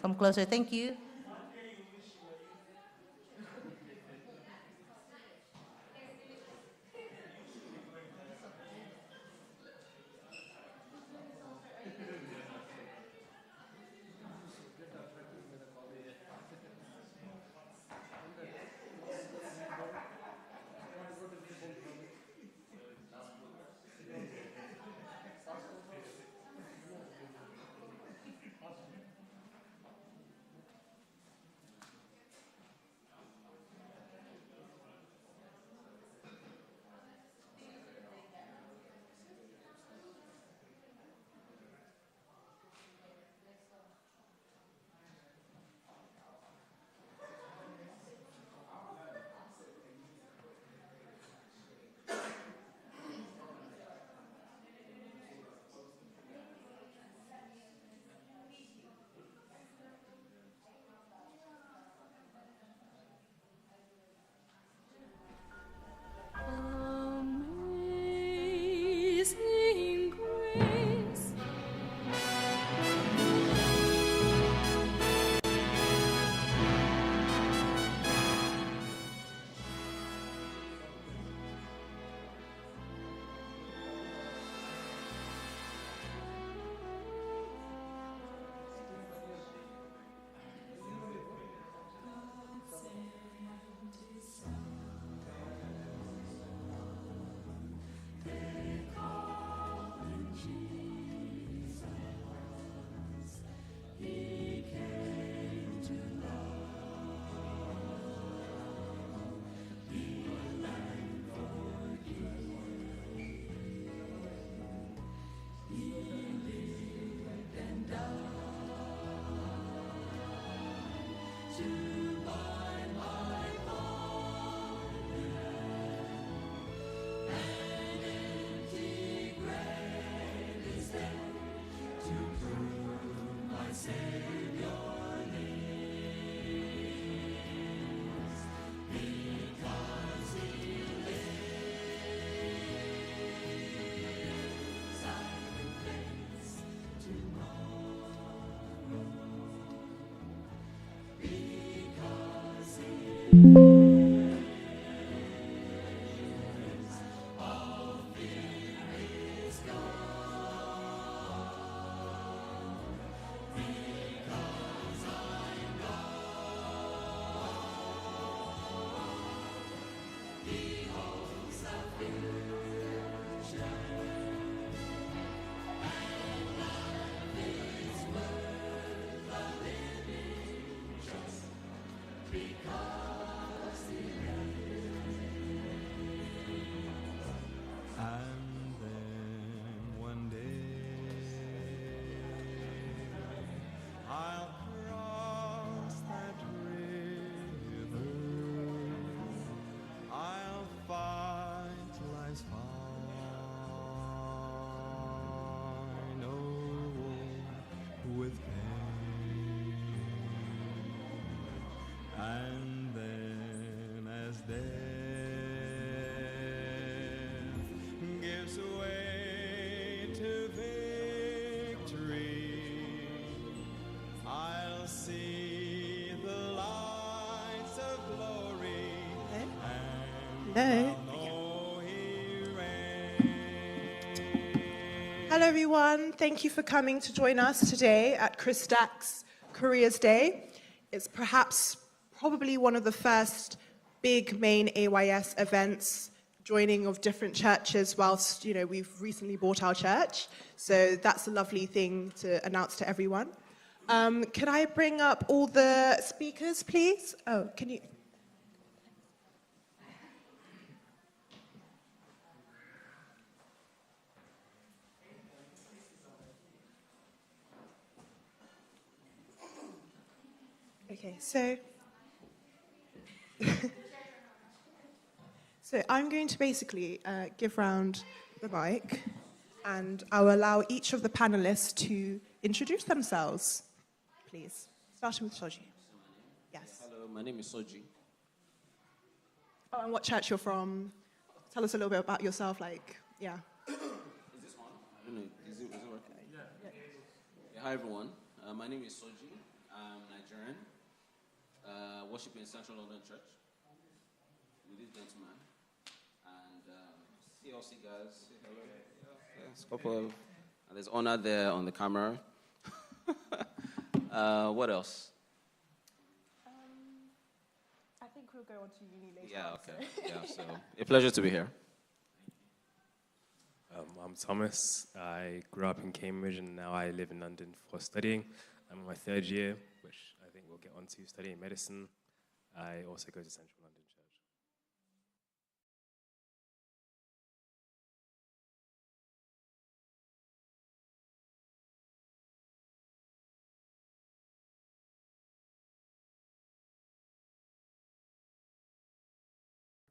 come closer. Thank you. Amazing grace. Hello. Hello, everyone. Thank you for coming to join us today at KRRISDAC's Careers Day. It's probably one of the first big main AYS events, joining of different churches whilst, we've recently bought our church. So that's a lovely thing to announce to everyone. Can I bring up all the speakers, please? Oh, can you... Okay, so I'm going to basically give round the mic, and I'll allow each of the panelists to introduce themselves, please. Starting with Soji. Yes. Hello, my name is Soji. Oh, and what church you're from? Tell us a little bit about yourself, yeah. Is this on? I don't know. Is it working? Yeah. Hi, everyone. My name is Soji. I'm Nigerian. Worship in Central London Church with this gentleman. And CLC guys, say hello. Yes, couple of, and there's Honor there on the camera. What else? I think we'll go on to uni later. Yeah, on, okay. so. Yeah, so a pleasure to be here. I'm Thomas. I grew up in Cambridge and now I live in London for studying. I'm in my third year, which I think we'll get onto studying medicine. I also go to Central London Church.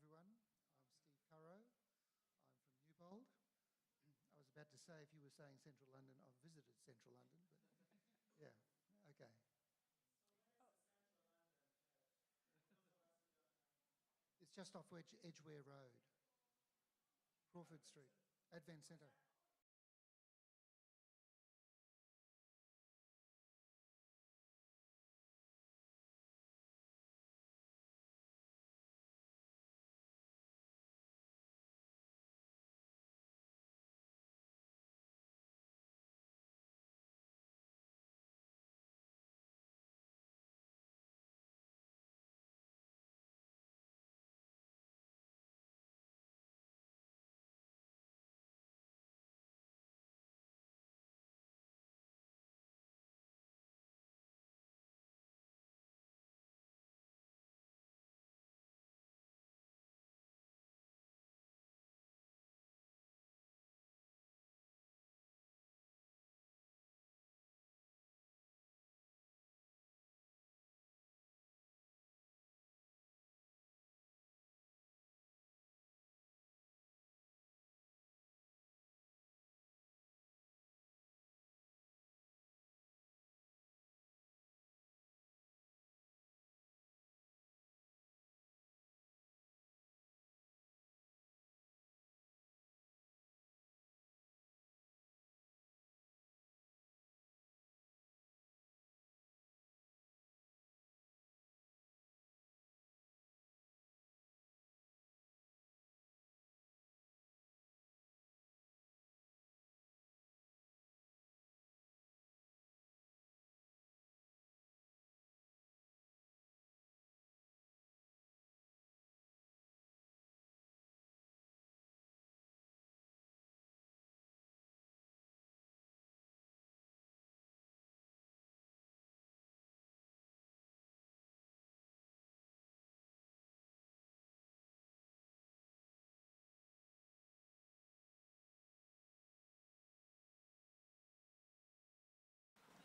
Everyone, I'm Steve Currow. I'm from Newbold. I was about to say, if you were saying Central London, I've visited Central London, but yeah, okay. It's just off Edgware Road, Crawford Street, Advent Centre.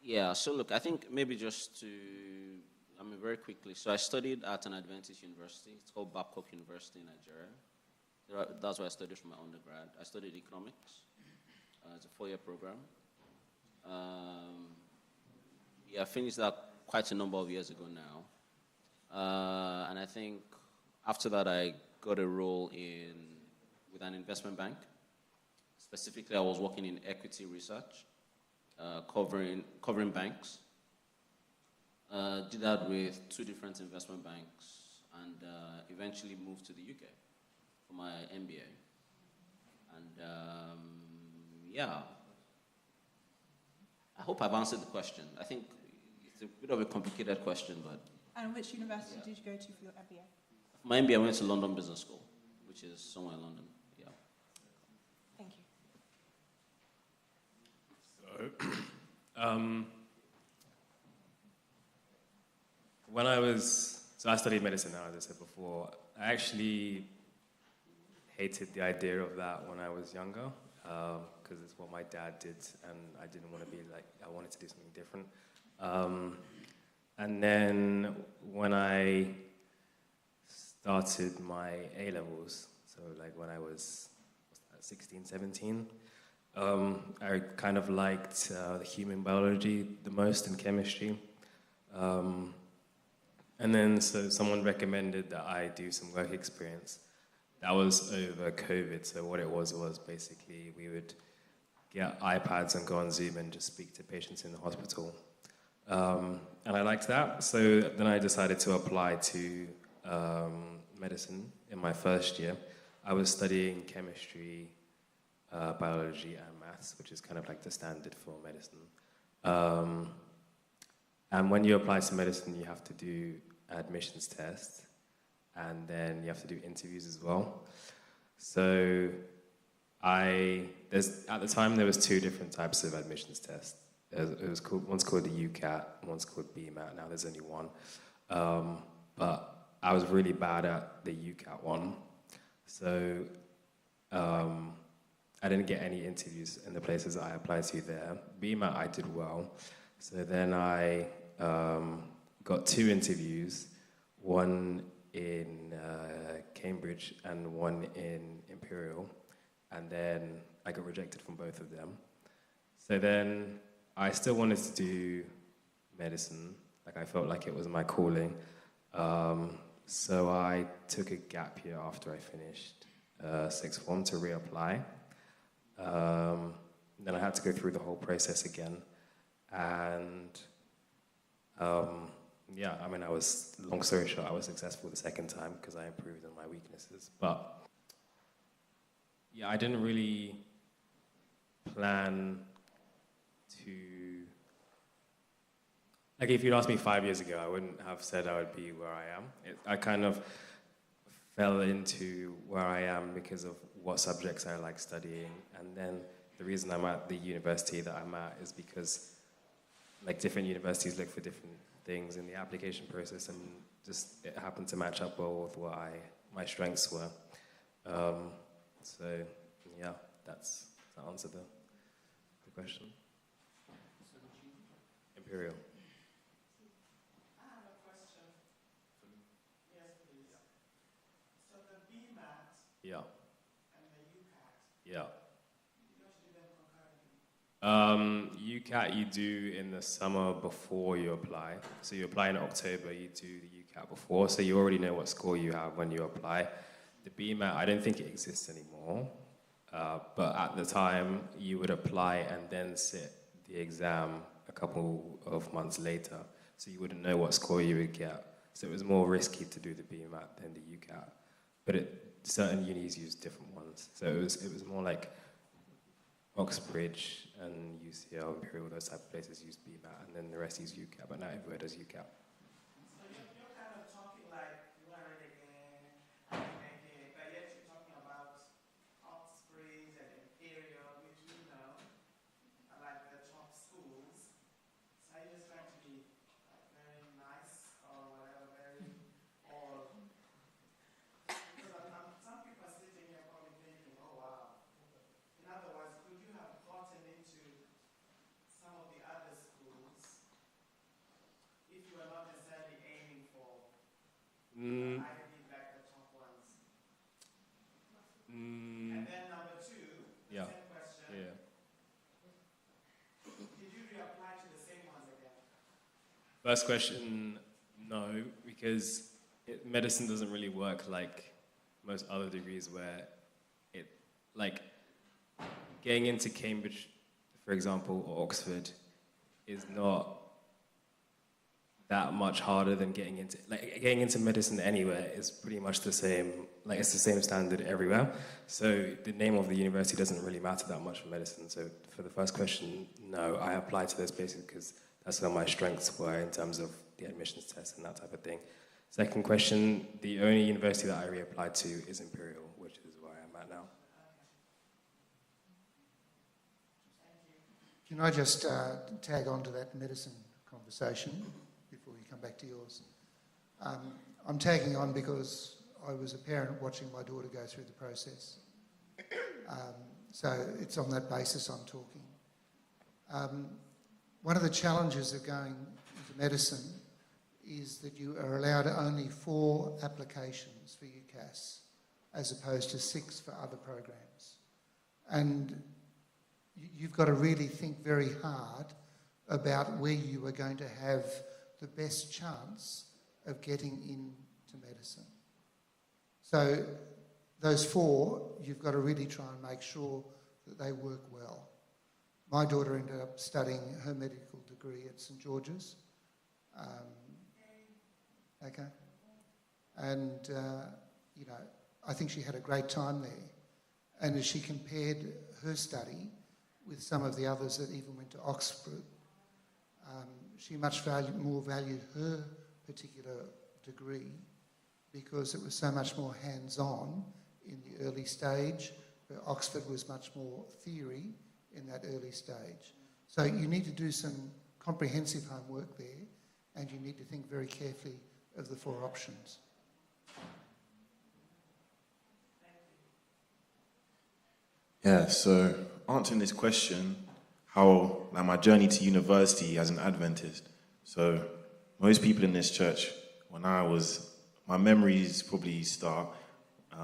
Yeah, so look, I think maybe just to, very quickly. So I studied at an Adventist university. It's called Babcock University in Nigeria. That's where I studied for my undergrad. I studied economics. It's a 4-year program. I finished that quite a number of years ago now. And I think after that, I got a role with an investment bank. Specifically, I was working in equity research, covering banks. Did that with 2 different investment banks, and eventually moved to the UK for my MBA. And I hope I've answered the question. I think it's a bit of a complicated question, but. And which university did you go to for your MBA? For my MBA, I went to London Business School, which is somewhere in London. Yeah. Thank you. So, I studied medicine now, as I said before. I actually hated the idea of that when I was younger, because it's what my dad did, and I didn't want to be like, I wanted to do something different. And then when I started my A-levels, so like when I was 16, 17, I kind of liked the human biology the most and chemistry. And then so someone recommended that I do some work experience. That was over COVID, so what it was basically we would get iPads and go on Zoom and just speak to patients in the hospital. and I liked that. So then I decided to apply to medicine in my first year. I was studying chemistry, biology, and maths, which is kind of like the standard for medicine. And when you apply to medicine, you have to do an admissions test, and then you have to do interviews as well. So at the time, there was 2 different types of admissions tests. One's called the UCAT, one's called BMAT. Now there's only one. But I was really bad at the UCAT one. So I didn't get any interviews in the places I applied to there. BMAT, I did well. So then I got 2 interviews, one in Cambridge and one in Imperial. And then I got rejected from both of them. So then I still wanted to do medicine. Like, I felt like it was my calling. So I took a gap year after I finished sixth form to reapply. Then I had to go through the whole process again. And yeah, I mean, long story short, I was successful the second time because I improved on my weaknesses. But yeah, I didn't really plan to... Like, if you'd asked me 5 years ago, I wouldn't have said I would be where I am. I kind of fell into where I am because of what subjects I like studying. And then the reason I'm at the university that I'm at is because, like, different universities look for different things in the application process, and just it happened to match up well with what my strengths were. So, yeah, that's the answer to the question. Imperial. I have a question. Yes, please. So the BMAT Yeah. and the UCAT, Yeah. you don't do them concurrently? UCAT you do in the summer before you apply. So you apply in October, you do the UCAT before, so you already know what score you have when you apply. The BMAT, I don't think it exists anymore, but at the time, you would apply and then sit the exam a couple of months later, so you wouldn't know what score you would get. So it was more risky to do the BMAT than the UCAT, but certain unis use different ones. So it was more like Oxbridge and UCL, Imperial, those type of places use BMAT, and then the rest use UCAT, but not everywhere does UCAT. So you're kind of talking like you want to read again, but yet you're talking about Oxbridge and Imperial, which we know are like the top schools. So are you just trying to be like very nice or whatever, or because some people are sitting here probably thinking, oh wow. In other words, could you have gotten into some of the other schools if you were not necessarily aiming for Ivy, like the top ones? And then number 2, the Yeah. same question. Yeah. Did you reapply to the same ones again? First question, no, because medicine doesn't really work like most other degrees where getting into Cambridge, for example, or Oxford is not that much harder than getting into medicine anywhere is pretty much the same, it's the same standard everywhere. So the name of the university doesn't really matter that much for medicine. So for the first question, no, I applied to those places because that's where my strengths were in terms of the admissions test and that type of thing. Second question, the only university that I reapplied to is Imperial, which is where I'm at now. Can I just tag on to that medicine conversation before you come back to yours? I'm tagging on because I was a parent watching my daughter go through the process. So it's on that basis I'm talking. One of the challenges of going into medicine is that you are allowed only 4 applications for UCAS as opposed to 6 for other programs. And you've got to really think very hard about where you are going to have the best chance of getting into medicine. So those 4, you've got to really try and make sure that they work well. My daughter ended up studying her medical degree at St George's, Okay. And, I think she had a great time there. And as she compared her study with some of the others that even went to Oxford, she much more valued her particular degree because it was so much more hands-on in the early stage, where Oxford was much more theory in that early stage. So you need to do some comprehensive homework there, and you need to think very carefully of the 4 options. Yeah, so answering this question, how my journey to university as an Adventist. So most people in this church, my memories probably start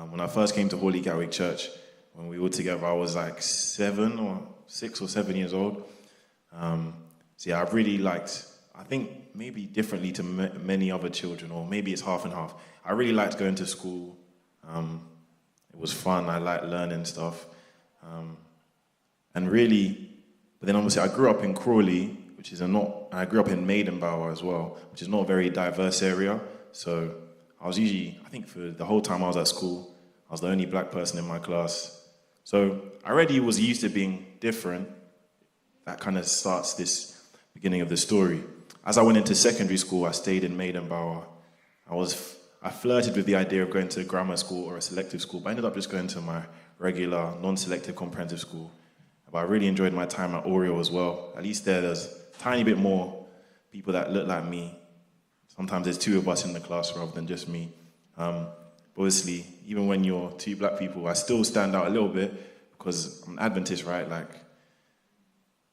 when I first came to Holy Gatwick Church. When we were together, I was like 6 or 7 years old. So yeah, I really liked, I think maybe differently to many other children, or maybe it's half and half. I really liked going to school. It was fun. I liked learning stuff. And really, but then obviously I grew up in Crawley, and I grew up in Maidenbower as well, which is not a very diverse area. So I was usually, I think for the whole time I was at school, I was the only black person in my class. So I already was used to being different. That kind of starts this beginning of the story. As I went into secondary school, I stayed in Maidenbower. I flirted with the idea of going to grammar school or a selective school, but I ended up just going to my regular, non-selective comprehensive school. But I really enjoyed my time at Oriel as well. At least there's a tiny bit more people that look like me. Sometimes there's 2 of us in the class rather than just me. Obviously, even when you're 2 black people, I still stand out a little bit because I'm an Adventist, right? Like,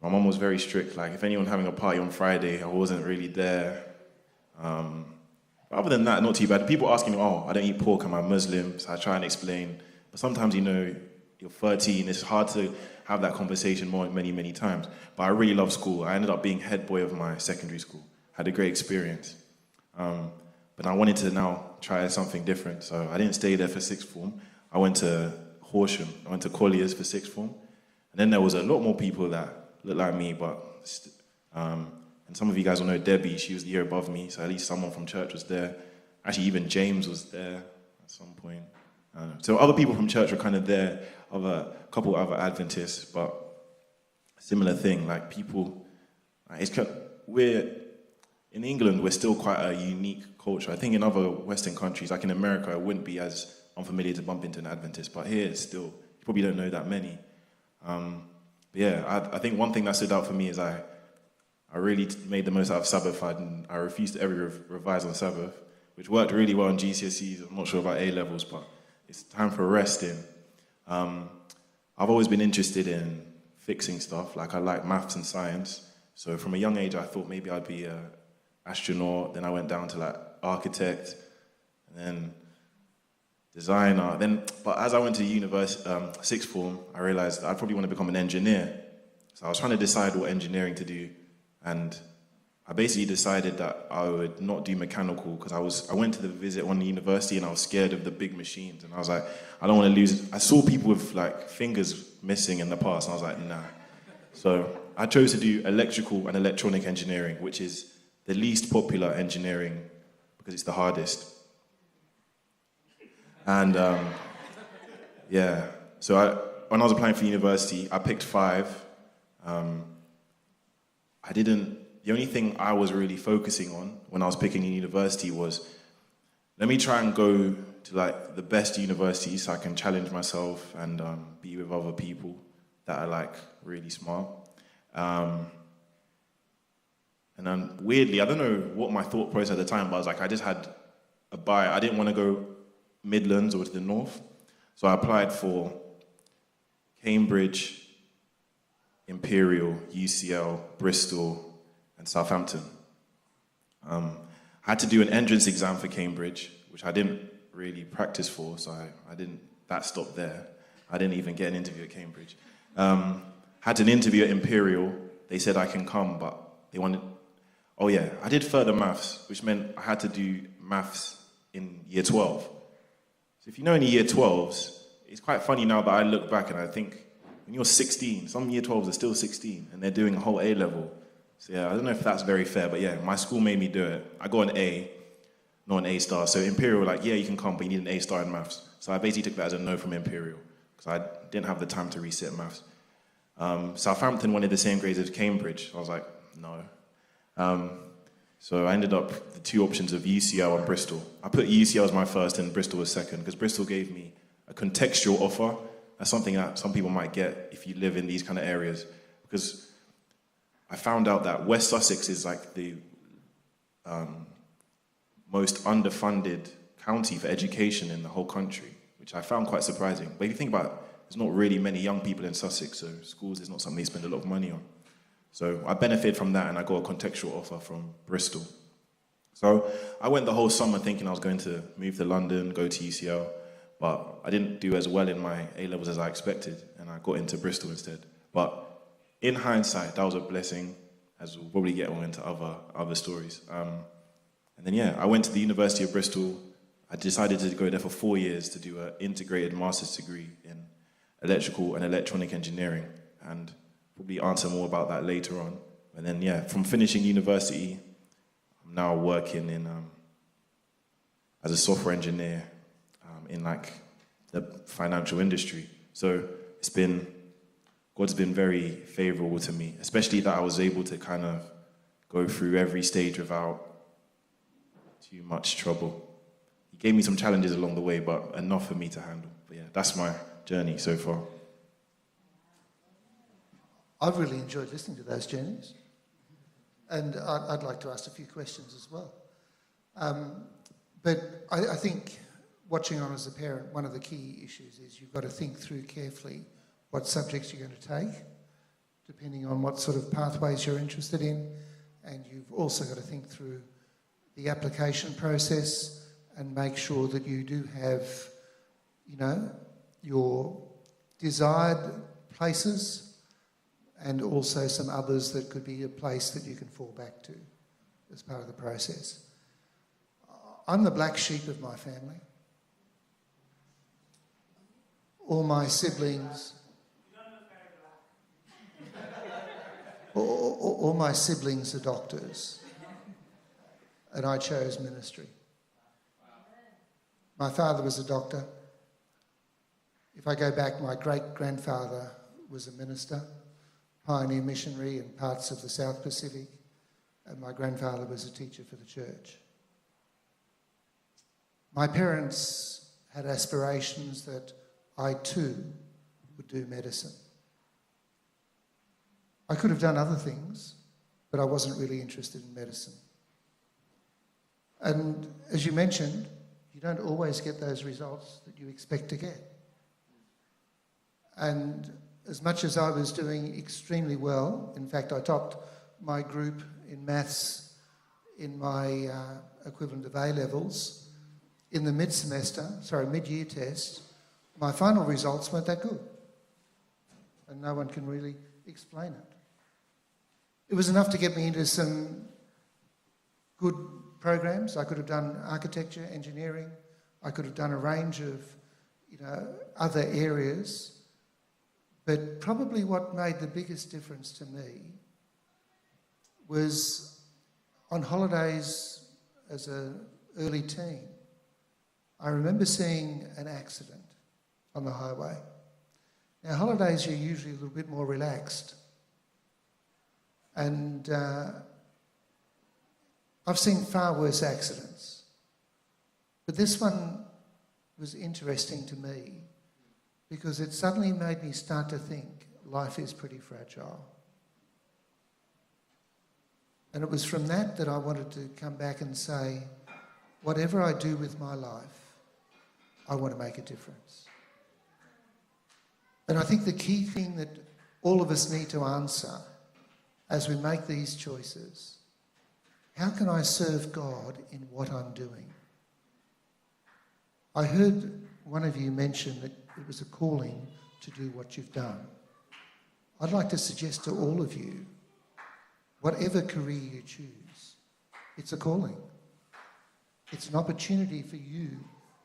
my mum was very strict. Like, if anyone having a party on Friday, I wasn't really there. But other than that, not too bad. People asking me, I don't eat pork, am I Muslim? So I try and explain. But sometimes, you're 13, it's hard to have that conversation many, many times. But I really love school. I ended up being head boy of my secondary school. Had a great experience. But I wanted to now try something different. So I didn't stay there for sixth form. I went to Horsham. I went to Colliers for sixth form. And then there was a lot more people that looked like me, and some of you guys will know Debbie. She was the year above me, so at least someone from church was there. Actually, even James was there at some point. So other people from church were kind of there, a couple other Adventists, but similar thing, like people, in England, we're still quite a unique culture. I think in other Western countries, like in America, it wouldn't be as unfamiliar to bump into an Adventist, but here it's still, you probably don't know that many. I think one thing that stood out for me is I really made the most out of Sabbath. I refused to ever revise on Sabbath, which worked really well in GCSEs. I'm not sure about A-levels, but it's time for resting. I've always been interested in fixing stuff. Like, I like maths and science. So from a young age, I thought maybe I'd be an astronaut. Then I went down to like architect, and then designer. But as I went to university, sixth form, I realized I'd probably want to become an engineer. So I was trying to decide what engineering to do. And I basically decided that I would not do mechanical because I went to visit one university and I was scared of the big machines. And I was like, I don't want to lose. I saw people with like fingers missing in the past, and I was like, nah. So I chose to do electrical and electronic engineering, which is the least popular engineering because it's the hardest. And so when I was applying for university, I picked 5. The only thing I was really focusing on when I was picking a university was, let me try and go to like the best universities so I can challenge myself and be with other people that are like really smart. And then weirdly, I don't know what my thought process at the time, but I was like, I just had a buy. I didn't want to go Midlands or to the north. So I applied for Cambridge, Imperial, UCL, Bristol, and Southampton. I had to do an entrance exam for Cambridge, which I didn't really practice for, so that stopped there. I didn't even get an interview at Cambridge. Had an interview at Imperial. They said I can come, but they wanted, I did further maths, which meant I had to do maths in year 12. So if you know any year 12s, it's quite funny now that I look back and I think, when you're 16, some year 12s are still 16, and they're doing a whole A-level. So yeah, I don't know if that's very fair, but yeah, my school made me do it. I got an A, not an A star. So Imperial were like, yeah, you can come, but you need an A star in maths. So I basically took that as a no from Imperial because I didn't have the time to resit maths. Southampton wanted the same grades as Cambridge. I was like, no. So I ended up the two options of UCL and Bristol. I put UCL as my first and Bristol was second because Bristol gave me a contextual offer. That's something that some people might get if you live in these kind of areas. Because I found out that West Sussex is like the most underfunded county for education in the whole country, which I found quite surprising. But if you think about it, there's not really many young people in Sussex, so schools is not something they spend a lot of money on. So I benefited from that and I got a contextual offer from Bristol. So I went the whole summer thinking I was going to move to London, go to UCL, but I didn't do as well in my A-levels as I expected, and I got into Bristol instead. But in hindsight, that was a blessing, as we'll probably get on into other stories. And then, yeah, I went to the University of Bristol. I decided to go there for 4 years to do an integrated master's degree in electrical and electronic engineering, and probably answer more about that later on. And then, yeah, from finishing university, I'm now working in as a software engineer in like the financial industry. So God's been very favorable to me, especially that I was able to kind of go through every stage without too much trouble. He gave me some challenges along the way, but enough for me to handle. But yeah, that's my journey so far. I've really enjoyed listening to those journeys. And I'd like to ask a few questions as well. But I think watching on as a parent, one of the key issues is you've got to think through carefully what subjects you're going to take, depending on what sort of pathways you're interested in. And you've also got to think through the application process and make sure that you do have, you know, your desired places and also some others that could be a place that you can fall back to as part of the process. I'm the black sheep of my family. All my siblings... All my siblings are doctors, and I chose ministry. My father was a doctor. If I go back, my great-grandfather was a minister, pioneer missionary in parts of the South Pacific, and my grandfather was a teacher for the church. My parents had aspirations that I too would do medicine. I could have done other things, but I wasn't really interested in medicine. And as you mentioned, you don't always get those results that you expect to get. And as much as I was doing extremely well, in fact, I topped my group in maths in my equivalent of A-levels, in the mid-year test, my final results weren't that good. And no one can really explain it. It was enough to get me into some good programs. I could have done architecture, engineering. I could have done a range of, other areas. But probably what made the biggest difference to me was on holidays as an early teen. I remember seeing an accident on the highway. Now, holidays, you're usually a little bit more relaxed. And I've seen far worse accidents. But this one was interesting to me because it suddenly made me start to think life is pretty fragile. And it was from that I wanted to come back and say, whatever I do with my life, I want to make a difference. And I think the key thing that all of us need to answer as we make these choices, how can I serve God in what I'm doing? I heard one of you mention that it was a calling to do what you've done. I'd like to suggest to all of you, whatever career you choose, it's a calling. It's an opportunity for you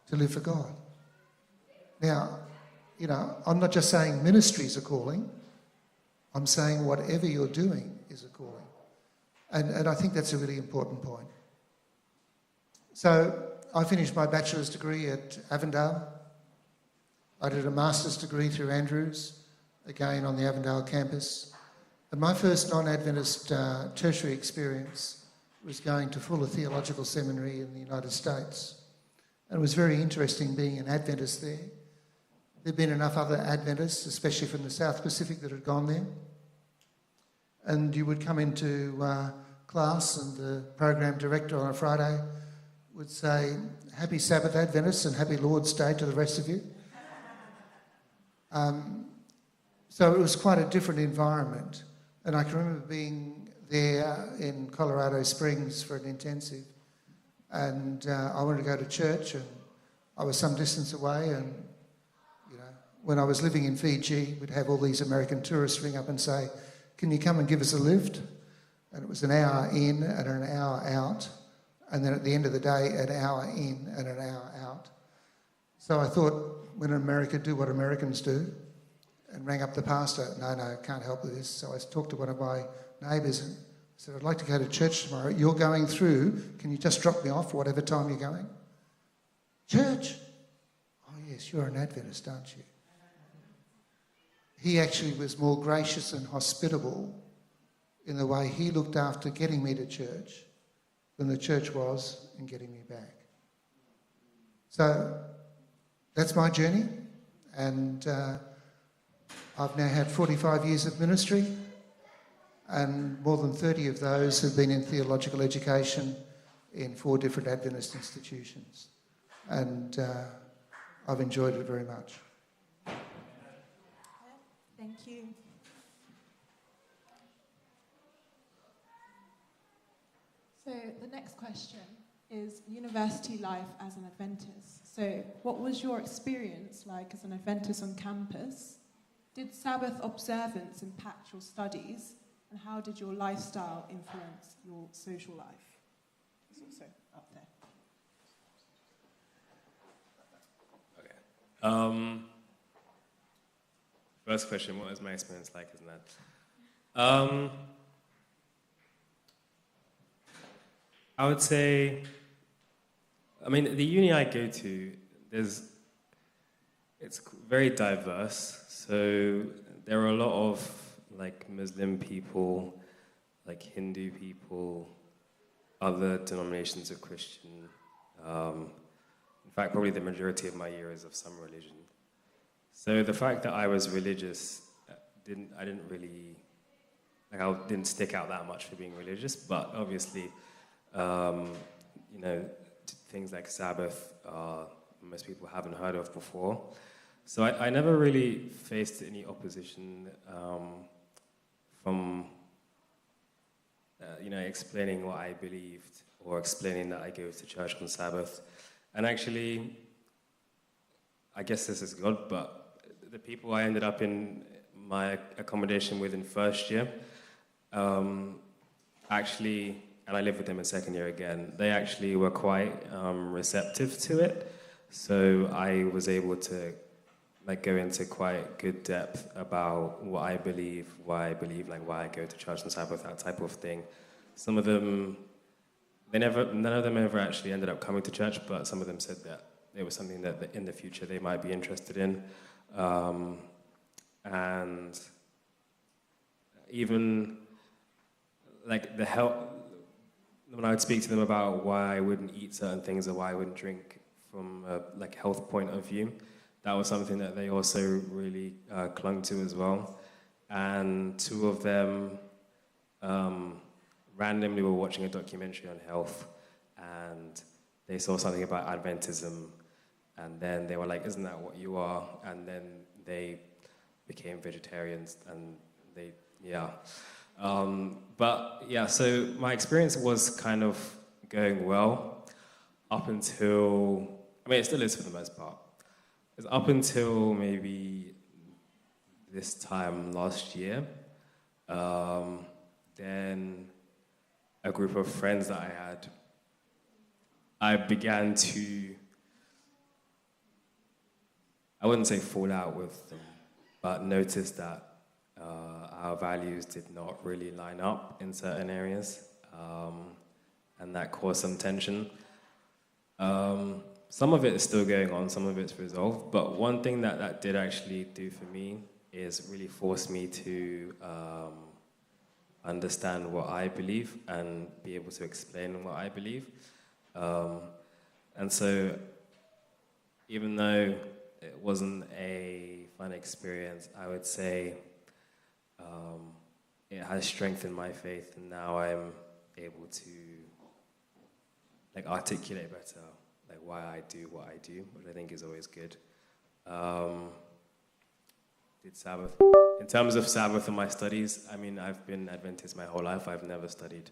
to live for God. Now, I'm not just saying ministry is a calling. I'm saying whatever you're doing is a calling. And I think that's a really important point. So I finished my bachelor's degree at Avondale. I did a master's degree through Andrews, again on the Avondale campus. And my first non-Adventist tertiary experience was going to Fuller Theological Seminary in the United States. And it was very interesting being an Adventist there. There'd been enough other Adventists, especially from the South Pacific, that had gone there. And you would come into class and the program director on a Friday would say, "Happy Sabbath, Adventists, and Happy Lord's Day to the rest of you." So it was quite a different environment. And I can remember being there in Colorado Springs for an intensive. And I wanted to go to church, and I was some distance away. And, you know, when I was living in Fiji, we'd have all these American tourists ring up and say, "Can you come and give us a lift?" And it was an hour in and an hour out. And then at the end of the day, an hour in and an hour out. So I thought, when America do what Americans do, and rang up the pastor. No, can't help with this. So I talked to one of my neighbours and said, "I'd like to go to church tomorrow. You're going through. Can you just drop me off whatever time you're going?" "Church? Oh, yes, you're an Adventist, aren't you?" He actually was more gracious and hospitable in the way he looked after getting me to church than the church was in getting me back. So that's my journey, and I've now had 45 years of ministry, and more than 30 of those have been in theological education in 4 different Adventist institutions. And I've enjoyed it very much. Thank you. So the next question is university life as an Adventist. So what was your experience like as an Adventist on campus? Did Sabbath observance impact your studies? And how did your lifestyle influence your social life? It's also up there. Okay. First question, what was my experience like as that? I would say, I mean, the uni I go to, it's very diverse. So there are a lot of like Muslim people, like Hindu people, other denominations of Christian. In fact, probably the majority of my year is of some religion. So the fact that I was religious I didn't stick out that much for being religious, but obviously, you know, things like Sabbath, most people haven't heard of before. So I never really faced any opposition from, you know, explaining what I believed or explaining that I go to church on Sabbath. And actually, I guess this is God, but the people I ended up in my accommodation with in first year, actually, and I lived with them in second year again, they actually were quite receptive to it. So I was able to like go into quite good depth about what I believe, why I go to church on Sabbath, that type of thing. Some of them, none of them ever actually ended up coming to church, but some of them said that it was something that in the future they might be interested in. And even like the health, when I would speak to them about why I wouldn't eat certain things or why I wouldn't drink from a like health point of view, that was something that they also really clung to as well. And 2 of them randomly were watching a documentary on health, and they saw something about Adventism, and then they were like, "Isn't that what you are?" And then they became vegetarians, and but yeah, so my experience was kind of going well up until, I mean, it still is for the most part. It's up until maybe this time last year. Then a group of friends that I had, I began to, I wouldn't say fall out with them, but noticed that our values did not really line up in certain areas. and that caused some tension. Some of it is still going on, some of it's resolved, but one thing that did actually do for me is really force me to understand what I believe and be able to explain what I believe. And so, even though it wasn't a fun experience, I would say it has strengthened my faith, and now I'm able to articulate better why I do what I do, which I think is always good. Did Sabbath. In terms of Sabbath and my studies, I mean, I've been Adventist my whole life. I've never studied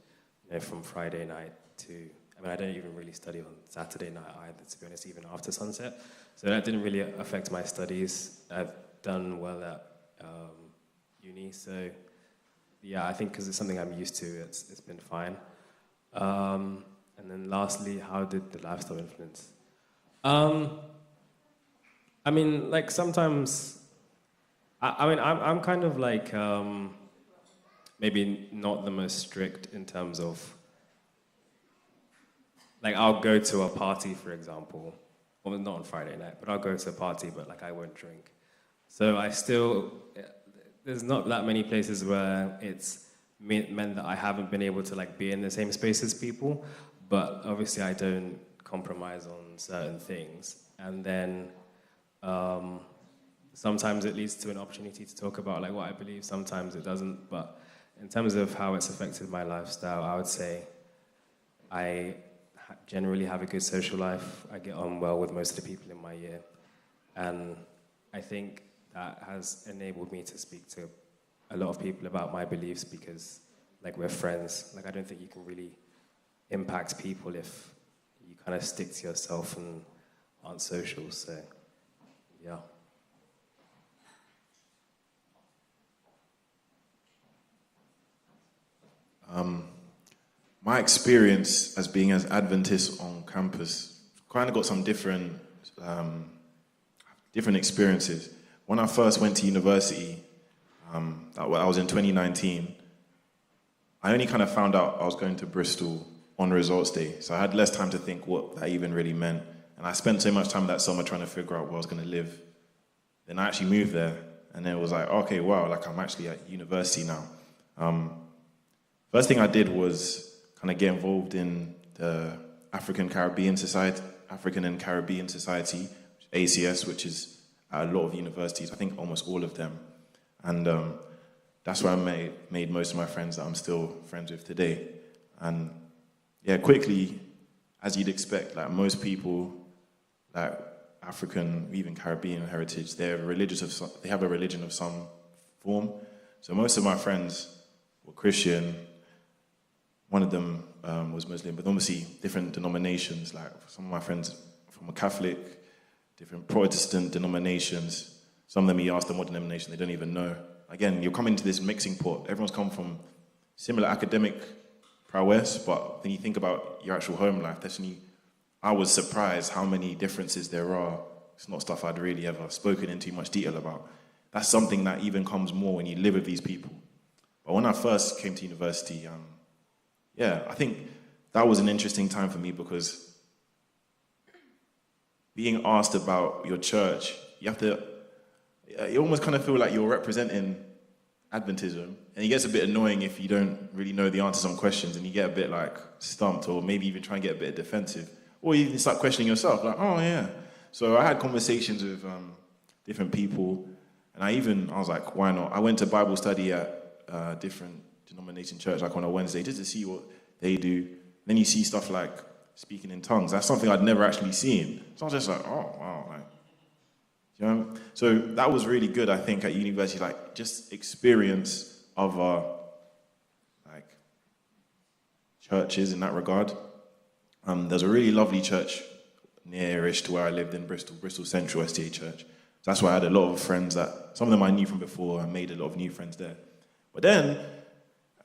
from Friday night to, I don't even really study on Saturday night either, to be honest, even after sunset. So that didn't really affect my studies. I've done well at uni, so yeah, I think because it's something I'm used to, it's been fine. And then lastly, how did the lifestyle influence? Sometimes, I'm kind of maybe not the most strict in terms of, I'll go to a party, for example, well, not on Friday night, but I'll go to a party, but I won't drink. So there's not that many places where it's meant that I haven't been able to be in the same space as people, but obviously I don't compromise on certain things. And then sometimes it leads to an opportunity to talk about what I believe, sometimes it doesn't. But in terms of how it's affected my lifestyle, I would say I generally have a good social life. I get on well with most of the people in my year. And I think that has enabled me to speak to a lot of people about my beliefs because we're friends. I don't think you can really impact people if you kind of stick to yourself and aren't social. So, yeah. My experience as being as Adventist on campus kind of got some different experiences. When I first went to university, I was in 2019, I only kind of found out I was going to Bristol on results day. So I had less time to think what that even really meant. And I spent so much time that summer trying to figure out where I was going to live. Then I actually moved there. And then it was okay, wow, I'm actually at university now. First thing I did was kind of get involved in the African and Caribbean Society, ACS, which is at a lot of universities, I think almost all of them. And that's where I made most of my friends that I'm still friends with today. And yeah, quickly, as you'd expect, most people, African, even Caribbean heritage, they have a religion of some form. So most of my friends were Christian. One of them was Muslim, but obviously different denominations. Some of my friends from a Catholic, different Protestant denominations. Some of them, you ask them what denomination, they don't even know. Again, you're coming to this mixing pot. Everyone's come from similar academic prowess, but when you think about your actual home life, definitely, I was surprised how many differences there are. It's not stuff I'd really ever spoken in too much detail about. That's something that even comes more when you live with these people. But when I first came to university, I think that was an interesting time for me because being asked about your church, you almost kind of feel like you're representing Adventism, and it gets a bit annoying if you don't really know the answers on questions and you get a bit stumped, or maybe even try and get a bit defensive, or you even start questioning yourself, oh yeah. So I had conversations with different people, and I was like, why not? I went to Bible study at a different denomination church, on a Wednesday, just to see what they do. Then you see stuff like speaking in tongues. That's something I'd never actually seen. So I was just oh wow, you know? So that was really good, I think, at university, just experience of churches in that regard. There's a really lovely church nearish to where I lived in Bristol Central SDA Church. So that's where I had a lot of friends some of them I knew from before. I made a lot of new friends there. But then,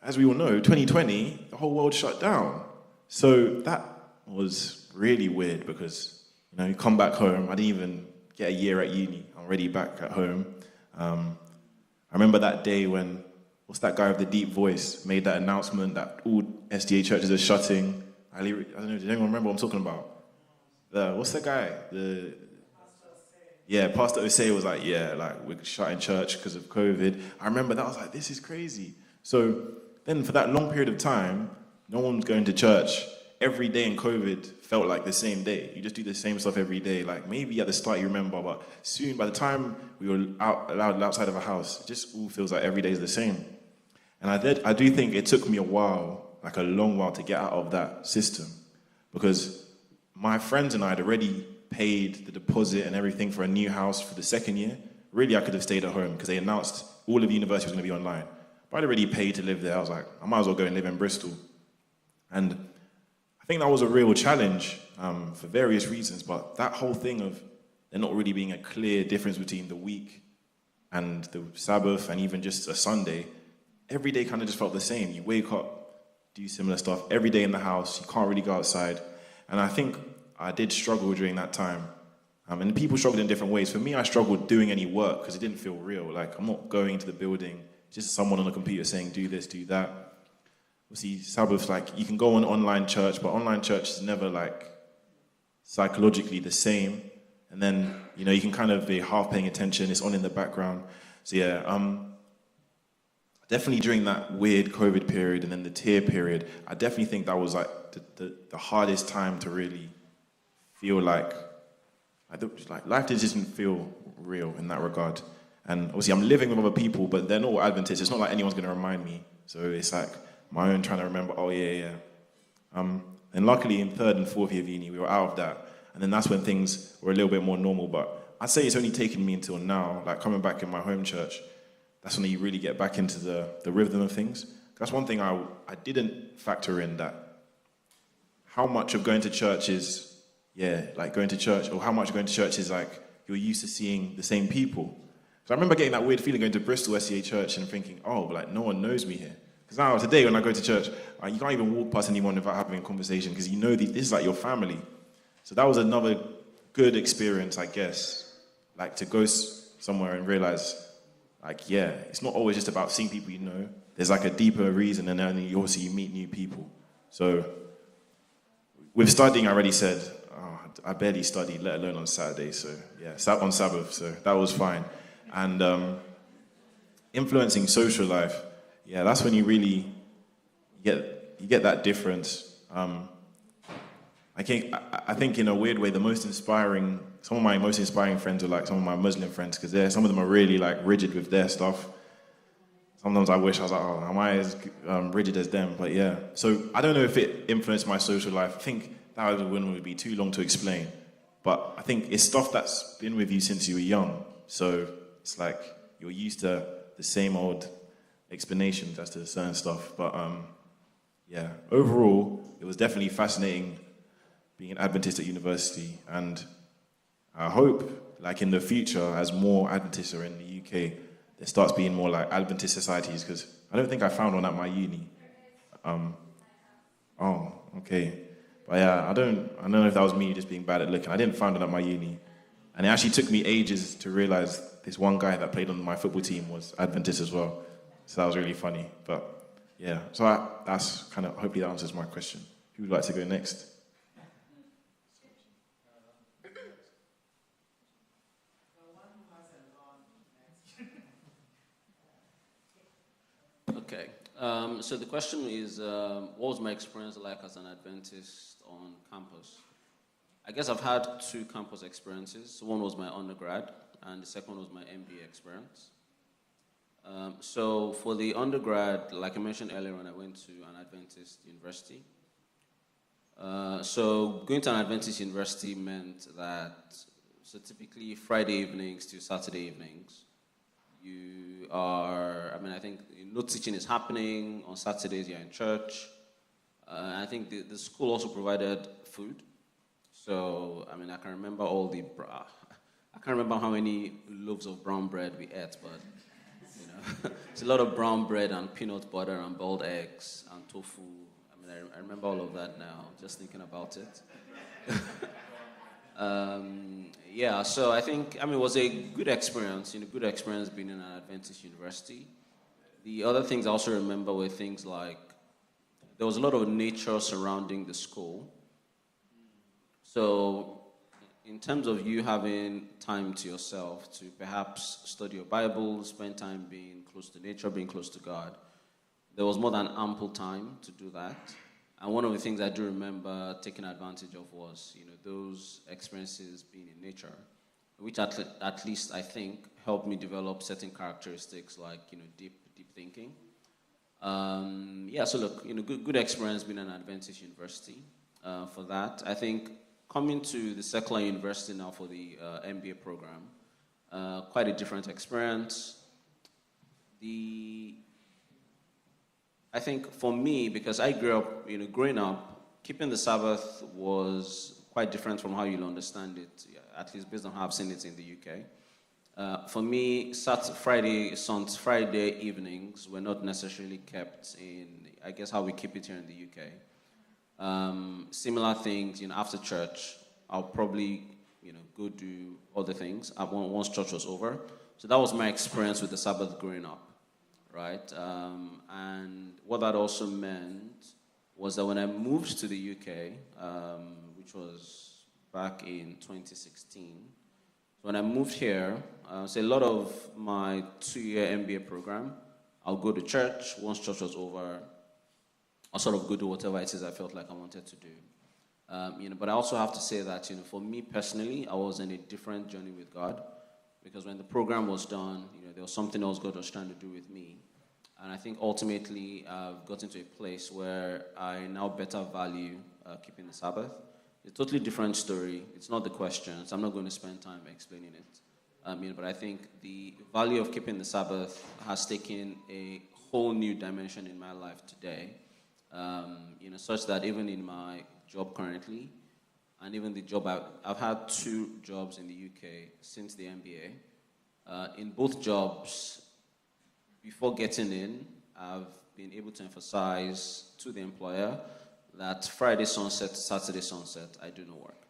as we all know, 2020, the whole world shut down. So that was really weird because, you come back home. I didn't even get a year at uni. I'm already back at home. I remember that day when what's that guy with the deep voice made that announcement that all SDA churches are shutting. I don't know, does anyone remember what I'm talking about? What's that guy? Pastor Osei was like, yeah, like we're shutting church because of COVID. I remember that. I was like, this is crazy. So then for that long period of time, no one was going to church. Every day in COVID felt like the same day. You just do the same stuff every day. Like maybe at the start you remember, but soon, by the time we were allowed outside of a house, it just all feels like every day is the same. And I do think it took me a while, like a long while, to get out of that system, because my friends and I had already paid the deposit and everything for a new house for the second year. Really, I could have stayed at home because they announced all of the university was going to be online. But I'd already paid to live there. I was like, I might as well go and live in Bristol. And I think that was a real challenge for various reasons, but that whole thing of there not really being a clear difference between the week and the Sabbath and even just a Sunday, every day kind of just felt the same. You wake up, do similar stuff, every day in the house, you can't really go outside. And I think I did struggle during that time. And people struggled in different ways. For me, I struggled doing any work because it didn't feel real. Like, I'm not going into the building, just someone on a computer saying, do this, do that. See, Sabbath, like, you can go on online church, but online church is never, like, psychologically the same. And then, you know, you can kind of be half paying attention, it's on in the background. So, yeah, definitely during that weird COVID period and then the tier period, I definitely think that was, like, the hardest time to really feel like life just didn't feel real in that regard. And obviously, I'm living with other people, but they're not Adventists. It's not like anyone's going to remind me. So it's like my own trying to remember, and luckily in third and fourth year of uni, we were out of that. And then that's when things were a little bit more normal. But I'd say it's only taken me until now, like coming back in my home church, that's when you really get back into the rhythm of things. That's one thing I didn't factor in, that how much of going to church is, like going to church, or how much going to church is like you're used to seeing the same people. So I remember getting that weird feeling going to Bristol SCA church and thinking, like no one knows me here. Because now, today, when I go to church, you can't even walk past anyone without having a conversation because you know this is like your family. So that was another good experience, I guess, like to go somewhere and realize, it's not always just about seeing people you know. There's like a deeper reason, and then you meet new people. So with studying, I already said, I barely studied, let alone on Saturday. So on Sabbath, so that was fine. And influencing social life, that's when you really get that difference. I think in a weird way, some of my most inspiring friends are like some of my Muslim friends, because some of them are really like rigid with their stuff. Sometimes I wish I was like, am I as rigid as them? But so I don't know if it influenced my social life. I think that would be too long to explain. But I think it's stuff that's been with you since you were young. So it's like you're used to the same old explanations as to certain stuff. But overall, it was definitely fascinating being an Adventist at university. And I hope, like in the future, as more Adventists are in the UK, there starts being more like Adventist societies, because I don't think I found one at my uni. Okay. But I don't know if that was me just being bad at looking. I didn't find one at my uni. And it actually took me ages to realize this one guy that played on my football team was Adventist as well. So that was really funny. But so that's kind of, hopefully that answers my question. Who would like to go next? Okay. So the question is, what was my experience like as an Adventist on campus? I guess I've had 2 campus experiences. So one was my undergrad, and the second was my MBA experience. So for the undergrad, like I mentioned earlier, when I went to an Adventist university. So going to an Adventist university meant that, so typically Friday evenings to Saturday evenings, you are, I think no teaching is happening. On Saturdays, you're in church. I think the school also provided food. So, I can remember I can't remember how many loaves of brown bread we ate, but, it's a lot of brown bread and peanut butter and boiled eggs and tofu. I remember all of that now, just thinking about it. So I think, it was a good experience, being in an Adventist university. The other things I also remember were things like there was a lot of nature surrounding the school. So in terms of you having time to yourself to perhaps study your Bible, spend time being close to nature, being close to God, there was more than ample time to do that. And one of the things I do remember taking advantage of was, those experiences being in nature, which at least I think helped me develop certain characteristics like, deep thinking. So look, good experience being an Adventist university for that. I think coming to the secular university now for the MBA program, quite a different experience. I think for me, because I grew up, growing up, keeping the Sabbath was quite different from how you'll understand it, at least based on how I've seen it in the UK. For me, Friday evenings were not necessarily kept in, I guess, how we keep it here in the UK. Similar things, after church, I'll probably, go do other things once church was over. So that was my experience with the Sabbath growing up, right? And what that also meant was that when I moved to the UK, which was back in 2016, when I moved here, so a lot of my 2-year MBA program, I'll go to church. Once church was over, I'll sort of go do whatever it is I felt like I wanted to do. But I also have to say that, for me personally, I was in a different journey with God, because when the program was done, there was something else God was trying to do with me. And I think ultimately I've gotten to a place where I now better value keeping the Sabbath. It's a totally different story. It's not the question, so I'm not going to spend time explaining it. But I think the value of keeping the Sabbath has taken a whole new dimension in my life today. Such that even in my job currently, and even the job I've had 2 jobs in the UK since the MBA. In both jobs, before getting in, I've been able to emphasize to the employer that Friday sunset, Saturday sunset, I do no work.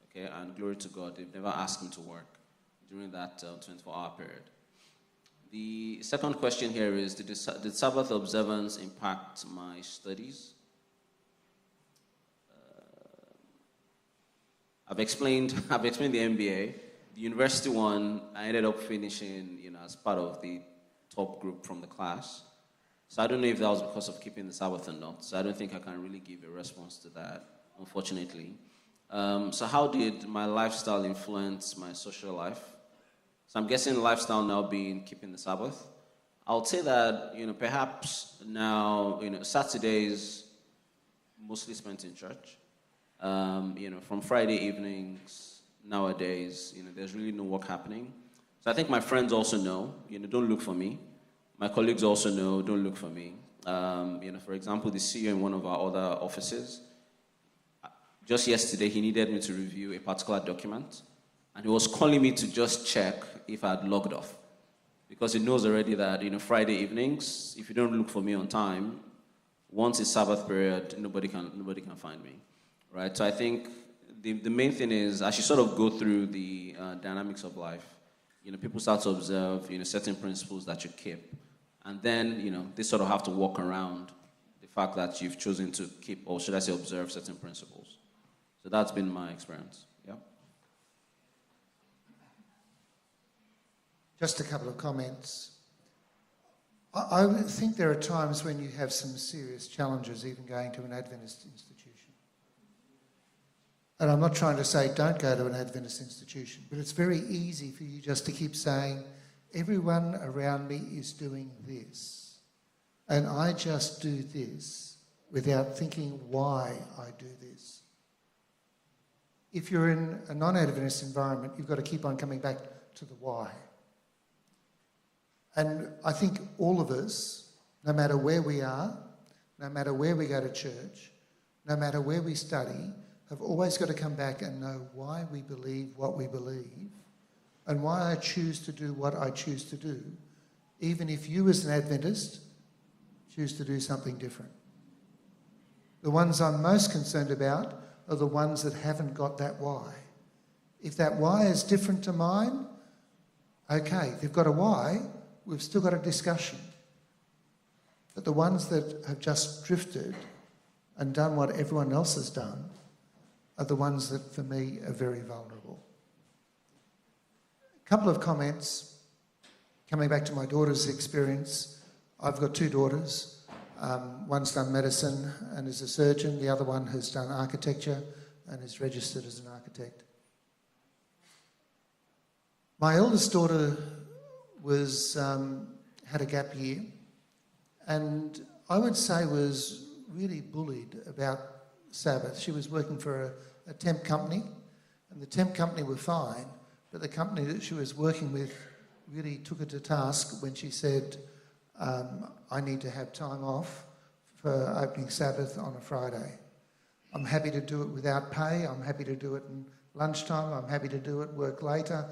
Okay, and glory to God, they've never asked me to work during that 24-hour period. The second question here is, did Sabbath observance impact my studies? I've explained the MBA. The university one, I ended up finishing, as part of the top group from the class. So I don't know if that was because of keeping the Sabbath or not. So I don't think I can really give a response to that, unfortunately. So how did my lifestyle influence my social life? So I'm guessing lifestyle now being keeping the Sabbath. I'll say that, perhaps now, Saturdays mostly spent in church. From Friday evenings nowadays, there's really no work happening. So I think my friends also know, don't look for me. My colleagues also know, don't look for me. For example, the CEO in one of our other offices, just yesterday, he needed me to review a particular document, and he was calling me to just check if I had logged off, because he knows already that, Friday evenings, if you don't look for me on time, once it's Sabbath period, nobody can find me, right? So I think the main thing is, as you sort of go through the dynamics of life, people start to observe, certain principles that you keep. And then, they sort of have to walk around the fact that you've chosen to keep, or should I say observe, certain principles. So that's been my experience, yeah. Just a couple of comments. I think there are times when you have some serious challenges even going to an Adventist institution. And I'm not trying to say don't go to an Adventist institution, but it's very easy for you just to keep saying, everyone around me is doing this, and I just do this without thinking why I do this. If you're in a non-Adventist environment, you've got to keep on coming back to the why. And I think all of us, no matter where we are, no matter where we go to church, no matter where we study, have always got to come back and know why we believe what we believe and why I choose to do what I choose to do, even if you as an Adventist choose to do something different. The ones I'm most concerned about are the ones that haven't got that why. If that why is different to mine, okay, they've got a why, we've still got a discussion. But the ones that have just drifted and done what everyone else has done are the ones that, for me, are very vulnerable. A couple of comments. Coming back to my daughter's experience, I've got two daughters. One's done medicine and is a surgeon. The other one has done architecture and is registered as an architect. My eldest daughter had a gap year, and I would say was really bullied about Sabbath. She was working for a temp company, and the temp company were fine, but the company that she was working with really took her to task when she said, I need to have time off for opening Sabbath on a Friday. I'm happy to do it without pay. I'm happy to do it in lunchtime. I'm happy to do it, work later.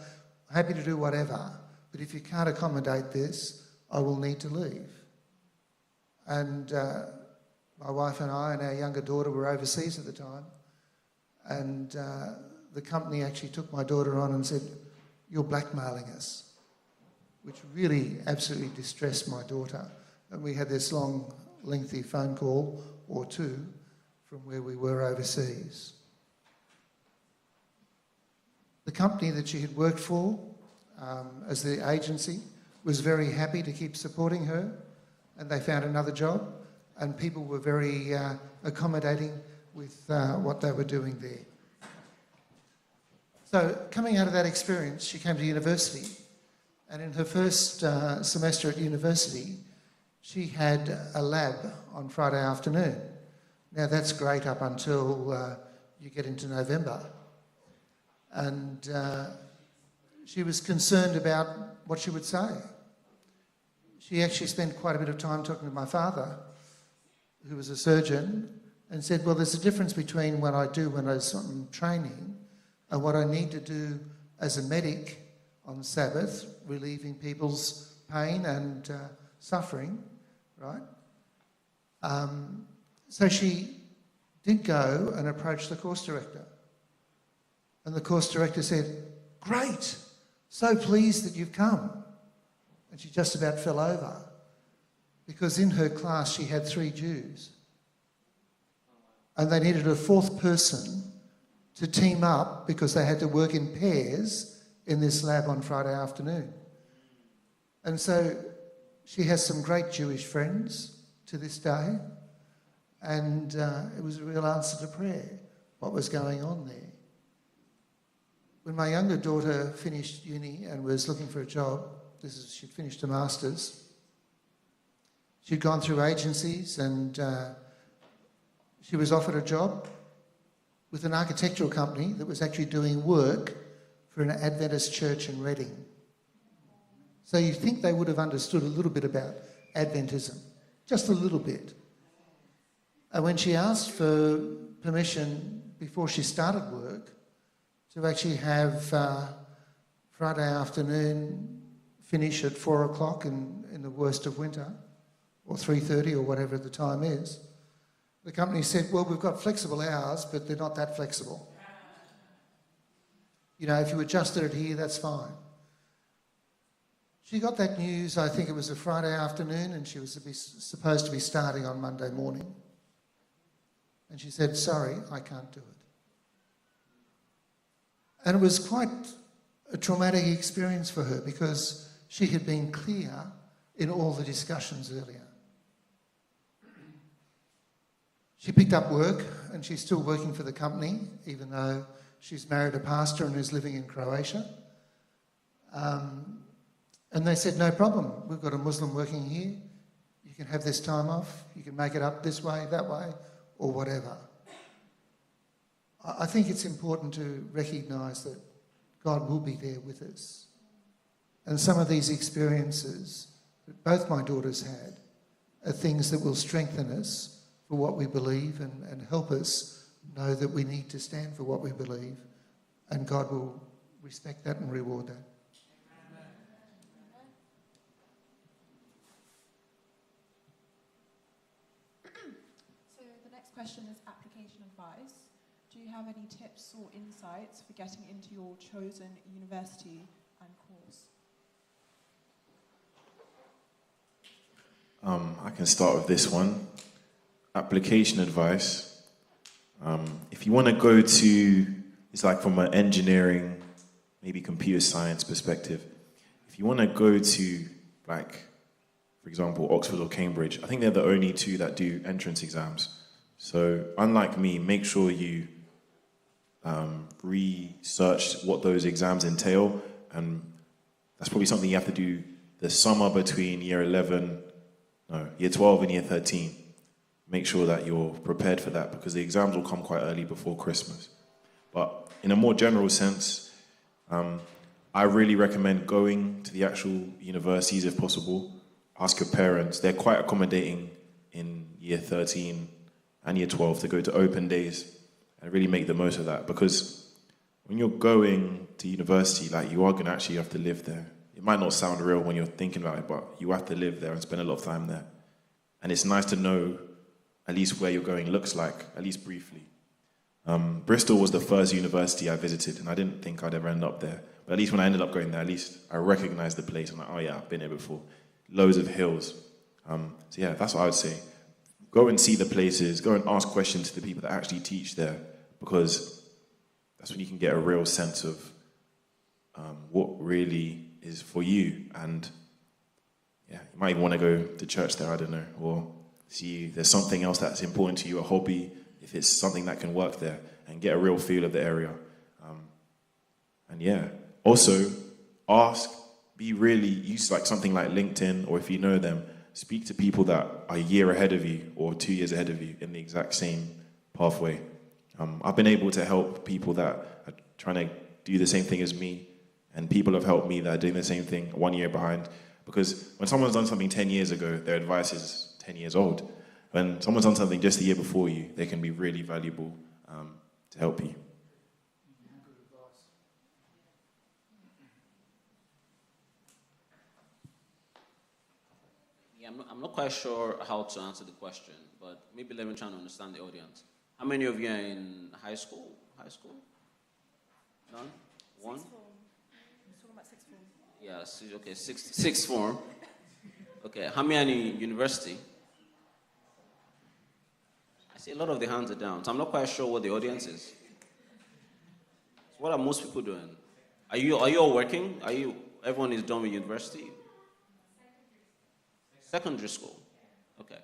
I'm happy to do whatever. But if you can't accommodate this, I will need to leave. And my wife and I and our younger daughter were overseas at the time. And the company actually took my daughter on and said, you're blackmailing us, which really absolutely distressed my daughter. And we had this long, lengthy phone call or two from where we were overseas. The company that she had worked for as the agency was very happy to keep supporting her, and they found another job, and people were very accommodating with what they were doing there. So coming out of that experience, she came to university, and in her first semester at university, she had a lab on Friday afternoon. Now that's great up until you get into November. And she was concerned about what she would say. She actually spent quite a bit of time talking to my father, who was a surgeon, and said, well, there's a difference between what I do when I'm training and what I need to do as a medic on Sabbath, relieving people's pain and suffering, right? So she did go and approach the course director. And the course director said, great, so pleased that you've come. And she just about fell over because in her class she had 3 Jews. And they needed a 4th person to team up because they had to work in pairs in this lab on Friday afternoon. And so she has some great Jewish friends to this day. And it was a real answer to prayer, what was going on there. When my younger daughter finished uni and was looking for a job, she'd finished a master's, she'd gone through agencies and she was offered a job with an architectural company that was actually doing work for an Adventist church in Reading. So you think they would have understood a little bit about Adventism, just a little bit. And when she asked for permission before she started work to actually have Friday afternoon finish at 4 o'clock in the worst of winter, or 3:30 or whatever the time is, the company said, well, we've got flexible hours, but they're not that flexible. You know, if you adjusted it here, that's fine. She got that news, I think it was a Friday afternoon, and she was supposed to be starting on Monday morning. And she said, sorry, I can't do it. And it was quite a traumatic experience for her because she had been clear in all the discussions earlier. She picked up work and she's still working for the company, even though she's married a pastor and is living in Croatia. And they said, no problem, we've got a Muslim working here. You can have this time off. You can make it up this way, that way, or whatever. I think it's important to recognise that God will be there with us. And some of these experiences that both my daughters had are things that will strengthen us for what we believe and help us know that we need to stand for what we believe, and God will respect that and reward that. So the next question is application advice. Do you have any tips or insights for getting into your chosen university and course? I can start with this one. Application advice. If you want to go to, it's like from an engineering, maybe computer science perspective. If you want to go to, like, for example, Oxford or Cambridge, I think they're the only two that do entrance exams. So unlike me, make sure you research what those exams entail, and that's probably something you have to do the summer between year 12 and year 13. Make sure that you're prepared for that, because the exams will come quite early before Christmas. But in a more general sense, I really recommend going to the actual universities if possible. Ask your parents. They're quite accommodating in year 13 and year 12 to go to open days and really make the most of that, because when you're going to university, like, you are going to actually have to live there. It might not sound real when you're thinking about it, but you have to live there and spend a lot of time there. And it's nice to know at least where you're going looks like, at least briefly. Bristol was the first university I visited, and I didn't think I'd ever end up there. But at least when I ended up going there, at least I recognized the place. I'm like, oh yeah, I've been here before. Loads of hills. So yeah, that's what I would say. Go and see the places, go and ask questions to the people that actually teach there, because that's when you can get a real sense of what really is for you. And yeah, you might even want to go to church there, I don't know, or see if there's something else that's important to you, a hobby, if it's something that can work there, and get a real feel of the area. And yeah, also ask, use like something like LinkedIn, or if you know them, speak to people that are a year ahead of you or 2 years ahead of you in the exact same pathway. I've been able to help people that are trying to do the same thing as me, and people have helped me that are doing the same thing 1 year behind. Because when someone's done something 10 years ago, their advice is 10 years old. When someone's done something just the year before you, they can be really valuable to help you. Yeah, I'm not quite sure how to answer the question, but maybe let me try to understand the audience. How many of you are in high school? High school? None? One? Yeah, okay, sixth form. Okay, how many are in university? I see a lot of the hands are down, so I'm not quite sure what the audience is. So what are most people doing? Are you all working? Everyone is done with university? Secondary school. Okay.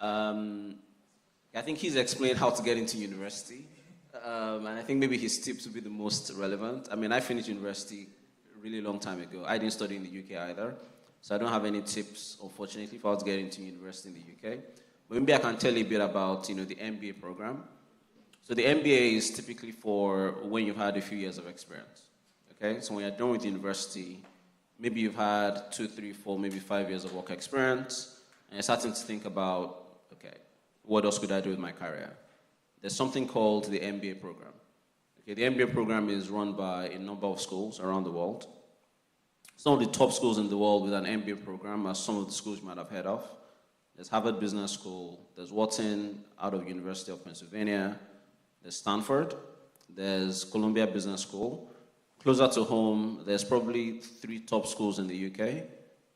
I think he's explained how to get into university. And I think maybe his tips would be the most relevant. I mean, I finished university a really long time ago. I didn't study in the UK either. So I don't have any tips, unfortunately, for how to get into university in the UK. But maybe I can tell you a bit about, the MBA program. So the MBA is typically for when you've had a few years of experience. Okay? So when you're done with university, maybe you've had 2, 3, 4, maybe 5 years of work experience, and you're starting to think about, okay, what else could I do with my career? There's something called the MBA program. Okay, the MBA program is run by a number of schools around the world. Some of the top schools in the world with an MBA program are some of the schools you might have heard of. There's Harvard Business School, there's Wharton out of University of Pennsylvania, there's Stanford, there's Columbia Business School. Closer to home, there's probably 3 top schools in the UK.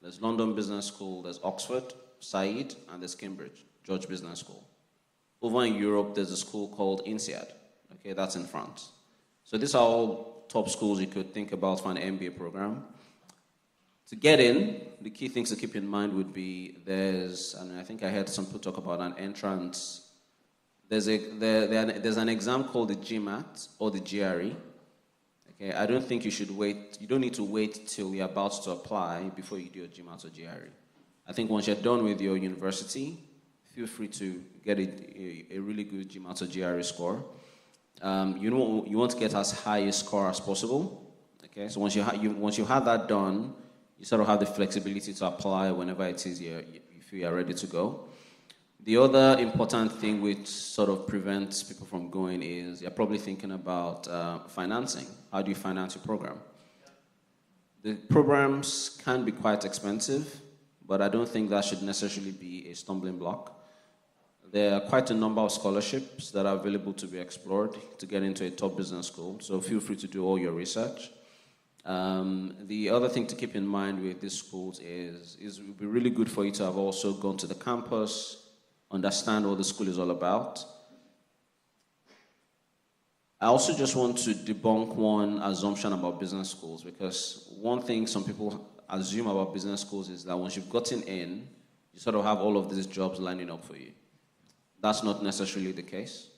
There's London Business School, there's Oxford, Said, and there's Cambridge, George Business School. Over in Europe, there's a school called INSEAD. Okay, that's in France. So these are all top schools you could think about for an MBA program. To get in, the key things to keep in mind would be and I think I heard some people talk about an entrance. There's an exam called the GMAT or the GRE. Okay, I don't think you should wait. You don't need to wait till you're about to apply before you do your GMAT or GRE. I think once you're done with your university, feel free to get a really good GMAT or GRE score. You want to get as high a score as possible. Okay, so once you have that done, you sort of have the flexibility to apply whenever it is you feel you're ready to go. The other important thing which sort of prevents people from going is you're probably thinking about financing. How do you finance your program? The programs can be quite expensive, but I don't think that should necessarily be a stumbling block. There are quite a number of scholarships that are available to be explored to get into a top business school, so feel free to do all your research. The other thing to keep in mind with these schools is it would be really good for you to have also gone to the campus, understand what the school is all about. I also just want to debunk one assumption about business schools, because one thing some people assume about business schools is that once you've gotten in, you sort of have all of these jobs lining up for you. That's not necessarily the case.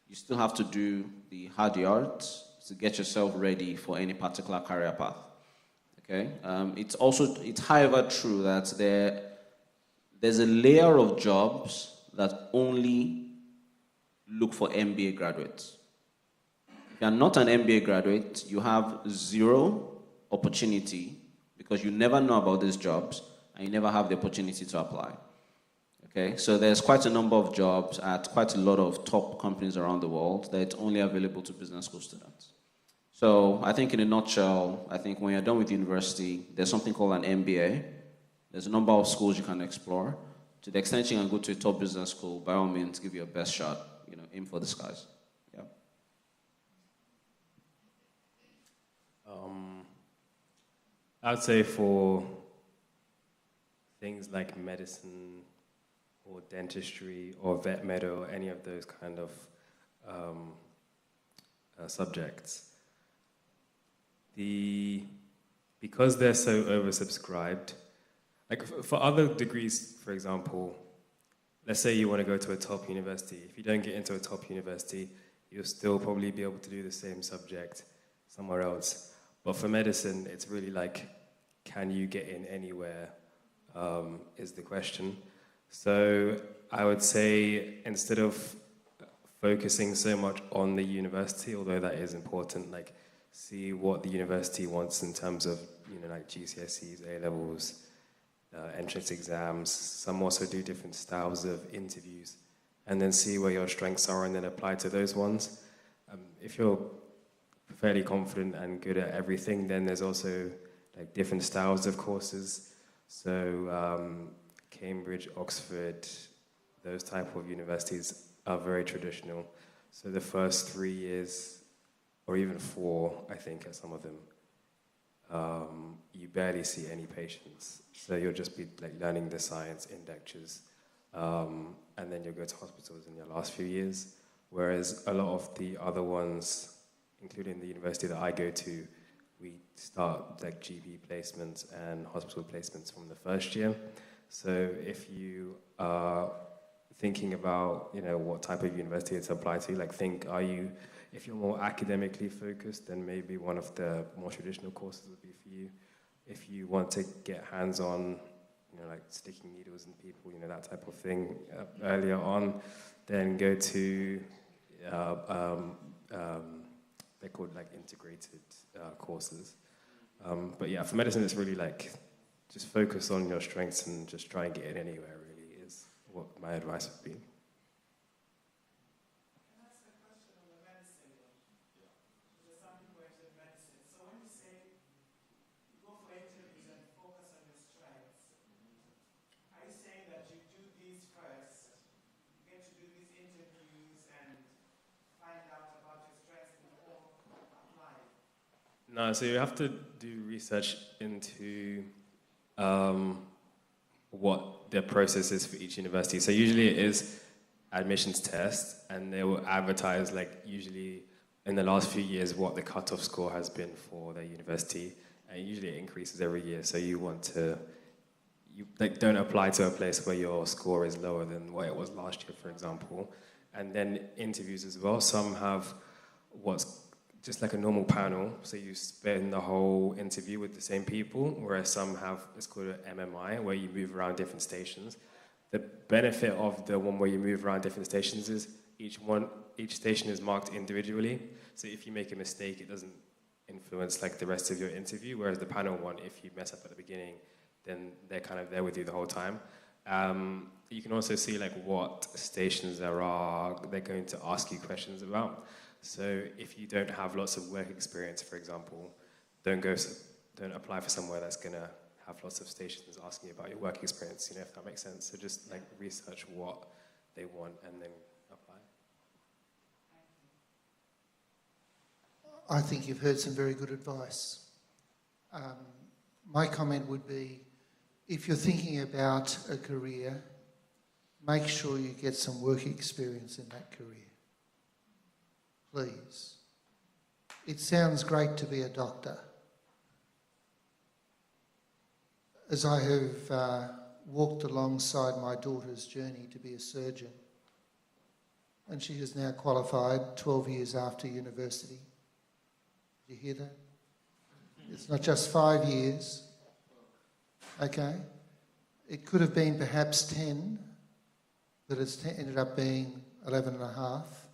You still have to do the hard yards to get yourself ready for any particular career path. Okay? It's however true that there's a layer of jobs that only look for MBA graduates. If you're not an MBA graduate, you have zero opportunity because you never know about these jobs and you never have the opportunity to apply. Okay, so there's quite a number of jobs at quite a lot of top companies around the world that are only available to business school students. So I think in a nutshell, I think when you're done with university, there's something called an MBA. There's a number of schools you can explore. To the extent you can go to a top business school, by all means, give your best shot. Aim for the skies. Yeah. I would say for things like medicine or dentistry or vet med or any of those kind of subjects, because they're so oversubscribed, like for other degrees, for example, let's say you want to go to a top university. If you don't get into a top university, you'll still probably be able to do the same subject somewhere else. But for medicine, it's really like, can you get in anywhere, is the question. So I would say instead of focusing so much on the university, although that is important, like see what the university wants in terms of, like GCSEs, A-levels, entrance exams. Some also do different styles of interviews, and then see where your strengths are and then apply to those ones. If you're fairly confident and good at everything, then there's also like different styles of courses. So Cambridge, Oxford, those type of universities are very traditional. So the first 3 years, or even 4, I think, at some of them, you barely see any patients. So you'll just be like learning the science in lectures, and then you'll go to hospitals in your last few years. Whereas a lot of the other ones, including the university that I go to, we start like GP placements and hospital placements from the first year. So if you are thinking about, what type of university to apply to, like if you're more academically focused, then maybe one of the more traditional courses would be for you. If you want to get hands-on, like sticking needles in people, that type of thing earlier on, then go to, they're called like integrated courses. But yeah, for medicine, it's really like, just focus on your strengths and just try and get in anywhere, really, is what my advice would be. No, so you have to do research into what the process is for each university. So usually it is admissions test, and they will advertise, like, usually in the last few years what the cutoff score has been for their university, and usually it increases every year. So you don't apply to a place where your score is lower than what it was last year, for example. And then interviews as well. Some have what's just like a normal panel, so you spend the whole interview with the same people, whereas some have, it's called an MMI, where you move around different stations. The benefit of the one where you move around different stations is each station is marked individually, so if you make a mistake, it doesn't influence like the rest of your interview, whereas the panel one, if you mess up at the beginning, then they're kind of there with you the whole time. You can also see like what stations they're going to ask you questions about. So if you don't have lots of work experience, for example, don't apply for somewhere that's going to have lots of stations asking you about your work experience, if that makes sense. So just like research what they want and then apply. I think you've heard some very good advice. My comment would be, if you're thinking about a career, make sure you get some work experience in that career. Please. It sounds great to be a doctor. As I have walked alongside my daughter's journey to be a surgeon, and she has now qualified 12 years after university. Did you hear that? It's not just 5 years, okay? It could have been perhaps 10, but it's ended up being 11 and a half.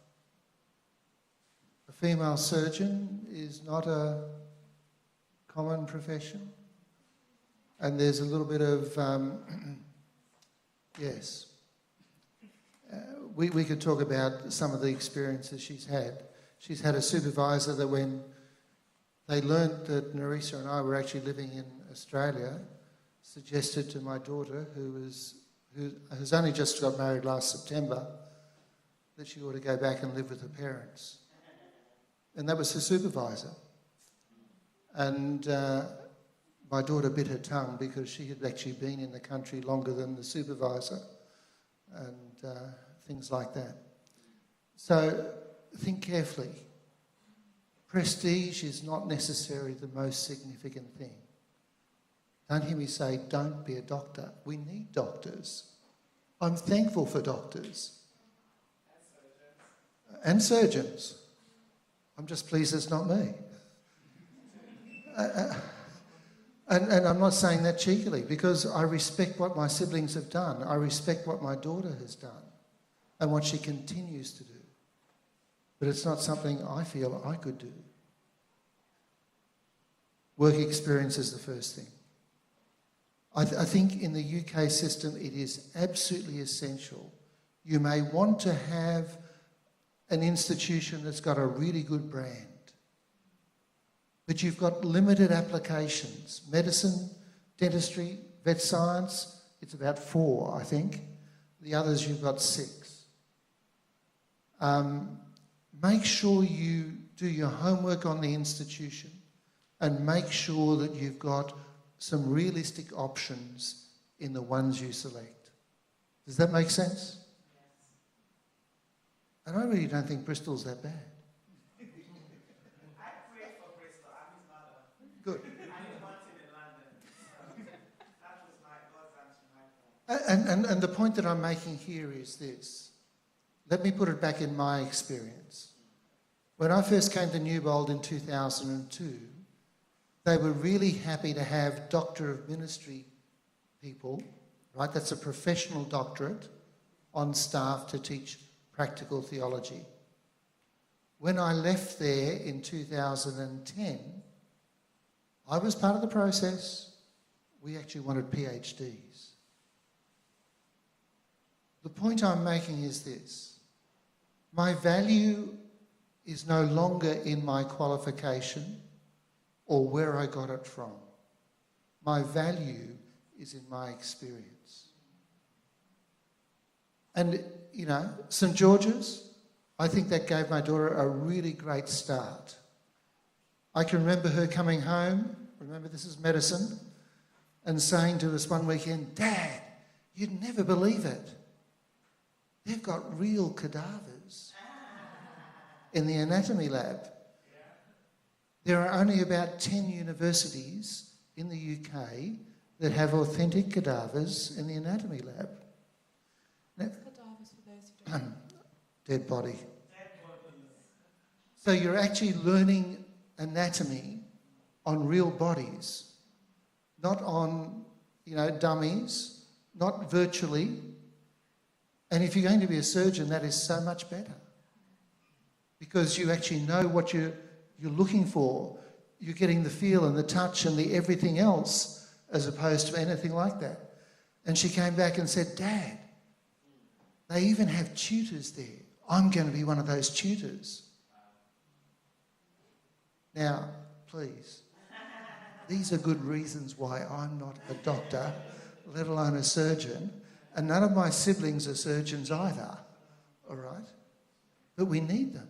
A female surgeon is not a common profession. And there's a little bit of, yes. We could talk about some of the experiences she's had. She's had a supervisor that when they learnt that Nerissa and I were actually living in Australia, suggested to my daughter, who has only just got married last September, that she ought to go back and live with her parents. And that was her supervisor. And my daughter bit her tongue because she had actually been in the country longer than the supervisor and things like that. So think carefully. Prestige is not necessarily the most significant thing. Don't hear me say, don't be a doctor. We need doctors. I'm thankful for doctors. And surgeons. I'm just pleased it's not me. And I'm not saying that cheekily, because I respect what my siblings have done. I respect what my daughter has done and what she continues to do. But it's not something I feel I could do. Work experience is the first thing. I think in the UK system it is absolutely essential. You may want to have an institution that's got a really good brand, but you've got limited applications. Medicine, dentistry, vet science, it's about 4, I think. The others you've got 6. Make sure you do your homework on the institution and make sure that you've got some realistic options in the ones you select. Does that make sense? Yes. And I really don't think Bristol's that bad. I prayed for Bristol. I'm his mother. Good. I didn't want him in London. So that was my God's answer to my prayer. And the point that I'm making here is this. Let me put it back in my experience. When I first came to Newbold in 2002, they were really happy to have Doctor of Ministry people, right? That's a professional doctorate on staff to teach practical theology. When I left there in 2010, I was part of the process. We actually wanted PhDs. The point I'm making is this. My value is no longer in my qualification or where I got it from. My value is in my experience. And, you know, St. George's, I think that gave my daughter a really great start. I can remember her coming home, remember this is medicine, and saying to us one weekend, "Dad, you'd never believe it. They've got real cadavers in the anatomy lab." There are only about 10 universities in the UK that have authentic cadavers in the anatomy lab. Now, Cadavers for those who don't know. dead body. So you're actually learning anatomy on real bodies, not on, dummies, not virtually. And if you're going to be a surgeon, that is so much better, because you actually know what you're looking for. You're getting the feel and the touch and the everything else, as opposed to anything like that. And she came back and said, "Dad, they even have tutors there. I'm going to be one of those tutors." Now, please, these are good reasons why I'm not a doctor, let alone a surgeon, and none of my siblings are surgeons either, all right? But we need them.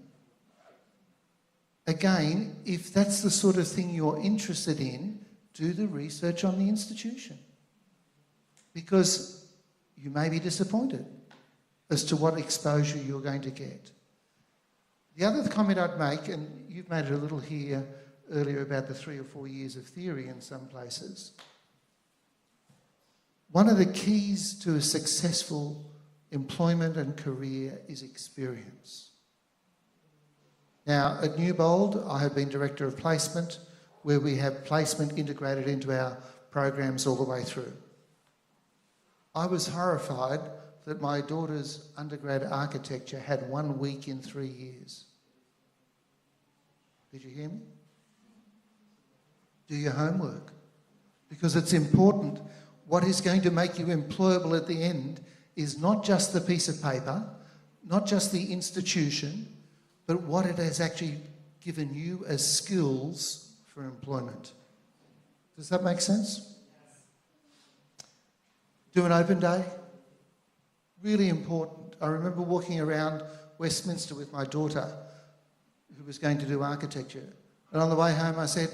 Again, if that's the sort of thing you're interested in, do the research on the institution, because you may be disappointed as to what exposure you're going to get. The other comment I'd make, and you've made it a little here earlier about the 3 or 4 years of theory in some places, one of the keys to a successful employment and career is experience. Now, at Newbold, I have been Director of Placement, where we have placement integrated into our programs all the way through. I was horrified that my daughter's undergrad architecture had 1 week in 3 years. Did you hear me? Do your homework, because it's important. What is going to make you employable at the end is not just the piece of paper, not just the institution, but what it has actually given you as skills for employment. Does that make sense? Do an open day. Really important. I remember walking around Westminster with my daughter, who was going to do architecture. And on the way home I said,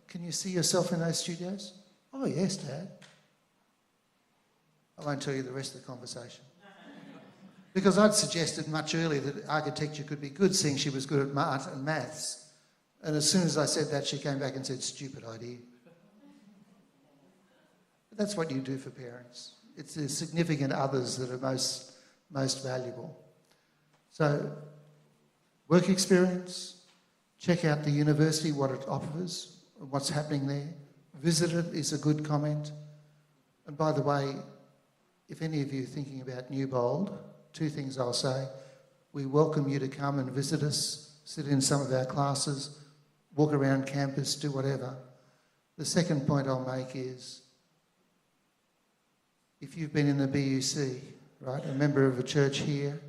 "Can you see yourself in those studios?" "Oh, yes, Dad." I won't tell you the rest of the conversation. Because I'd suggested much earlier that architecture could be good, seeing she was good at art and maths. And as soon as I said that, she came back and said, "Stupid idea." But that's what you do for parents. It's the significant others that are most valuable. So, work experience, check out the university, what it offers, what's happening there. Visit it is a good comment. And by the way, if any of you are thinking about Newbold, 2 things I'll say. We welcome you to come and visit us, sit in some of our classes, walk around campus, do whatever. The second point I'll make is, if you've been in the BUC, right, a member of a church here,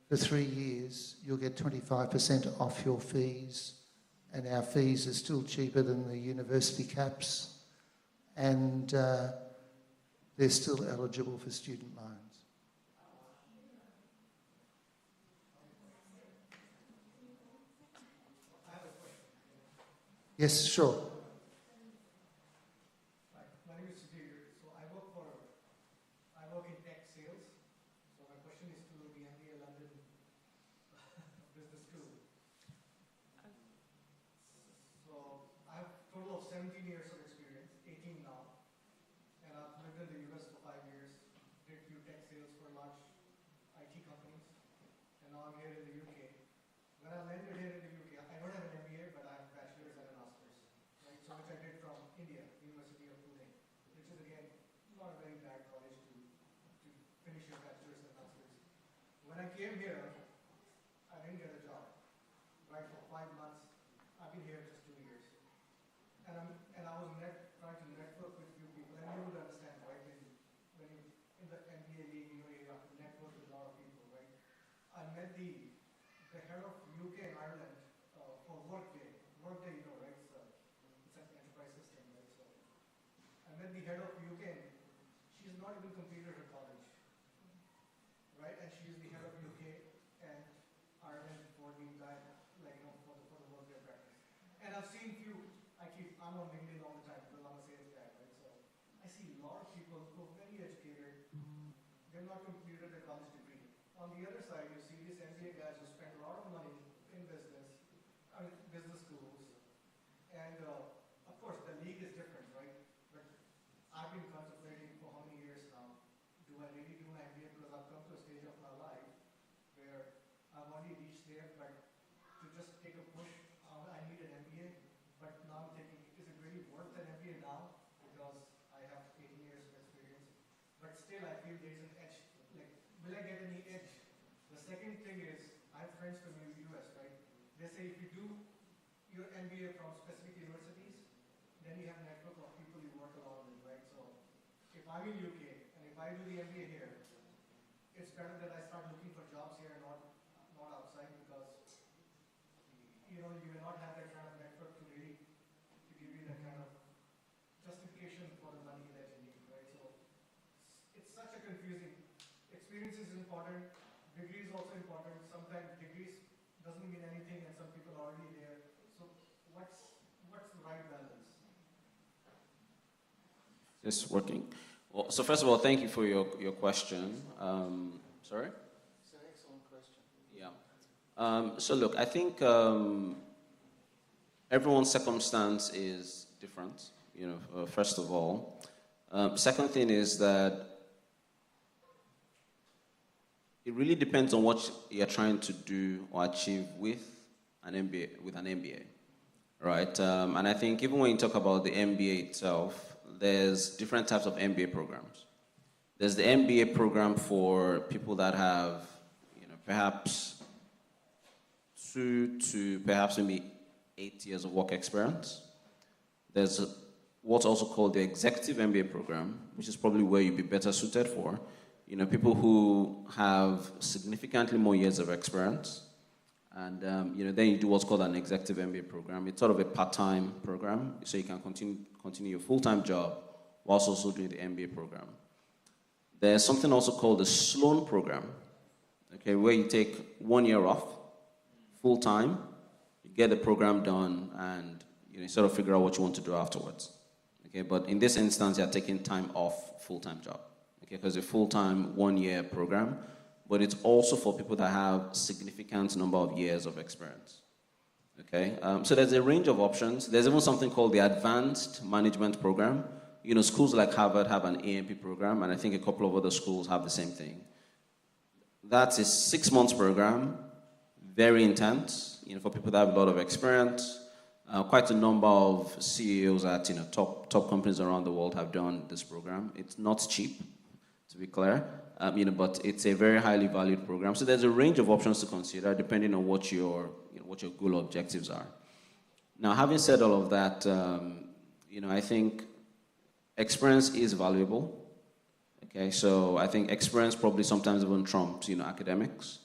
for 3 years, you'll get 25% off your fees, and our fees are still cheaper than the university caps, and they're still eligible for student loans. Yes, sure. My name is Sudhir. So I work in tech sales. So my question is to the MBA London Business School. So I have a total of 17 years of experience, 18 now, and I've lived in the US for 5 years, did few tech sales for large IT companies, and now I'm here in the UK. When I landed here in the UK, I don't have an MBA, but I have a bachelor's and a master's, right? So which I did from India, University of Pune, which is again not a very bad college to finish your bachelor's and master's. When I came here, I didn't get a job, right? For 5 months, I've been here just 2 years, and I was trying to network with few people, and you would understand, right? When you in the MBA league, you have to network with a lot of people, right? I met the head of UK and Ireland for Workday. Workday, you know, right? It's an enterprise system, right? So I met the head of UK, and she's not even completed her college, right? And she's the head of UK and Ireland for the for the Workday practice. And I've seen few. I'm on LinkedIn all the time because I'm a sales guy, right? So I see a lot of people who are very educated. They've not completed their college degree. On the other side, you see these MBA guys who spend a lot of money in business schools, and of course the league is different, right? But I've been contemplating for how many years now, do I really do my MBA? Because I've come to a stage of my life where I've already reached there, but to just take a push, I need an MBA. But now I'm thinking, is it really worth an MBA now? Because I have 18 years of experience. But still, I feel there's an edge. Like, will I get any edge? The second thing is, I have friends from the US, right? They say if you do your MBA from specific universities, then you have a network of people you work along with, right? So if I'm in UK and if I do the MBA here, it's better that I start looking for jobs here and not outside, because you will not have that kind of network to give you that kind of justification for the money that you need, right? So it's such a confusing. Experience is important. Degree is also important. Sometimes degrees doesn't mean anything, and some people are already there. So what's the right balance? It's working. Well, so first of all, thank you for your question. Sorry? It's an excellent question. Yeah. So look, I think everyone's circumstance is different, first of all. Second thing is that it really depends on what you're trying to do or achieve with an MBA, right? And I think even when you talk about the MBA itself, there's different types of MBA programs. There's the MBA program for people that have, perhaps 2 to perhaps maybe 8 years of work experience. There's what's also called the executive MBA program, which is probably where you'd be better suited for. People who have significantly more years of experience. And, then you do what's called an executive MBA program. It's sort of a part-time program, so you can continue your full-time job whilst also doing the MBA program. There's something also called the Sloan program, okay, where you take 1 year off, full-time, you get the program done, and you sort of figure out what you want to do afterwards. Okay, but in this instance, you're taking time off full-time job. Okay, because it's a full-time 1 year program, but it's also for people that have significant number of years of experience. Okay, so there's a range of options. There's even something called the Advanced Management Program. Schools like Harvard have an AMP program, and I think a couple of other schools have the same thing. That's a 6 months program, very intense, for people that have a lot of experience. Quite a number of CEOs at top companies around the world have done this program. It's not cheap, to be clear, but it's a very highly valued program. So there's a range of options to consider depending on what your goal objectives are. Now, having said all of that, I think experience is valuable. Okay, so I think experience probably sometimes even trumps, academics.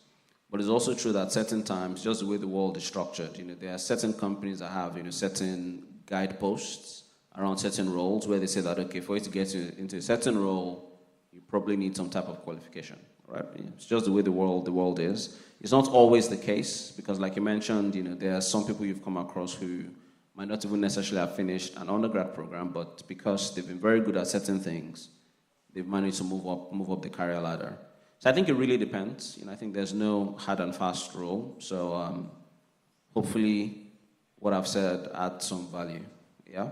But it's also true that certain times, just the way the world is structured, there are certain companies that have, certain guideposts around certain roles where they say that, okay, for you to get into a certain role, you probably need some type of qualification, right? It's just the way the world is. It's not always the case because, like you mentioned, there are some people you've come across who might not even necessarily have finished an undergrad program, but because they've been very good at certain things, they've managed to move up the career ladder. So I think it really depends. I think there's no hard and fast rule. So hopefully what I've said adds some value. Yeah?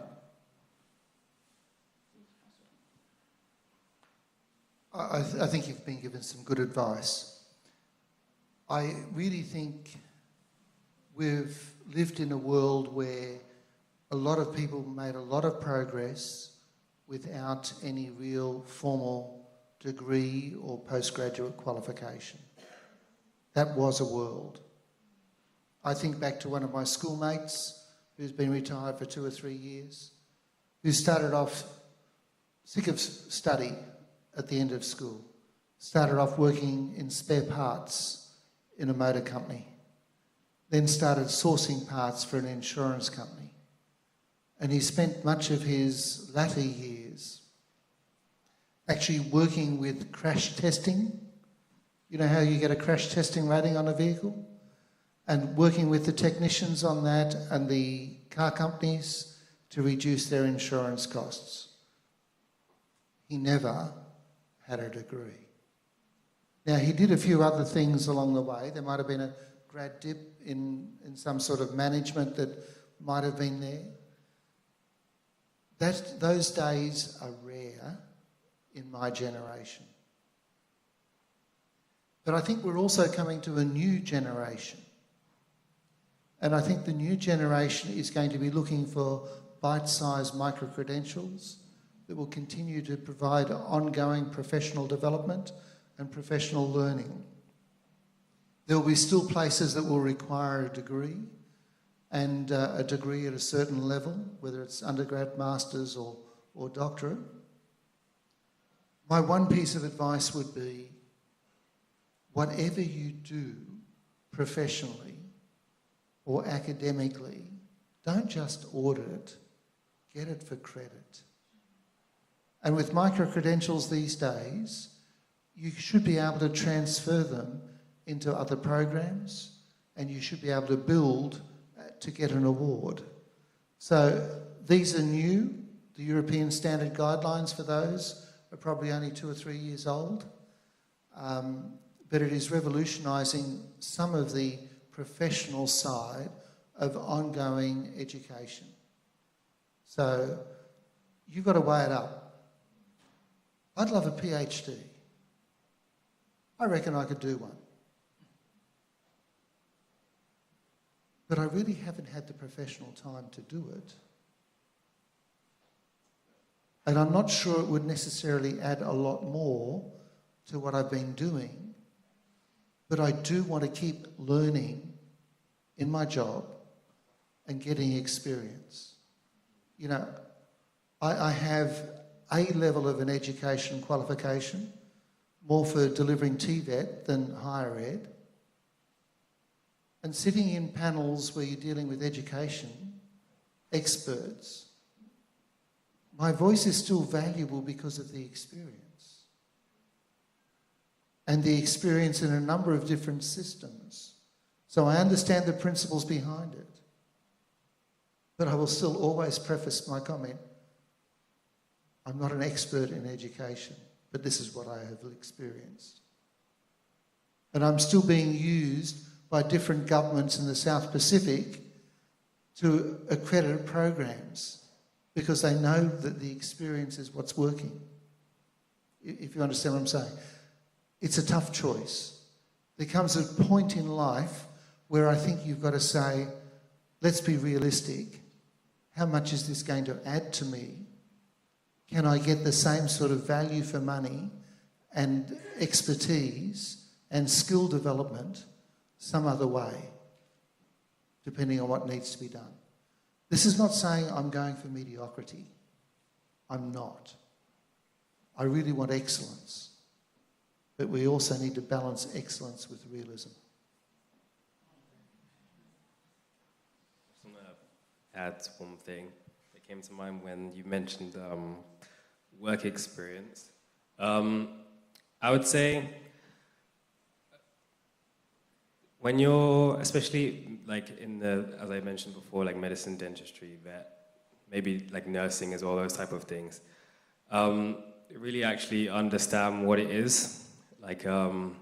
I think you've been given some good advice. I really think we've lived in a world where a lot of people made a lot of progress without any real formal degree or postgraduate qualification. That was a world. I think back to one of my schoolmates who's been retired for 2 or 3 years, who started off sick of study at the end of school, started off working in spare parts in a motor company, then started sourcing parts for an insurance company. And he spent much of his latter years actually working with crash testing. You know how you get a crash testing rating on a vehicle? And working with the technicians on that and the car companies to reduce their insurance costs. He never had a degree. Now, he did a few other things along the way. There might have been a grad dip in some sort of management that might have been there. Those days are rare in my generation. But I think we're also coming to a new generation. And I think the new generation is going to be looking for bite-sized micro-credentials that will continue to provide ongoing professional development and professional learning. There will be still places that will require a degree, and a degree at a certain level, whether it's undergrad, master's or doctorate. My one piece of advice would be, whatever you do professionally or academically, don't just audit it, get it for credit. And with micro-credentials these days, you should be able to transfer them into other programs, and you should be able to build to get an award. So these are new. The European standard guidelines for those are probably only 2 or 3 years old. But it is revolutionising some of the professional side of ongoing education. So you've got to weigh it up. I'd love a PhD. I reckon I could do one. But I really haven't had the professional time to do it. And I'm not sure it would necessarily add a lot more to what I've been doing, but I do want to keep learning in my job and getting experience. You know, I have a level of an education qualification, more for delivering TVET than higher ed. And sitting in panels where you're dealing with education experts, my voice is still valuable because of the experience. And the experience in a number of different systems. So I understand the principles behind it. But I will still always preface my comment, I'm not an expert in education, but this is what I have experienced. And I'm still being used by different governments in the South Pacific to accredit programs because they know that the experience is what's working. If you understand what I'm saying. It's a tough choice. There comes a point in life where I think you've got to say, let's be realistic. How much is this going to add to me? Can I get the same sort of value for money and expertise and skill development some other way, depending on what needs to be done? This is not saying I'm going for mediocrity. I'm not. I really want excellence. But we also need to balance excellence with realism. I just want to add one thing that came to mind when you mentioned work experience. I would say when you're, especially like in the, as I mentioned before, like medicine, dentistry, vet, maybe like nursing as well, those type of things, really actually understand what it is. Like the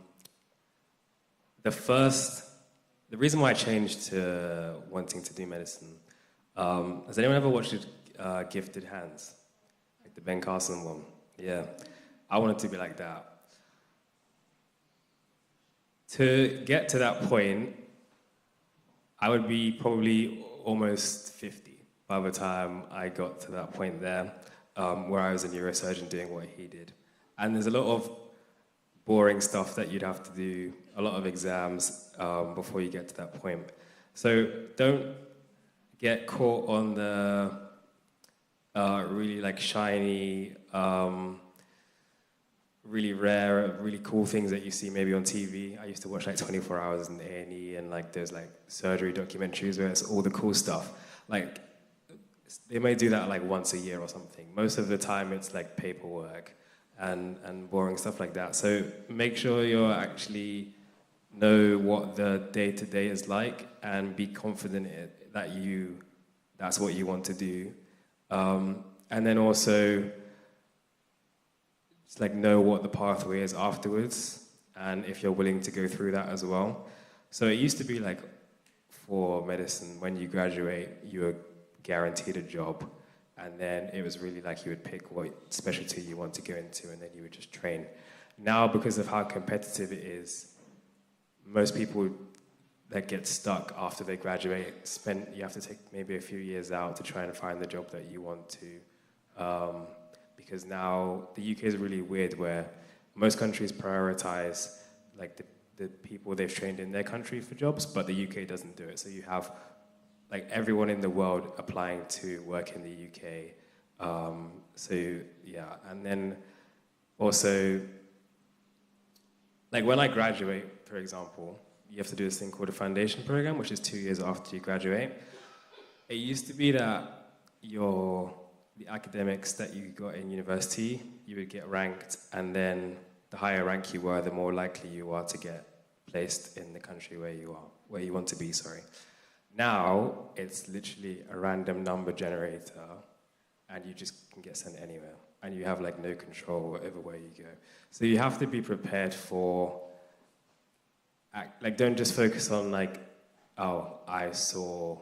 reason why I changed to wanting to do medicine, has anyone ever watched Gifted Hands? Like the Ben Carson one? Yeah. I wanted to be like that. To get to that point, I would be probably almost 50 by the time I got to that point there, where I was a neurosurgeon doing what he did. And there's a lot of boring stuff that you'd have to do, a lot of exams before you get to that point. So don't get caught on the really like shiny, really rare, really cool things that you see maybe on TV. I used to watch like 24 Hours in A&E and like there's like surgery documentaries where it's all the cool stuff. Like they may do that like once a year or something. Most of the time it's like paperwork and boring stuff like that. So make sure you actually know what the day-to-day is like and be confident that that's what you want to do. And then also just like know what the pathway is afterwards and if you're willing to go through that as well. So it used to be like for medicine, when you graduate, you were guaranteed a job. And then it was really like you would pick what specialty you want to go into and then you would just train. Now, because of how competitive it is, most people that get stuck after they graduate, you have to take maybe a few years out to try and find the job that you want to. Because now the UK is really weird where most countries prioritize like the people they've trained in their country for jobs, but the UK doesn't do it. So you have like everyone in the world applying to work in the UK. So yeah, and then also, like when I graduate, for example, you have to do this thing called a foundation program, which is 2 years after you graduate. It used to be that the academics that you got in university, you would get ranked, and then the higher rank you were, the more likely you are to get placed in the country where you want to be, sorry. Now, it's literally a random number generator, and you just can get sent anywhere, and you have like no control whatever way you go. So you have to be prepared for, like, don't just focus on like, oh, I saw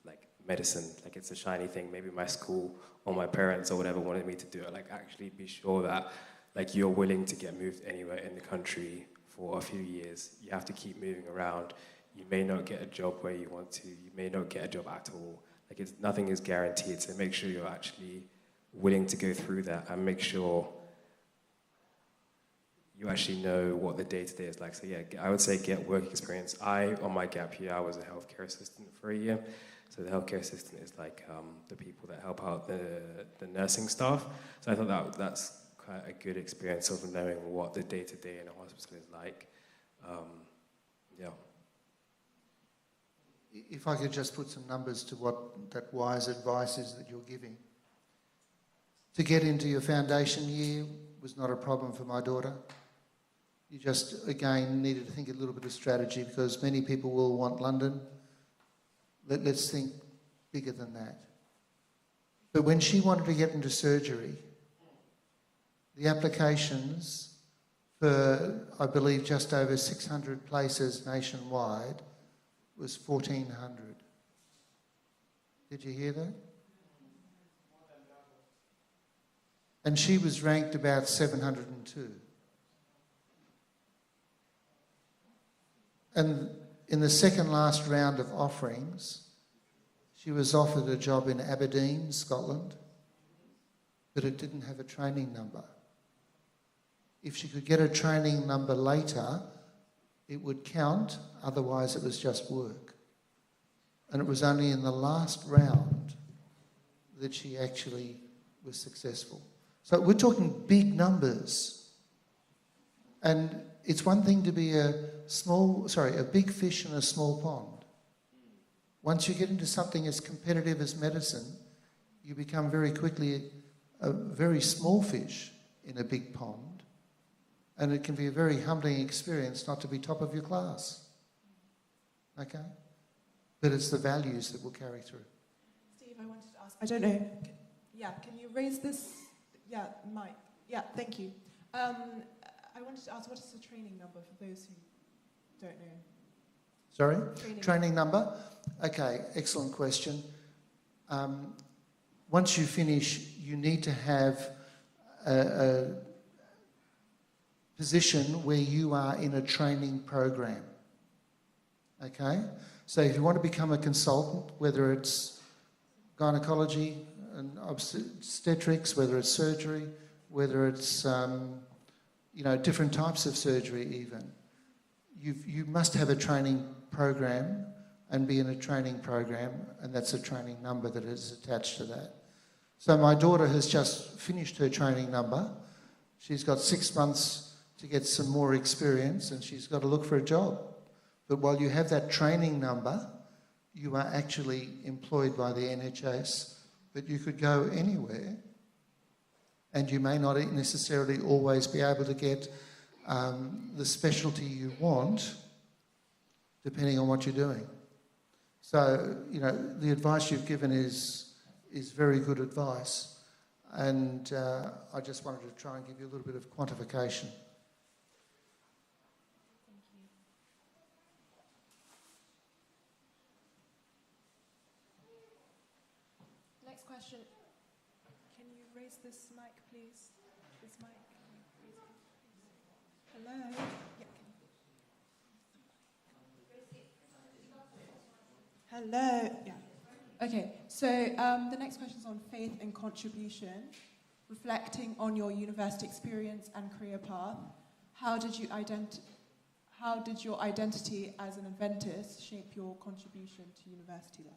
like medicine, like it's a shiny thing, maybe my school or my parents or whatever wanted me to do it. Like, actually be sure that like you're willing to get moved anywhere in the country for a few years. You have to keep moving around. You may not get a job where you want to. You may not get a job at all. Like, nothing is guaranteed. So make sure you're actually willing to go through that, and make sure you actually know what the day-to-day is like. So yeah, I would say get work experience. On my gap year, I was a healthcare assistant for a year. So the healthcare assistant is like the people that help out the nursing staff. So I thought that's quite a good experience of knowing what the day-to-day in a hospital is like. Yeah. If I could just put some numbers to what that wise advice is that you're giving. To get into your foundation year was not a problem for my daughter. You just, again, needed to think a little bit of strategy, because many people will want London. Let's think bigger than that. But when she wanted to get into surgery, the applications for, I believe, just over 600 places nationwide was 1,400. Did you hear that? And she was ranked about 702. And in the second last round of offerings, she was offered a job in Aberdeen, Scotland, but it didn't have a training number. If she could get a training number later, it would count, otherwise it was just work. And it was only in the last round that she actually was successful. So we're talking big numbers. And it's one thing to be a big fish in a small pond. Once you get into something as competitive as medicine, you become very quickly a very small fish in a big pond. And it can be a very humbling experience not to be top of your class. Okay? But it's the values that will carry through. Steve, I wanted to ask, I don't know, yeah, can you raise this? Yeah, Mike. Yeah, thank you. I wanted to ask, what is the training number for those who don't know? Sorry? Training number? Okay, excellent question. Once you finish, you need to have a position where you are in a training program. Okay? So if you want to become a consultant, whether it's gynecology and obstetrics, whether it's surgery, whether it's different types of surgery even, you must have a training program and be in a training program, and that's a training number that is attached to that. So my daughter has just finished her training number. She's got 6 months to get some more experience, and she's got to look for a job. But while you have that training number, you are actually employed by the NHS, but you could go anywhere, and you may not necessarily always be able to get the specialty you want, depending on what you're doing. So, the advice you've given is very good advice, and I just wanted to try and give you a little bit of quantification. Next question. Can you raise this mic, please? This mic. Hello? Yeah. Hello? Yeah. Okay, so the next question is on faith and contribution. Reflecting on your university experience and career path, how did your identity as an Adventist shape your contribution to university life?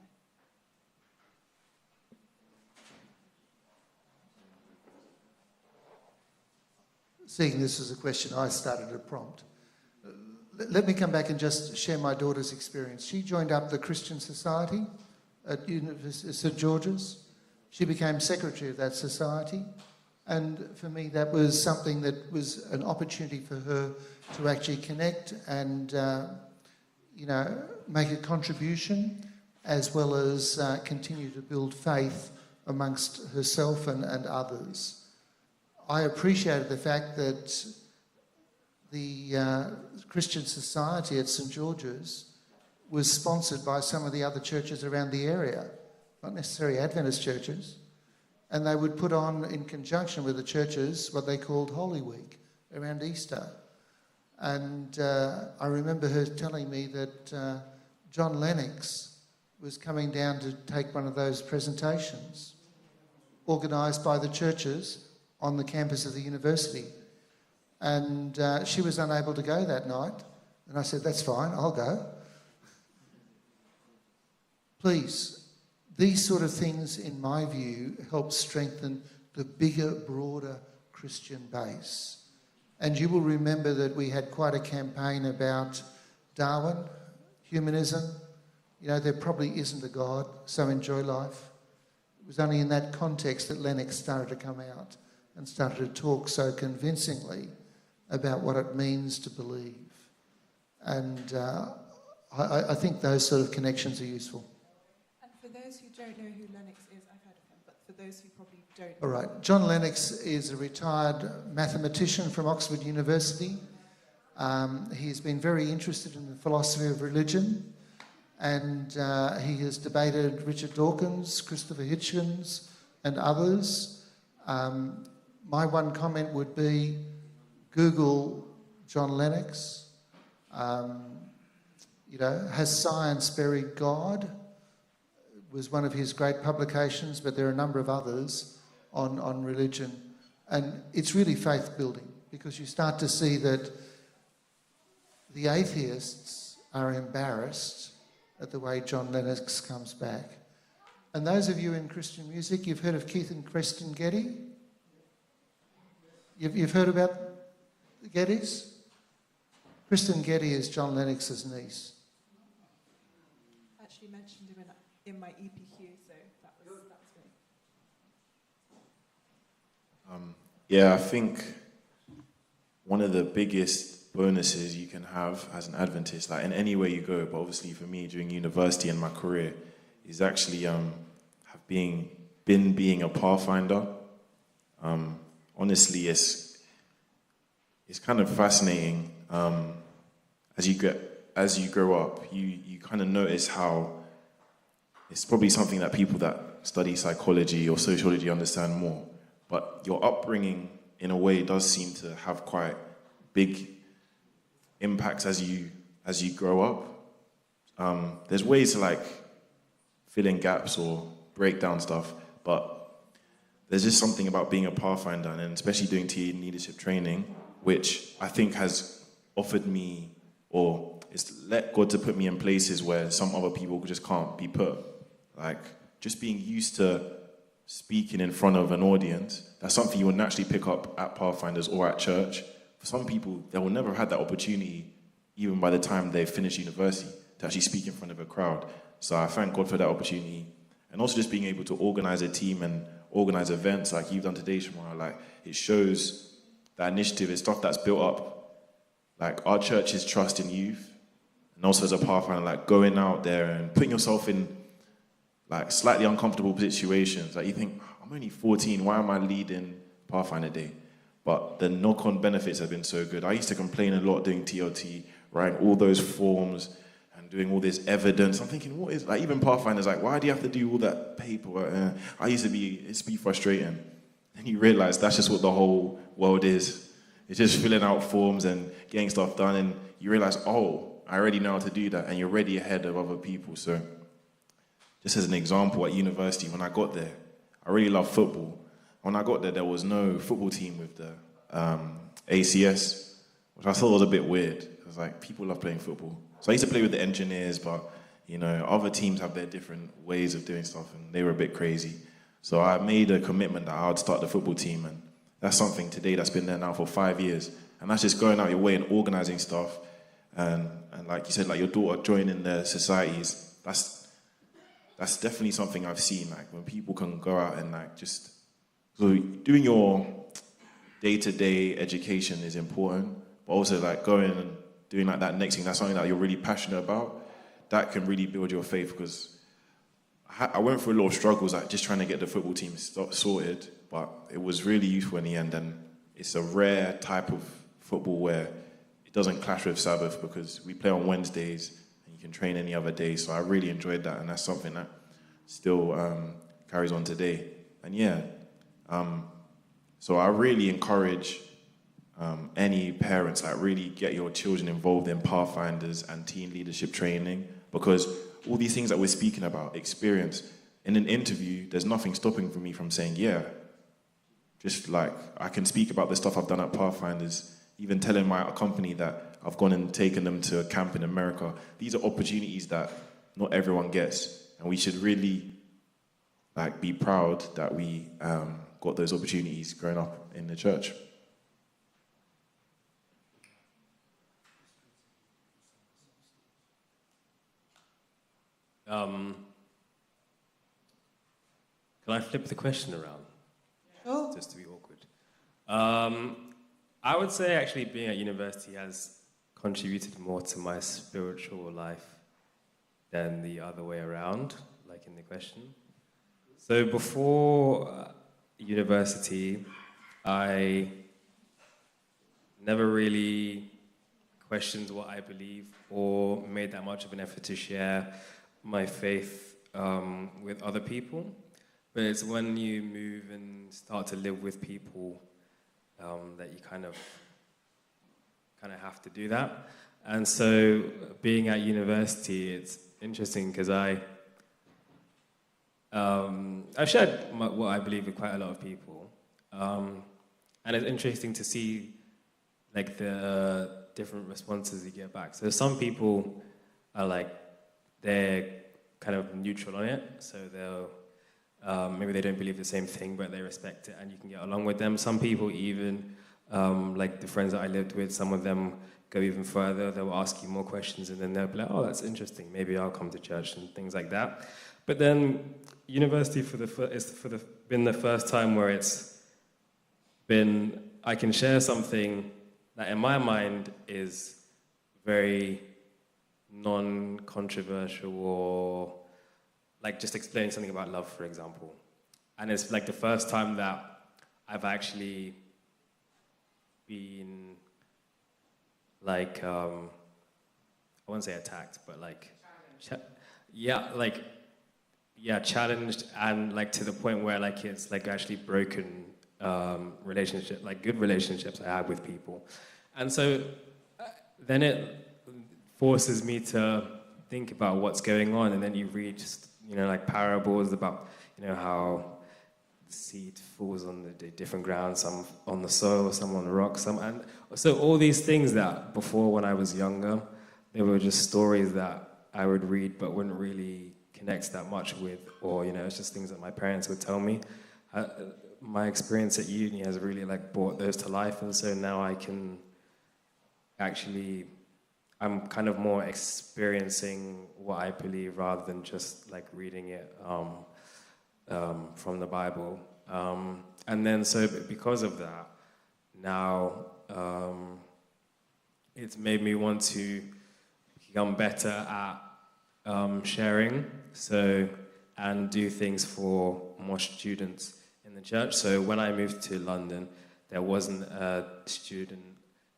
Seeing this as a question I started to prompt, let me come back and just share my daughter's experience. She joined up the Christian Society at St George's. She became secretary of that society, and for me that was something that was an opportunity for her to actually connect and make a contribution, as well as continue to build faith amongst herself and others. I appreciated the fact that the Christian Society at St George's was sponsored by some of the other churches around the area, not necessarily Adventist churches, and they would put on, in conjunction with the churches, what they called Holy Week around Easter. And I remember her telling me that John Lennox was coming down to take one of those presentations organised by the churches on the campus of the university. And she was unable to go that night. And I said, that's fine, I'll go. Please, these sort of things, in my view, help strengthen the bigger, broader Christian base. And you will remember that we had quite a campaign about Darwin, humanism. You know, there probably isn't a God, so enjoy life. It was only in that context that Lennox started to come out and started to talk so convincingly about what it means to believe. And I think those sort of connections are useful. And for those who don't know who Lennox is, I've heard of him, but for those who probably don't All right. John Lennox is a retired mathematician from Oxford University. He's been very interested in the philosophy of religion, and he has debated Richard Dawkins, Christopher Hitchens, and others. My one comment would be Google John Lennox. Has Science Buried God? Was one of his great publications, but there are a number of others on religion. And it's really faith building, because you start to see that the atheists are embarrassed at the way John Lennox comes back. And those of you in Christian music, you've heard of Keith and Kristen Getty? You've heard about the Gettys? Kristen Getty is John Lennox's niece. I actually mentioned him in my EPQ, so that was me. Yeah, I think one of the biggest bonuses you can have as an Adventist, like in any way you go, but obviously for me during university and my career, is actually being a pathfinder. Honestly, it's kind of fascinating. As you grow up, you kind of notice how it's probably something that people that study psychology or sociology understand more. But your upbringing, in a way, does seem to have quite big impacts as you grow up. There's ways to fill in gaps or break down stuff, but there's just something about being a pathfinder, and especially doing teen leadership training, which I think has offered me, or it's led God to put me in places where some other people just can't be put. Like, just being used to speaking in front of an audience, that's something you will naturally pick up at Pathfinders or at church. For some people, they will never have had that opportunity, even by the time they finish university, to actually speak in front of a crowd. So I thank God for that opportunity. And also just being able to organize a team and organize events like you've done today, Shamara. It shows that initiative is stuff that's built up. Our church's trust in youth, and also as a pathfinder, going out there and putting yourself in slightly uncomfortable situations. You think, I'm only 14, why am I leading Pathfinder Day? But the knock-on benefits have been so good. I used to complain a lot doing TLT, writing all those forms and doing all this evidence. I'm thinking, what is, even Pathfinders, why do you have to do all that paperwork? It's be frustrating. And you realize that's just what the whole world is. It's just filling out forms and getting stuff done, and you realize, I already know how to do that, and you're already ahead of other people. So just as an example, at university, when I got there, I really loved football. When I got there was no football team with the ACS, which I thought was a bit weird. I was like, people love playing football. So I used to play with the engineers, but, other teams have their different ways of doing stuff, and they were a bit crazy. So I made a commitment that I would start the football team, and that's something today that's been there now for 5 years. And that's just going out your way and organizing stuff. And like you said, your daughter joining the societies, that's definitely something I've seen, when people can go out and so doing your day-to-day education is important, but also going and doing that next thing, that's something that you're really passionate about, that can really build your faith, because I went through a lot of struggles, like just trying to get the football team sorted, but it was really useful in the end. And it's a rare type of football where it doesn't clash with Sabbath because we play on Wednesdays and you can train any other day. So I really enjoyed that, and that's something that still carries on today. And yeah, so I really encourage any parents, like, really get your children involved in Pathfinders and teen leadership training, because all these things that we're speaking about, experience, in an interview, there's nothing stopping for me from saying, yeah, just like, I can speak about the stuff I've done at Pathfinders, even telling my company that I've gone and taken them to a camp in America. These are opportunities that not everyone gets, and we should really like be proud that we got those opportunities growing up in the church. Can I flip the question around? Sure. Just to be awkward. I would say actually being at university has contributed more to my spiritual life than the other way around, like in the question. So before university, I never really questioned what I believe or made that much of an effort to share my faith with other people. But it's when you move and start to live with people that you kind of have to do that. And so being at university, it's interesting because I've shared what I believe with quite a lot of people. And it's interesting to see like the different responses you get back. So some people are like, they're kind of neutral on it. So they'll, maybe they don't believe the same thing, but they respect it and you can get along with them. Some people even, like the friends that I lived with, some of them go even further. They'll ask you more questions and then they'll be like, oh, that's interesting. Maybe I'll come to church and things like that. But then university been the first time where it's been, I can share something that in my mind is very non-controversial, or like just explaining something about love, for example. And it's like the first time that I've actually been like, I wouldn't say attacked, but like, challenged, and like to the point where like it's like actually broken relationship, like good relationships I have with people. And so then it forces me to think about what's going on, and then you read just, like parables about, how the seed falls on the different ground, some on the soil, some on the rock, and so all these things that before when I was younger, they were just stories that I would read but wouldn't really connect that much with, or, it's just things that my parents would tell me. My experience at uni has really like brought those to life, and so now I can actually, I'm kind of more experiencing what I believe rather than just like reading it from the Bible. And then so because of that, now it's made me want to become better at sharing, and do things for more students in the church. So when I moved to London, there wasn't a student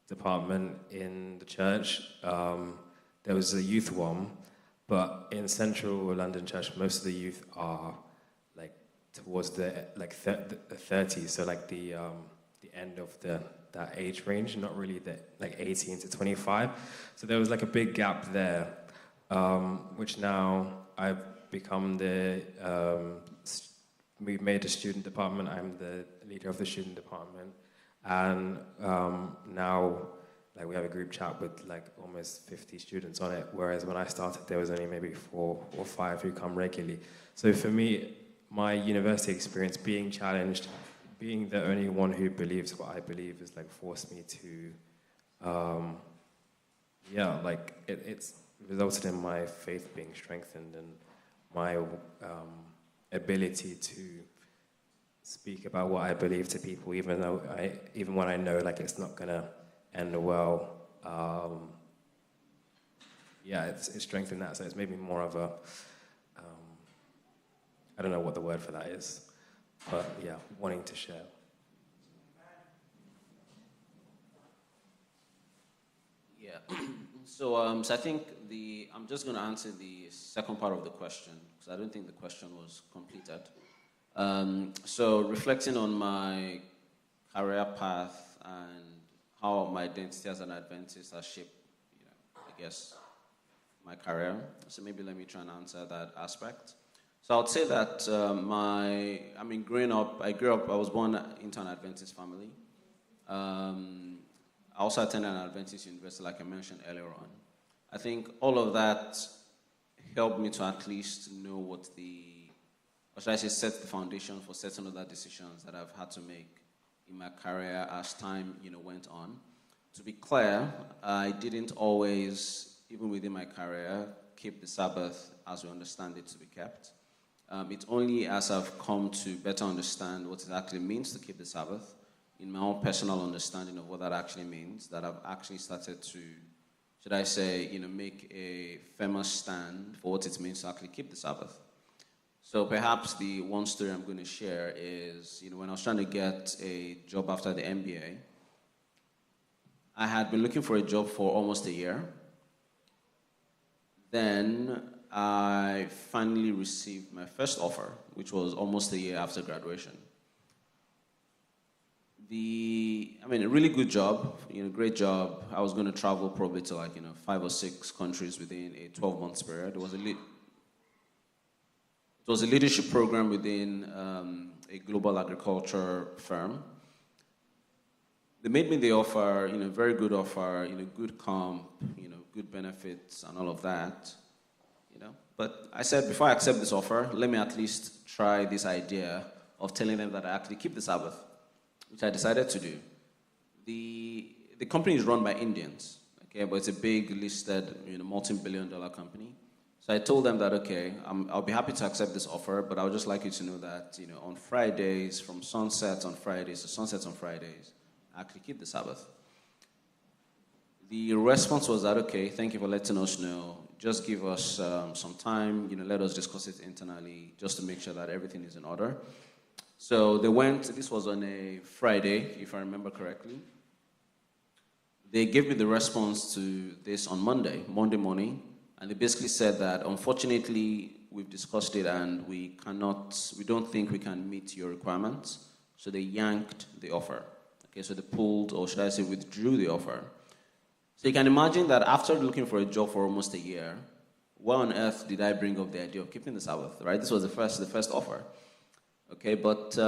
department in the church. There was a youth one, but in central London church, most of the youth are like towards the 30s, so like the end of that age range, not really the like 18 to 25. So there was like a big gap there, which now I've become we've made a student department. I'm the leader of the student department. And now, like, we have a group chat with like almost 50 students on it, whereas when I started, there was only maybe 4 or 5 who come regularly. So for me, my university experience, being challenged, being the only one who believes what I believe, is like forced me to, it's resulted in my faith being strengthened and my ability to speak about what I believe to people, even when I know like it's not gonna end well. It's strengthened that, so it's made me more of a I don't know what the word for that is, but yeah, wanting to share. Yeah. So I think I'm just going to answer the second part of the question because I don't think the question was completed. So reflecting on my career path and how my identity as an Adventist has shaped, I guess, my career. So maybe let me try and answer that aspect. So I would say that growing up, I was born into an Adventist family. I also attended an Adventist university, like I mentioned earlier on. I think all of that helped me to at least know or should I say, set the foundation for certain other decisions that I've had to make in my career as time, went on. To be clear, I didn't always, even within my career, keep the Sabbath as we understand it to be kept. It's only as I've come to better understand what it actually means to keep the Sabbath, in my own personal understanding of what that actually means, that I've actually started to, should I say, make a firmer stand for what it means to actually keep the Sabbath. So perhaps the one story I'm going to share is, when I was trying to get a job after the MBA, I had been looking for a job for almost a year. Then I finally received my first offer, which was almost a year after graduation. A really good job, great job. I was going to travel probably to 5 or 6 countries within a 12-month period. It was a leadership program within a global agriculture firm. They made me the offer, very good offer, good comp, good benefits and all of that, But I said, before I accept this offer, let me at least try this idea of telling them that I actually keep the Sabbath, which I decided to do. The company is run by Indians, okay, but it's a big listed, multi-billion-dollar company. So I told them that, okay, I'll be happy to accept this offer, but I would just like you to know that, on Fridays, from sunset on Fridays to sunsets on Fridays, I actually keep the Sabbath. The response was that, okay, thank you for letting us know. Just give us some time, let us discuss it internally just to make sure that everything is in order. So they went, this was on a Friday, if I remember correctly. They gave me the response to this on Monday morning, and they basically said that, unfortunately, we've discussed it and we don't think we can meet your requirements. So they yanked the offer. Okay, so they pulled, or should I say withdrew the offer. So you can imagine that after looking for a job for almost a year, why on earth did I bring up the idea of keeping the Sabbath, right? This was the first offer. Okay, but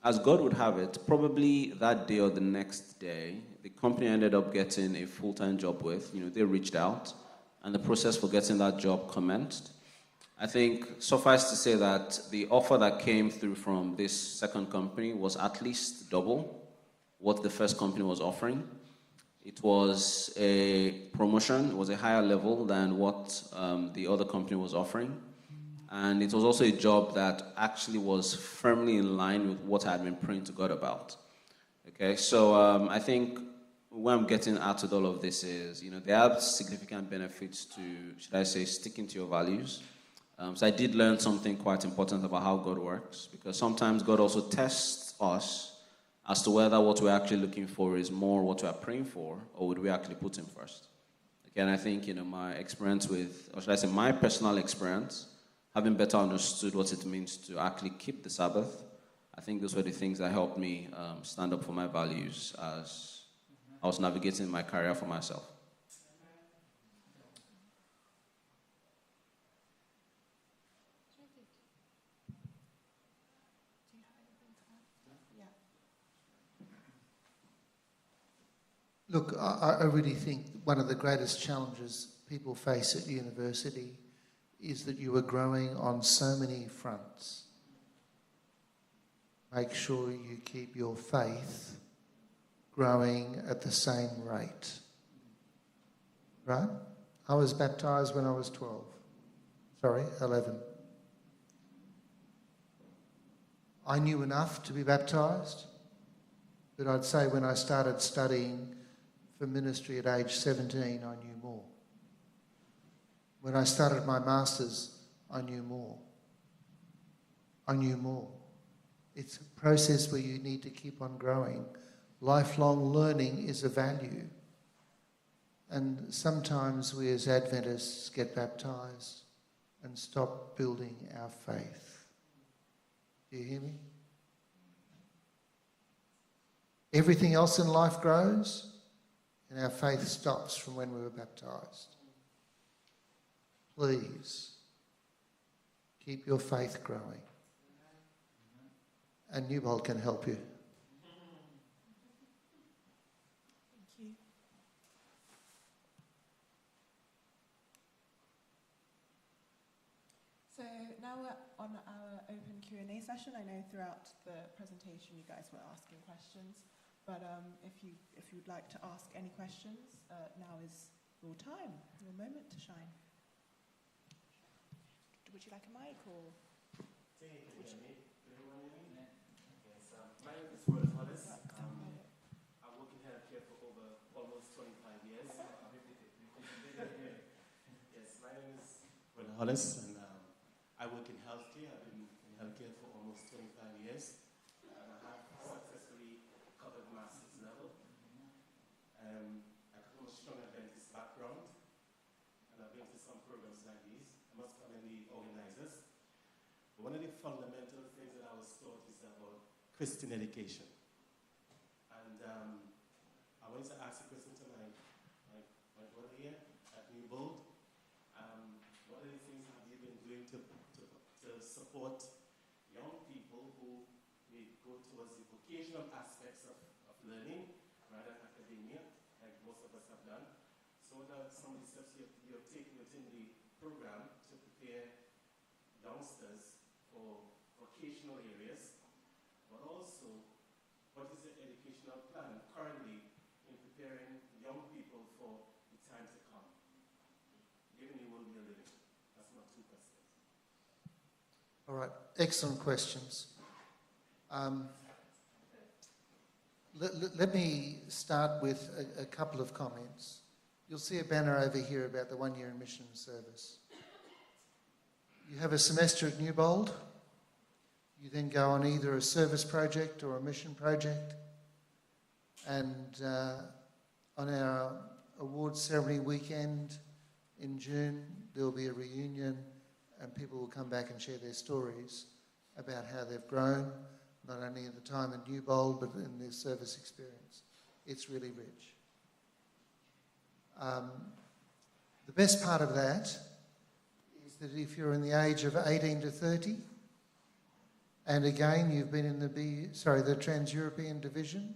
as God would have it, probably that day or the next day, the company ended up getting a full-time job with. They reached out, and the process for getting that job commenced. I think, suffice to say that the offer that came through from this second company was at least double what the first company was offering. It was a promotion, it was a higher level than what the other company was offering. And it was also a job that actually was firmly in line with what I had been praying to God about. Okay, so I think where I'm getting at with all of this is, there are significant benefits to, should I say, sticking to your values. So I did learn something quite important about how God works, because sometimes God also tests us as to whether what we're actually looking for is more what we are praying for, or would we actually put Him first. Okay, and I think, my experience with, or should I say my personal experience, having better understood what it means to actually keep the Sabbath, I think those were the things that helped me stand up for my values as I was navigating my career for myself. Look, I really think one of the greatest challenges people face at university is that you are growing on so many fronts. Make sure you keep your faith growing at the same rate. Right? I was baptised when I was 11. I knew enough to be baptised, but I'd say when I started studying for ministry at age 17, I knew more. When I started my masters, I knew more. I knew more. It's a process where you need to keep on growing. Lifelong learning is a value. And sometimes we as Adventists get baptized and stop building our faith. Do you hear me? Everything else in life grows, and our faith stops from when we were baptized. Please, keep your faith growing. And Newbold can help you. Thank you. So now we're on our open Q&A session. I know throughout the presentation you guys were asking questions, but if you'd like to ask any questions, now is your time, your moment to shine. Would you like a mic or? My name is Will Hollis. I work in healthcare for over almost 25 years. Yes, my name is Will Hollis, and I work in healthcare. I've been in healthcare for almost 25 years. And I have successfully covered master's level. I come from a strong Adventist background, and I've been to some programs like these. I must commend the organizers. But one of the fundamental things that I was taught is about Christian education. And I wanted to ask a question to my brother here at Newbold. What are the things have you been doing to support young people who may go towards the vocational aspects of learning rather than academia, like most of us have done? So what are some of the steps you're taking within the program to prepare youngsters for vocational areas? But also, what is the educational plan currently in preparing young people for the time to come? Given the world we are living. That's my two questions. All right, excellent questions. Let me start with a couple of comments. You'll see a banner over here about the 1 year in mission service. You have a semester at Newbold. You then go on either a service project or a mission project. And on our awards ceremony weekend in June, there will be a reunion and people will come back and share their stories about how they've grown, not only in the time at Newbold, but in their service experience. It's really rich. The best part of that is that if you're in the age of 18 to 30, and again, you've been in the Trans-European Division,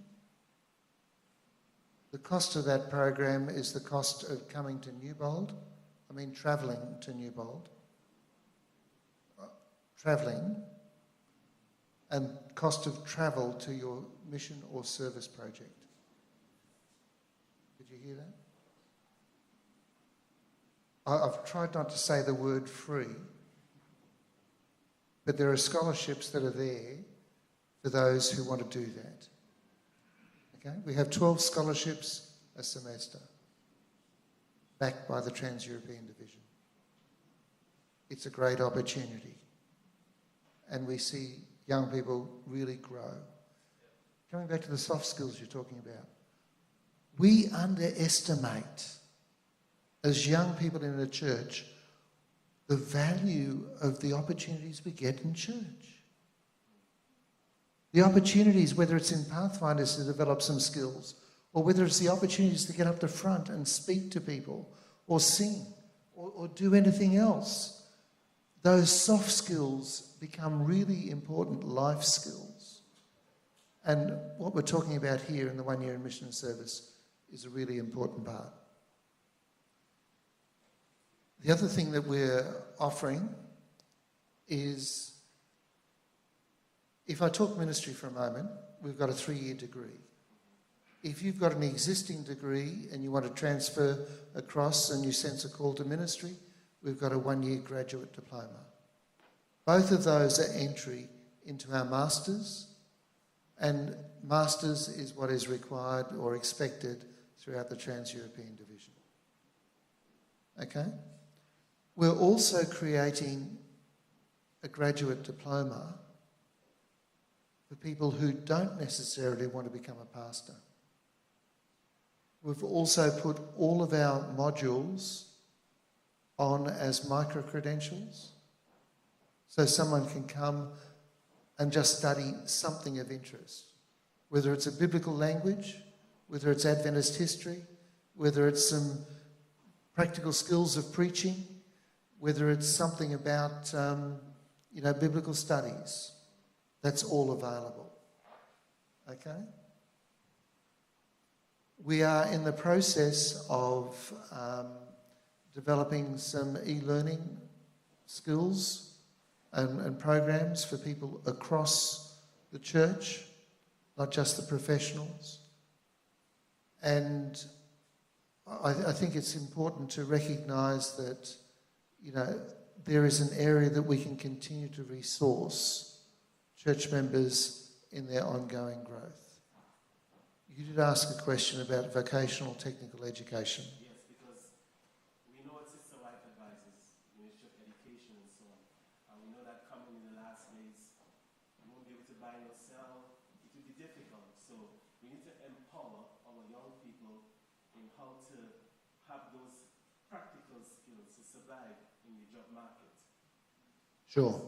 the cost of that program is the cost of coming to Newbold, travelling to Newbold, and cost of travel to your mission or service project. Did you hear that? I've tried not to say the word free, but there are scholarships that are there for those who want to do that. Okay? We have 12 scholarships a semester, backed by the Trans-European Division. It's a great opportunity. And we see young people really grow. Coming back to the soft skills you're talking about, we underestimate, as young people in a church, the value of the opportunities we get in church. The opportunities, whether it's in Pathfinders to develop some skills, or whether it's the opportunities to get up the front and speak to people, or sing, or do anything else. Those soft skills become really important life skills. And what we're talking about here in the 1 year in mission service is a really important part. The other thing that we're offering is, if I talk ministry for a moment, we've got a 3-year degree. If you've got an existing degree and you want to transfer across and you sense a call to ministry, we've got a 1-year graduate diploma. Both of those are entry into our masters, and masters is what is required or expected throughout the Trans-European Division. Okay? We're also creating a graduate diploma for people who don't necessarily want to become a pastor. We've also put all of our modules on as micro-credentials, so someone can come and just study something of interest, whether it's a biblical language, whether it's Adventist history, whether it's some practical skills of preaching, whether it's something about biblical studies. That's all available. Okay? We are in the process of developing some e-learning skills and programs for people across the church, not just the professionals. And I think it's important to recognise that, there is an area that we can continue to resource church members in their ongoing growth. You did ask a question about vocational technical education. Yes, because we know what Sister White advises, Ministry of Education and so on. And we know that coming in the last days, you won't be able to buy nor sell. It will be difficult. So we need to empower our young people in how to have those practical skills to survive in the job market. Sure.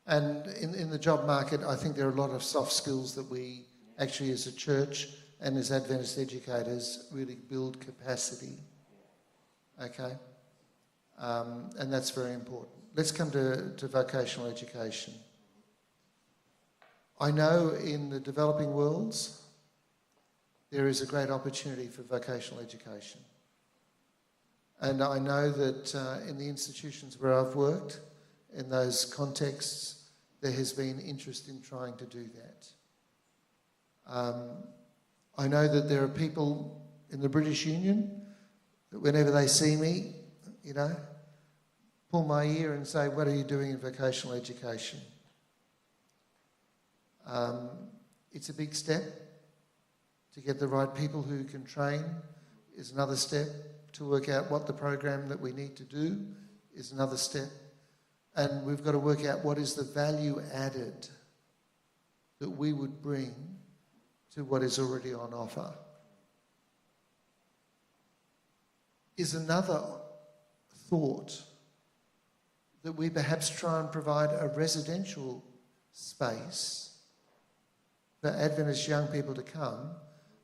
And in the job market, I think there are a lot of soft skills that we actually as a church and as Adventist educators really build capacity. Okay? And that's very important. Let's come to vocational education. I know in the developing worlds, there is a great opportunity for vocational education. And I know that in the institutions where I've worked, in those contexts, there has been interest in trying to do that. I know that there are people in the British Union that whenever they see me, pull my ear and say, "What are you doing in vocational education?" It's a big step. To get the right people who can train is another step. To work out what the program that we need to do is another step. And we've got to work out what is the value added that we would bring to what is already on offer. Is another thought that we perhaps try and provide a residential space for Adventist young people to come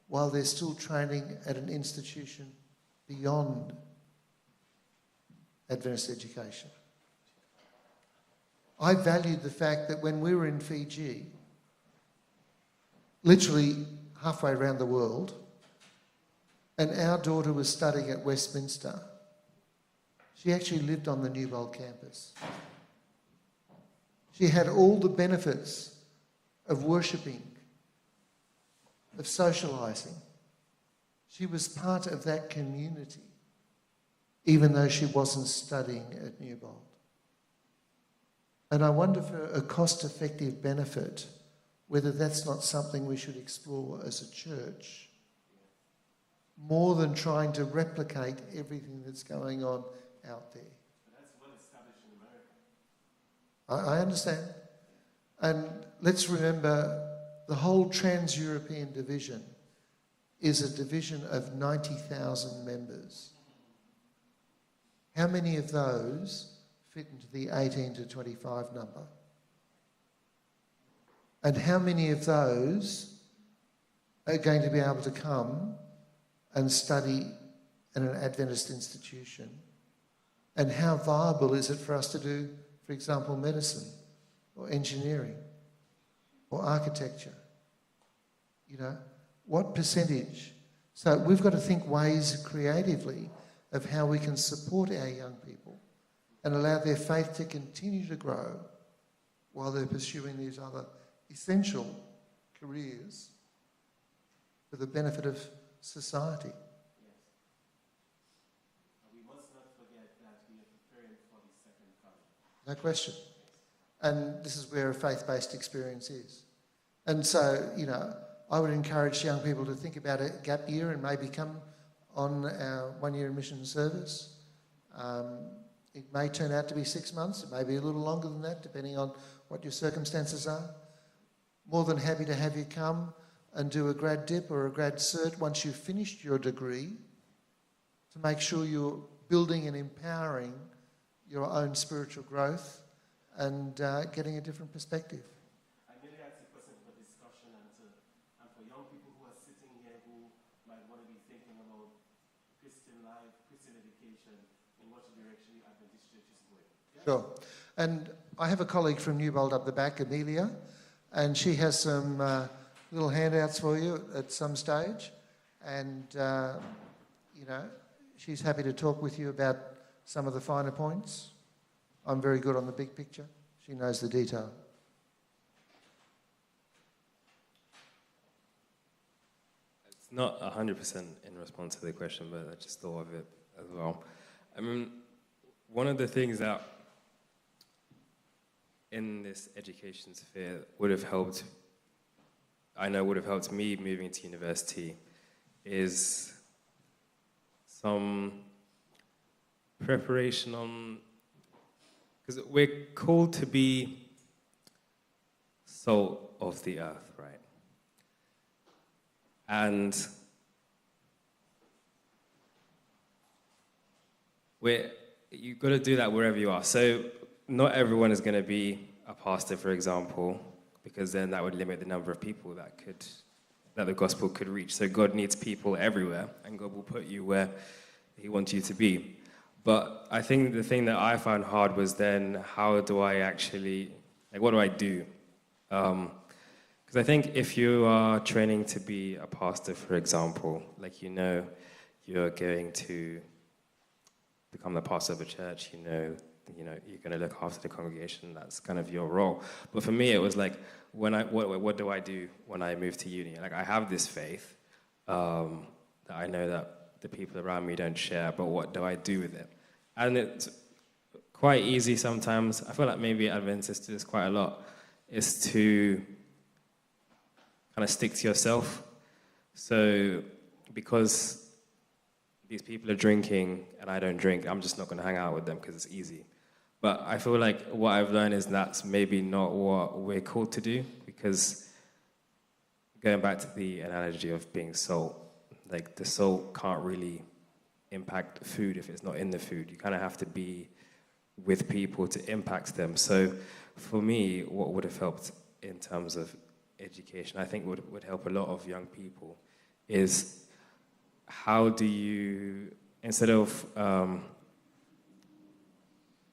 while they're still training at an institution beyond Adventist education. I valued the fact that when we were in Fiji, literally halfway around the world, and our daughter was studying at Westminster, she actually lived on the Newbold campus. She had all the benefits of worshipping, of socialising. She was part of that community, even though she wasn't studying at Newbold. And I wonder for a cost-effective benefit, whether that's not something we should explore as a church, more than trying to replicate everything that's going on out there. But that's well established in America. I understand. And let's remember, the whole Trans-European division is a division of 90,000 members. How many of those fit into the 18 to 25 number? And how many of those are going to be able to come and study in an Adventist institution? And how viable is it for us to do, for example, medicine or engineering or architecture? What percentage? So we've got to think ways creatively of how we can support our young people and allow their faith to continue to grow while they're pursuing these other essential careers for the benefit of society. Yes. And we must not forget that we are preparing for the second coming. No question. And this is where a faith-based experience is. And so, I would encourage young people to think about a gap year and maybe come on our one-year mission service. It may turn out to be 6 months, it may be a little longer than that, depending on what your circumstances are. More than happy to have you come and do a grad dip or a grad cert once you've finished your degree to make sure you're building and empowering your own spiritual growth and getting a different perspective. I merely asked the question for discussion and for young people who are sitting here who might want to be thinking about Christian life, Christian education, in what direction the Adventist Church is going. Sure. And I have a colleague from Newbold up the back, Amelia, and she has some little handouts for you at some stage. And, you know, she's happy to talk with you about some of the finer points. I'm very good on the big picture. She knows the detail. It's not 100% in response to the question, but I just thought of it as well. I mean, one of the things that in this education sphere would have helped, I know would have helped me moving to university, is some preparation on, because we're called to be salt of the earth, right? And you've got to do that wherever you are. So not everyone is going to be a pastor, for example, because then that would limit the number of people that the gospel could reach. So God needs people everywhere, and God will put you where He wants you to be. But I think the thing that I found hard was then, how do I actually, like, what do I do? Because I think if you are training to be a pastor, for example, like, you know, you're going to become the pastor of a church, you know, you're going to look after the congregation. That's kind of your role. But for me, it was like, what do I do when I move to uni? Like, I have this faith that I know that the people around me don't share, but what do I do with it? And it's quite easy sometimes. I feel like maybe Adventists do this quite a lot, is to kind of stick to yourself. So because these people are drinking and I don't drink, I'm just not going to hang out with them because it's easy. But I feel like what I've learned is that's maybe not what we're called to do, because going back to the analogy of being salt, like, the salt can't really impact food if it's not in the food. You kind of have to be with people to impact them. So for me, what would have helped in terms of education, I think would help a lot of young people, is how do you, instead of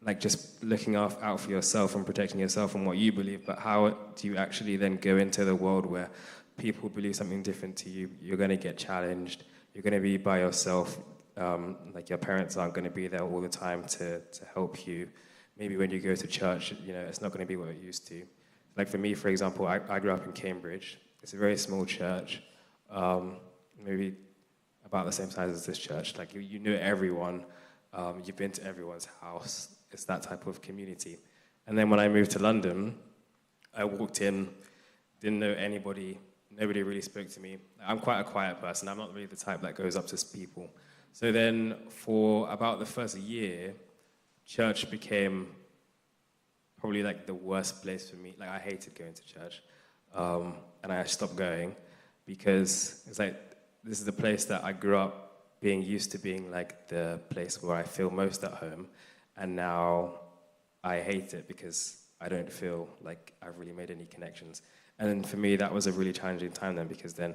like just looking out for yourself and protecting yourself and what you believe, but how do you actually then go into the world where people believe something different to you? You're going to get challenged. You're going to be by yourself. Like, your parents aren't going to be there all the time to help you. Maybe when you go to church, you know, it's not going to be what it used to. Like, for me, for example, I grew up in Cambridge. It's a very small church, maybe about the same size as this church. Like, you know everyone. You've been to everyone's house. It's that type of community. And then when I moved to London, I walked in, didn't know anybody. Nobody really spoke to me. I'm quite a quiet person. I'm not really the type that goes up to people. So then for about the first year, church became probably like the worst place for me. Like, I hated going to church. And I stopped going because it's like, this is the place that I grew up being used to being like the place where I feel most at home. And now I hate it because I don't feel like I've really made any connections. And for me, that was a really challenging time then, because then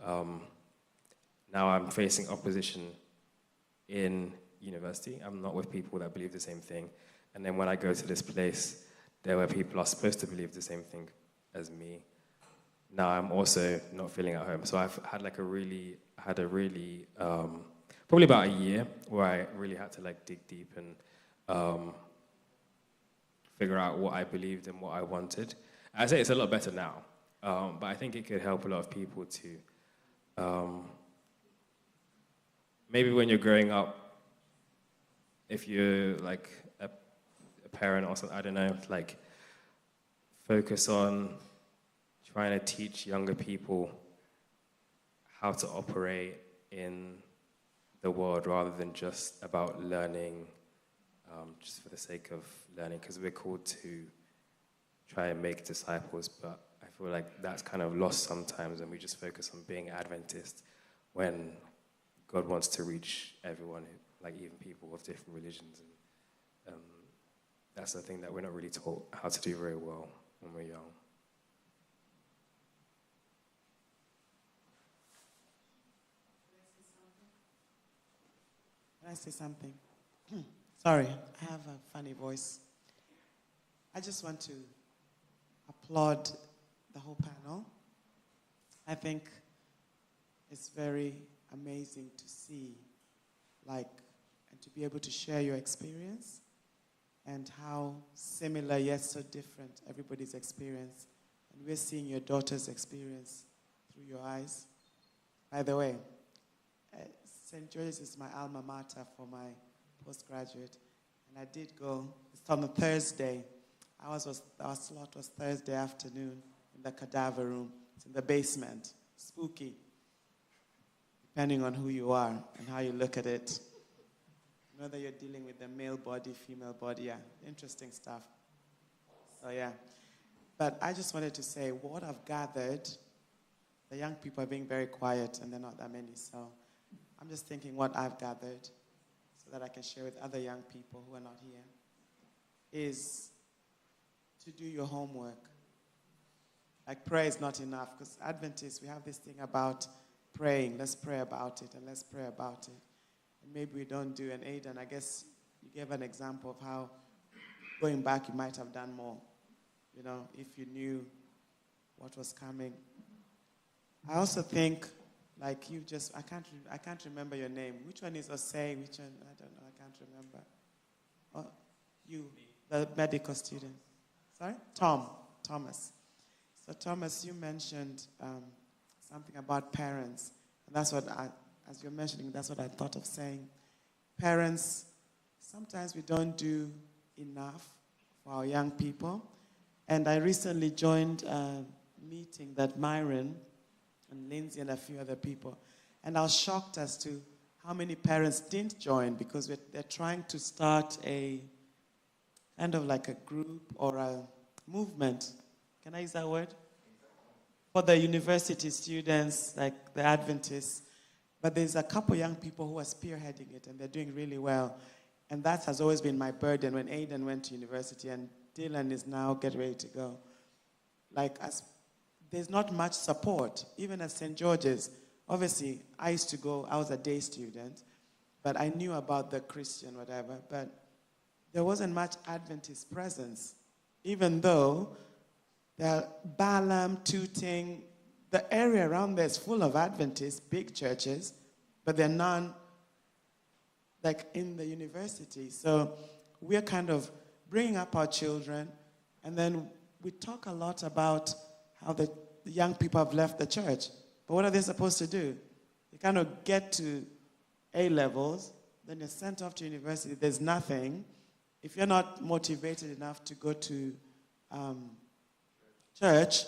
now I'm facing opposition in university. I'm not with people that believe the same thing. And then when I go to this place, there where people are supposed to believe the same thing as me, now I'm also not feeling at home. So I've had probably about a year where I really had to like dig deep and figure out what I believed and what I wanted. I'd say it's a lot better now, but I think it could help a lot of people to, maybe when you're growing up, if you're like a parent or something, I don't know, like, focus on trying to teach younger people how to operate in the world rather than just about learning just for the sake of learning, because we're called to try and make disciples, but I feel like that's kind of lost sometimes, and we just focus on being Adventist when God wants to reach everyone, like even people of different religions. And that's the thing that we're not really taught how to do very well when we're young. Can I say something? Sorry, I have a funny voice. I just want to applaud the whole panel. I think it's very amazing to see, and to be able to share your experience and how similar yet so different everybody's experience. And we're seeing your daughter's experience through your eyes. By the way, St. George's is my alma mater for my postgraduate, and I did go. It's on a Thursday. Our slot was Thursday afternoon in the cadaver room. It's in the basement. Spooky, depending on who you are and how you look at it. Whether you're dealing with the male body, female body, yeah, interesting stuff. So yeah, but I just wanted to say what I've gathered. The young people are being very quiet, and they're not that many. So I'm just thinking what I've gathered, so that I can share with other young people who are not here, is to do your homework. Like prayer is not enough, because Adventists, we have this thing about praying. Let's pray about it, and let's pray about it. And maybe we don't do an aid, and I guess you gave an example of how going back you might have done more, if you knew what was coming. I also think, like you just, I can't remember your name. Which one is Osei? Which one? I don't know. I can't remember. Oh, you, the medical student. Sorry? Thomas. So Thomas, you mentioned something about parents. And that's what as you're mentioning, that's what I thought of saying. Parents, sometimes we don't do enough for our young people. And I recently joined a meeting that Myron and Lindsay and a few other people. And I was shocked as to how many parents didn't join, because they're trying to start a kind of like a group or a movement. Can I use that word? For the university students, like the Adventists. But there's a couple young people who are spearheading it, and they're doing really well. And that has always been my burden when Aidan went to university, and Dylan is now getting ready to go. There's not much support, even at St. George's. Obviously, I used to go, I was a day student, but I knew about the Christian whatever, but there wasn't much Adventist presence, even though the Balaam, Tooting, the area around there is full of Adventists, big churches, but there are none in the university. So we're kind of bringing up our children, and then we talk a lot about how the young people have left the church. But what are they supposed to do? They kind of get to A-levels, then you're sent off to university. There's nothing. If you're not motivated enough to go to church,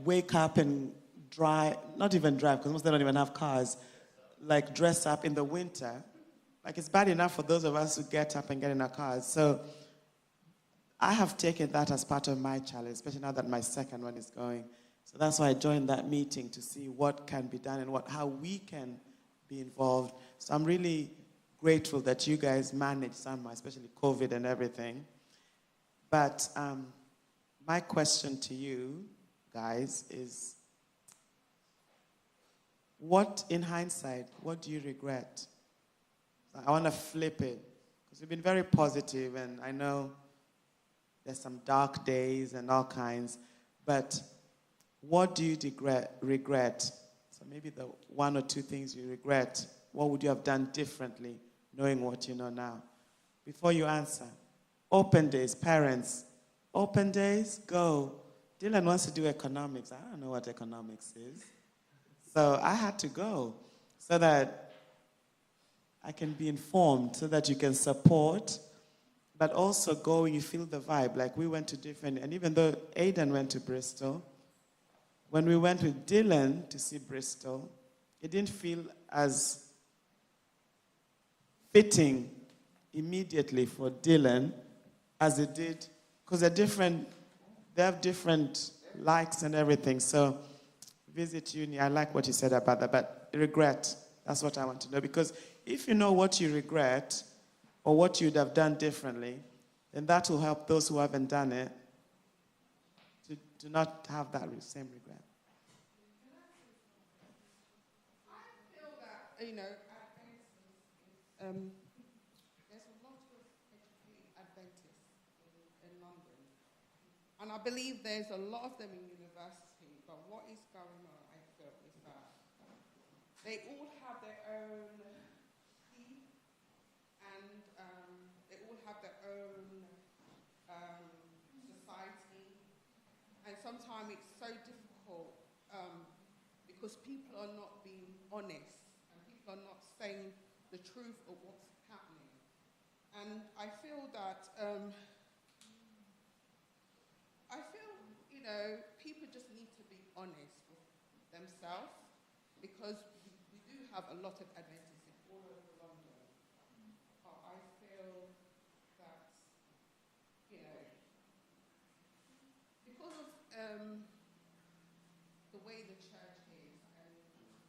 wake up and not even drive, because most of them don't even have cars, dress up in the winter. It's bad enough for those of us who get up and get in our cars. So I have taken that as part of my challenge, especially now that my second one is going. So that's why I joined that meeting, to see what can be done and how we can be involved. So I'm really grateful that you guys managed somehow, especially COVID and everything. But my question to you guys is, in hindsight, what do you regret? I want to flip it, because we've been very positive, and I know there's some dark days and all kinds, but what do you regret? So maybe the one or two things you regret, what would you have done differently, knowing what you know now? Before you answer, open days, parents, open days, go. Dylan wants to do economics. I don't know what economics is. So I had to go so that I can be informed, so that you can support, but also go when you feel the vibe. We went to different, and even though Aidan went to Bristol, when we went with Dylan to see Bristol, it didn't feel as fitting immediately for Dylan as it did, because they have different likes and everything. So visit uni, I like what you said about that, but regret, that's what I want to know. Because if you know what you regret or what you'd have done differently, then that will help those who haven't done it to not have that same regret. I feel that, you know, there's a lot of educated Adventists in London. And I believe there's a lot of them in university, but what is going on, I feel, is that they all have their own key, and they all have their own society, and sometimes it's so difficult because people are not being honest, and people are not saying the truth of what's happening. And I feel that you know, people just need to be honest with themselves, because we do have a lot of Adventists all over London. But I feel that, you know, because of the way the church is and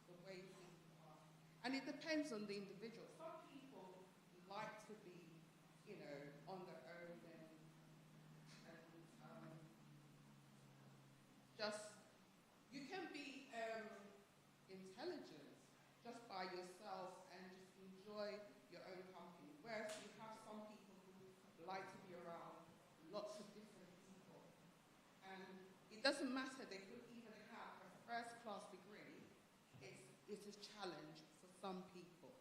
the way people are, and it depends on the individual. Some people like to be, you know, on their own and just, you can be intelligent just by yourself and just enjoy your own company. Whereas you have some people who like to be around lots of different people. And it doesn't matter, they could even have a first-class degree. It's a challenge for some people.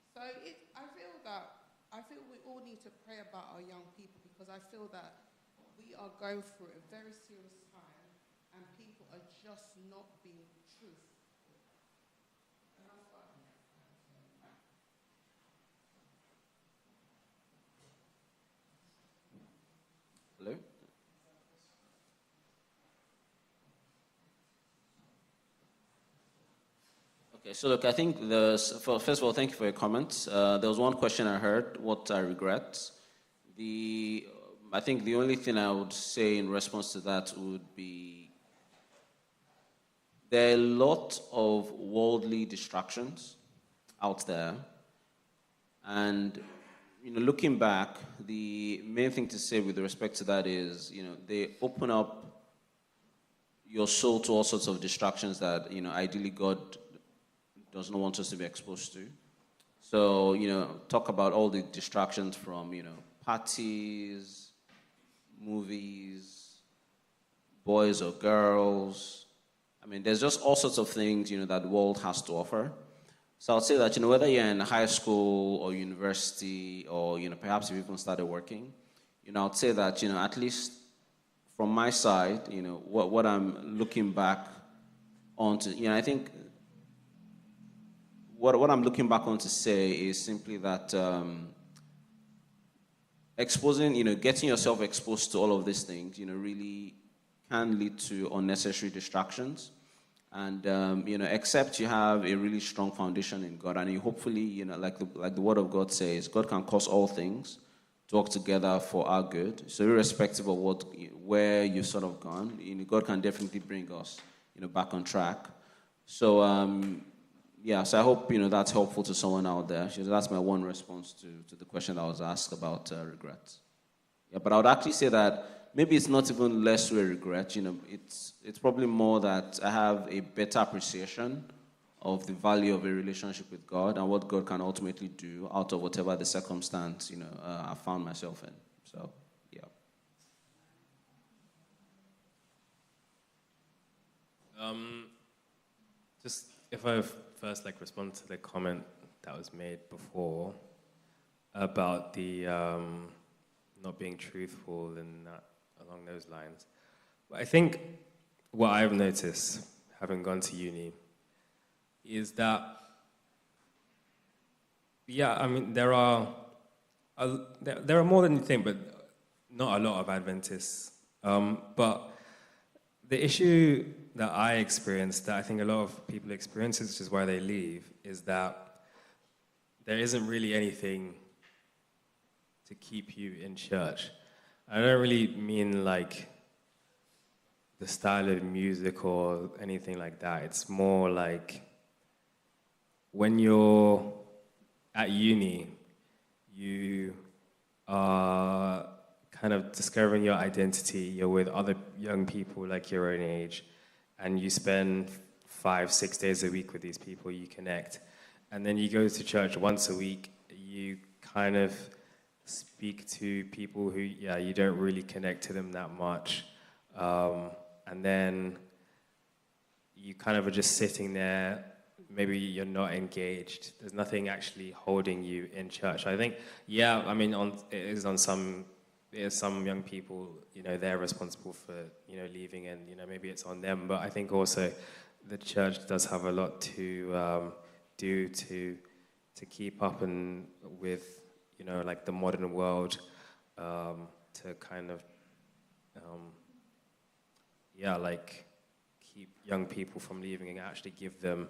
So I feel we all need to pray about our young people, because I feel that we are going through a very serious time and people are just not being truthful. And that's what Hello? Okay, so look, I think first of all, thank you for your comments. There was one question I heard, what I regret. I think the only thing I would say in response to that would be there are a lot of worldly distractions out there. And, you know, looking back, the main thing to say with respect to that is, you know, they open up your soul to all sorts of distractions that, you know, ideally God does not want us to be exposed to. So, you know, talk about all the distractions from, you know, parties, movies, boys or girls. I mean, there's just all sorts of things, you know, that the world has to offer. So I'll say that, you know, whether you're in high school or university or, you know, perhaps you've even started working, you know, I'd say that, you know, at least from my side, you know, what I'm looking back onto, you know, I think what I'm looking back on to say is simply that exposing, you know, getting yourself exposed to all of these things, you know, really can lead to unnecessary distractions. And, you know, except you have a really strong foundation in God, and you hopefully, you know, like the Word of God says, God can cause all things to work together for our good. So irrespective of where you've sort of gone, you know, God can definitely bring us, you know, back on track. So, yeah, so I hope, you know, that's helpful to someone out there. So that's my one response to the question that was asked about regrets. Yeah, but I would actually say that maybe it's not even less a regret, you know, it's probably more that I have a better appreciation of the value of a relationship with God and what God can ultimately do out of whatever the circumstance, you know, I found myself in. So, yeah. Just if I first respond to the comment that was made before about the not being truthful and that, along those lines. But I think what I've noticed, having gone to uni, is that, yeah, I mean, there are more than you think, but not a lot of Adventists. But the issue that I experienced, that I think a lot of people experience, which is why they leave, is that there isn't really anything to keep you in church. I don't really mean like the style of music or anything like that. It's more like when you're at uni, you are kind of discovering your identity. You're with other young people like your own age, and you spend 5-6 days a week with these people, you connect. And then you go to church once a week, you kind of speak to people who, yeah, you don't really connect to them that much. And then you kind of are just sitting there, maybe you're not engaged. There's nothing actually holding you in church. I think, yeah, I mean, some young people, you know, they're responsible for, you know, leaving, and, you know, maybe it's on them. But I think also the church does have a lot to do to keep up and with, you know, like the modern world, to kind of, like keep young people from leaving and actually give them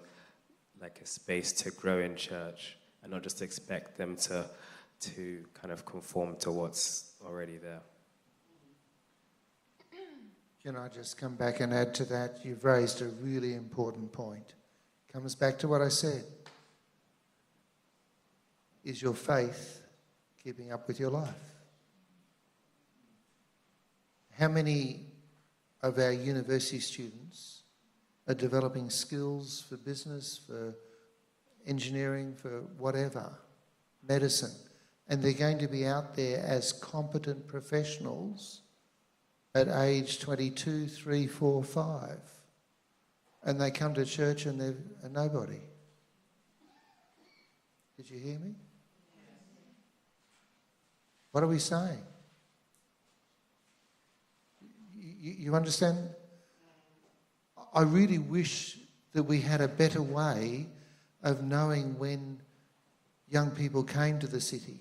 like a space to grow in church, and not just expect them to kind of conform to what's already there. Can I just come back and add to that? You've raised a really important point. Comes back to what I said. Is your faith keeping up with your life? How many of our university students are developing skills for business, for engineering, for whatever, medicine, and they're going to be out there as competent professionals at age 22, 3, 4, 5, and they come to church and they're a nobody? Did you hear me? What are we saying? You understand? I really wish that we had a better way of knowing when young people came to the city.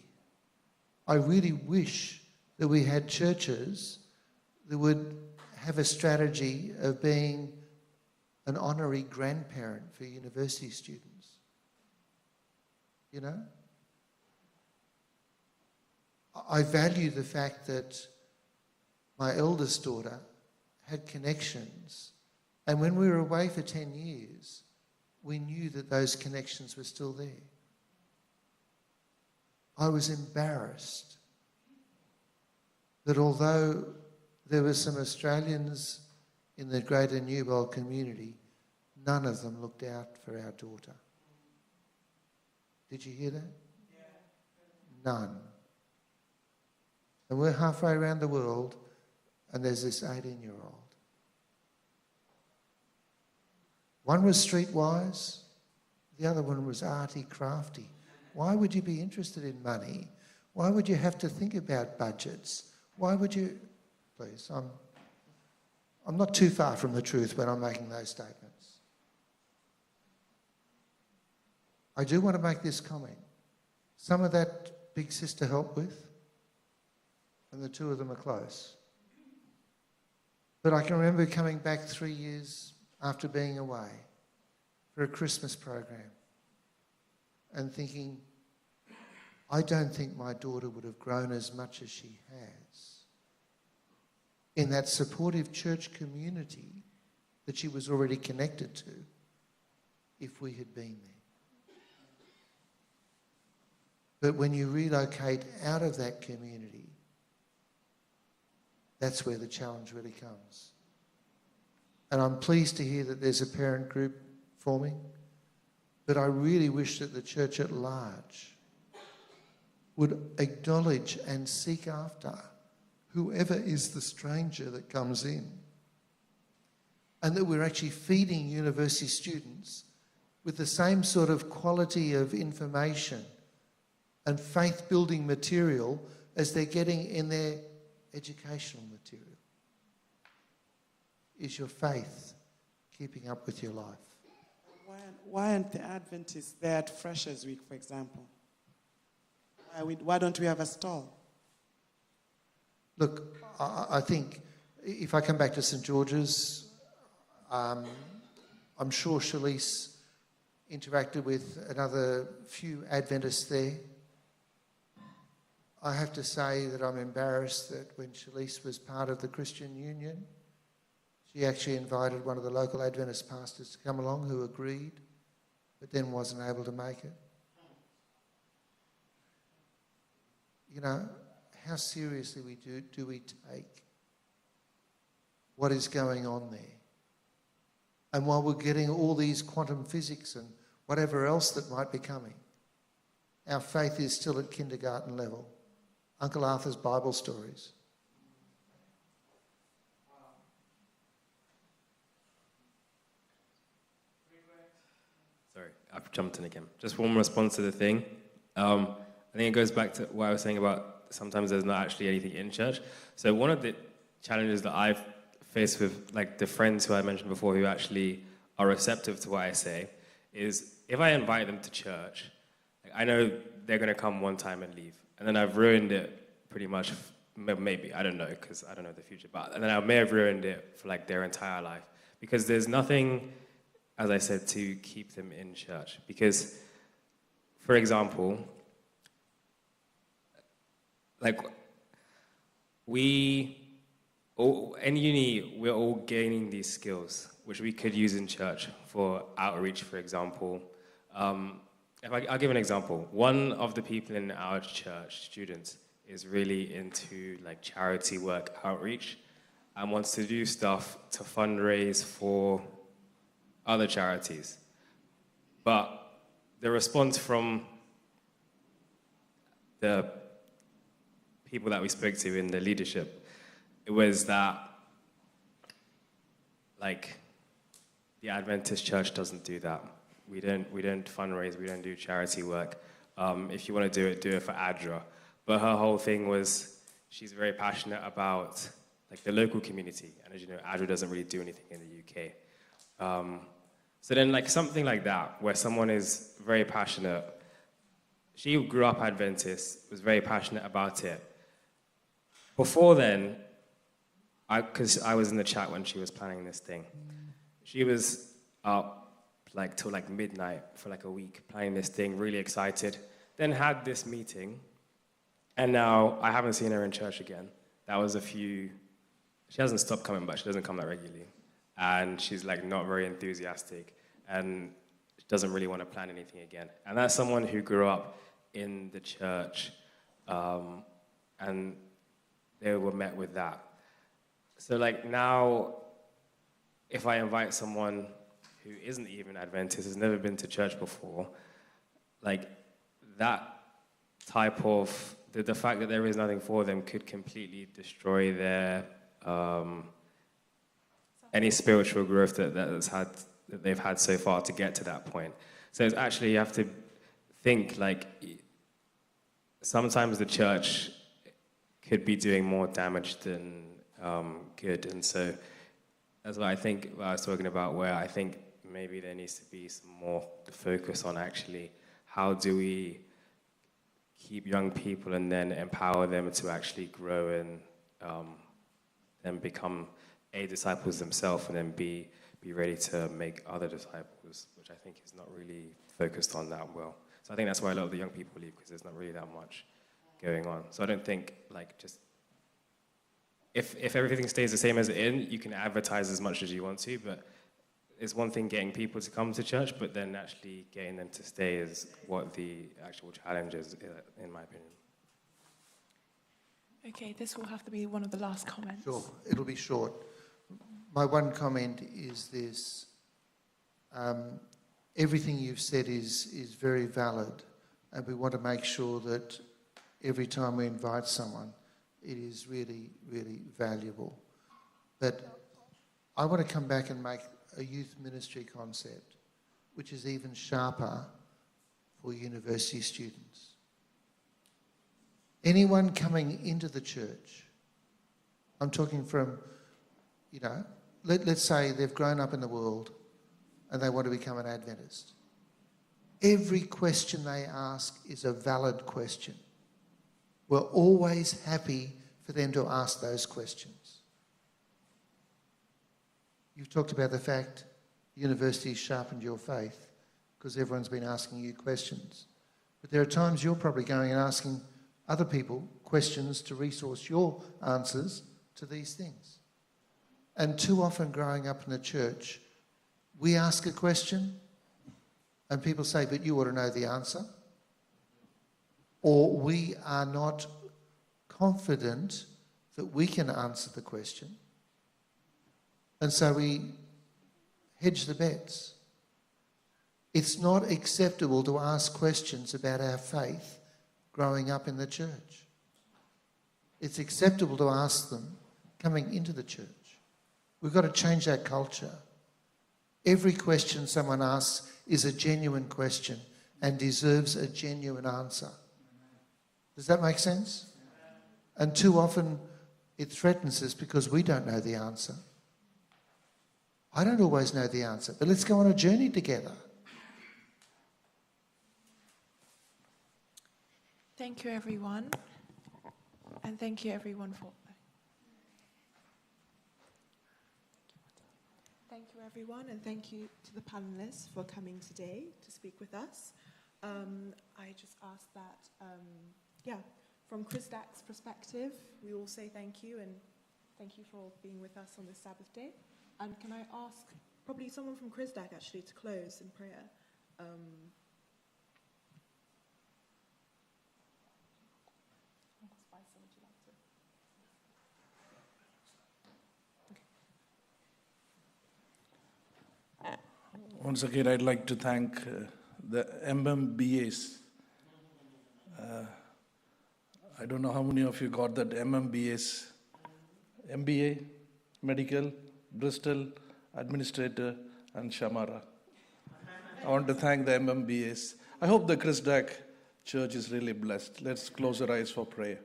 I really wish that we had churches that would have a strategy of being an honorary grandparent for university students. You know? I value the fact that my eldest daughter had connections, and when we were away for 10 years, we knew that those connections were still there. I was embarrassed that although there were some Australians in the greater Newbold community, none of them looked out for our daughter. Did you hear that? Yeah. None. And we're halfway around the world, and there's this 18-year-old. One was streetwise, the other one was arty, crafty. Why would you be interested in money? Why would you have to think about budgets? Why would you... Please, I'm not too far from the truth when I'm making those statements. I do want to make this comment. Some of that big sister helped with, and the two of them are close. But I can remember coming back 3 years after being away for a Christmas program and thinking, I don't think my daughter would have grown as much as she has in that supportive church community that she was already connected to if we had been there. But when you relocate out of that community, that's where the challenge really comes. And I'm pleased to hear that there's a parent group forming, but I really wish that the church at large would acknowledge and seek after whoever is the stranger that comes in, and that we're actually feeding university students with the same sort of quality of information and faith-building material as they're getting in their educational material. Is your faith keeping up with your life? Why aren't the Adventists there at Freshers Week, for example? Why don't we have a stall? Look, I think if I come back to St George's, I'm sure Shalice interacted with another few Adventists there. I have to say that I'm embarrassed that when Shalice was part of the Christian Union, she actually invited one of the local Adventist pastors to come along who agreed, but then wasn't able to make it. You know, how seriously do we take what is going on there? And while we're getting all these quantum physics and whatever else that might be coming, our faith is still at kindergarten level. Uncle Arthur's Bible stories. Sorry, I've jumped in again. Just one response to the thing. I think it goes back to what I was saying about sometimes there's not actually anything in church. So one of the challenges that I've faced with like the friends who I mentioned before who actually are receptive to what I say is if I invite them to church, like, I know they're going to come one time and leave. And then I've ruined it pretty much, maybe, I don't know, because I don't know the future. But and then I may have ruined it for like their entire life because there's nothing, as I said, to keep them in church. Because, for example, like in uni, we're all gaining these skills, which we could use in church for outreach, for example. I'll give an example. One of the people in our church, students, is really into like charity work outreach and wants to do stuff to fundraise for other charities. But the response from the people that we spoke to in the leadership, it was that like the Adventist church doesn't do that. We don't fundraise, we don't do charity work. If you want to do it for ADRA. But her whole thing was she's very passionate about like the local community. And as you know, ADRA doesn't really do anything in the UK. So then like something like that, where someone is very passionate, she grew up Adventist, was very passionate about it. Before then, because I was in the chat when she was planning this thing, she was up like till like midnight for like a week planning this thing, really excited. Then had this meeting, and now I haven't seen her in church again. That was she hasn't stopped coming, but she doesn't come that regularly. And she's like not very enthusiastic and doesn't really want to plan anything again. And that's someone who grew up in the church and they were met with that. So like now, if I invite someone who isn't even Adventist, has never been to church before, like that type of, the fact that there is nothing for them could completely destroy their, any spiritual growth that they've had so far to get to that point. So it's actually, you have to think like, sometimes the church could be doing more damage than good. And so that's what I think what I was talking about, where I think maybe there needs to be some more focus on actually how do we keep young people and then empower them to actually grow and become disciples themselves and then be ready to make other disciples, which I think is not really focused on that well. So I think that's why a lot of the young people leave, because there's not really that much going on. So I don't think like just if everything stays the same as it is, you can advertise as much as you want to, but it's one thing getting people to come to church, but then actually getting them to stay is what the actual challenge is, in my opinion. Okay, this will have to be one of the last comments. Sure, it'll be short. My one comment is this. Everything you've said is very valid, and we want to make sure that every time we invite someone, it is really, really valuable. But I want to come back and make a youth ministry concept, which is even sharper for university students. Anyone coming into the church, I'm talking from, you know, let's say they've grown up in the world and they want to become an Adventist. Every question they ask is a valid question. We're always happy for them to ask those questions. You've talked about the fact universities sharpened your faith because everyone's been asking you questions. But there are times you're probably going and asking other people questions to resource your answers to these things. And too often growing up in the church, we ask a question and people say, but you ought to know the answer. Or we are not confident that we can answer the question. And so we hedge the bets. It's not acceptable to ask questions about our faith growing up in the church. It's acceptable to ask them coming into the church. We've got to change that culture. Every question someone asks is a genuine question and deserves a genuine answer. Does that make sense? And too often it threatens us because we don't know the answer. I don't always know the answer, but let's go on a journey together. Thank you, everyone. And thank you, everyone, for... Thank you, everyone, and thank you to the panelists for coming today to speak with us. I just ask that, from KRRISDAC's perspective, we all say thank you, and thank you for being with us on this Sabbath day. And can I ask probably someone from KRRISDAC actually to close in prayer? Once again, I'd like to thank the MMBAs. I don't know how many of you got that MMBAs. MBA, Medical, Bristol, Administrator, and Shamara. I want to thank the MMBAs. I hope the KRRISDAC Church is really blessed. Let's close our eyes for prayer.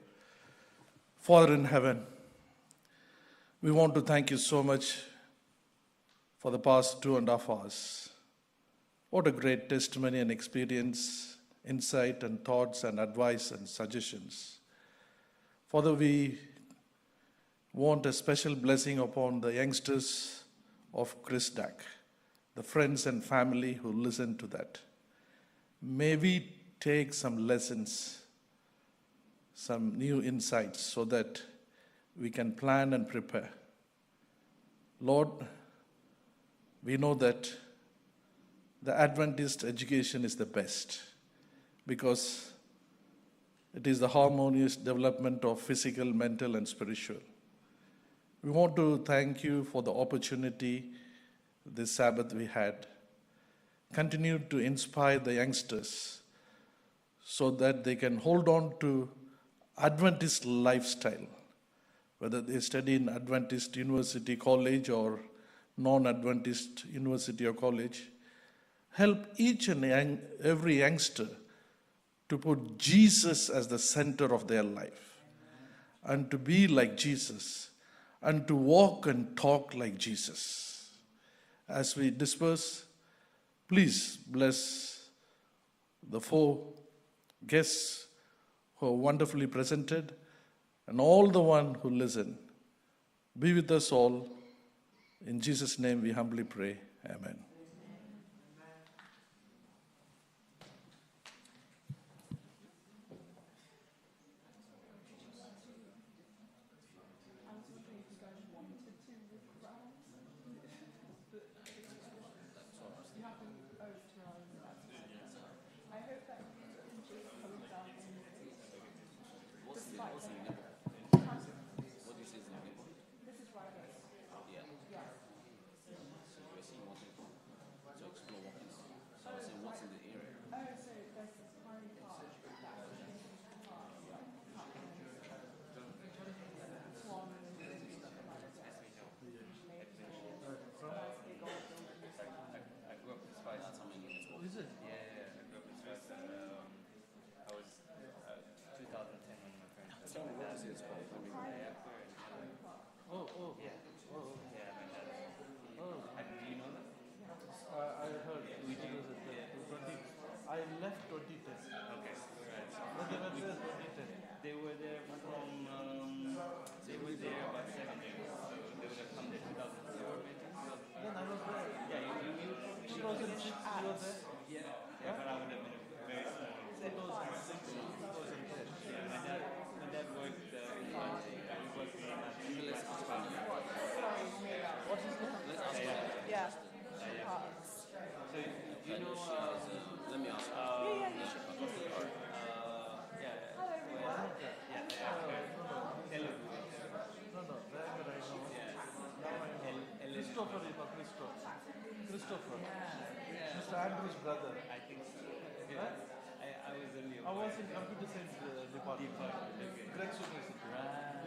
Father in heaven, we want to thank you so much for the past 2.5 hours. What a great testimony and experience, insight and thoughts and advice and suggestions. Father, we want a special blessing upon the youngsters of KRRISDAC, the friends and family who listen to that. May we take some lessons, some new insights so that we can plan and prepare. Lord, we know that the Adventist education is the best because it is the harmonious development of physical, mental, and spiritual. We want to thank you for the opportunity this Sabbath we had. Continue to inspire the youngsters so that they can hold on to Adventist lifestyle, whether they study in Adventist University College or non-Adventist university or college. Help each and every youngster to put Jesus as the center of their life and to be like Jesus and to walk and talk like Jesus. As we disperse, please bless the 4 guests who are wonderfully presented and all the one who listen. Be with us all. In Jesus' name we humbly pray. Amen. I was 2010 when my parents. Deepa? Christopher. Yeah. Mr. Andrew's brother. I think so. Huh? I was in your I was in computer science department. department. Okay. Greg's University. Right.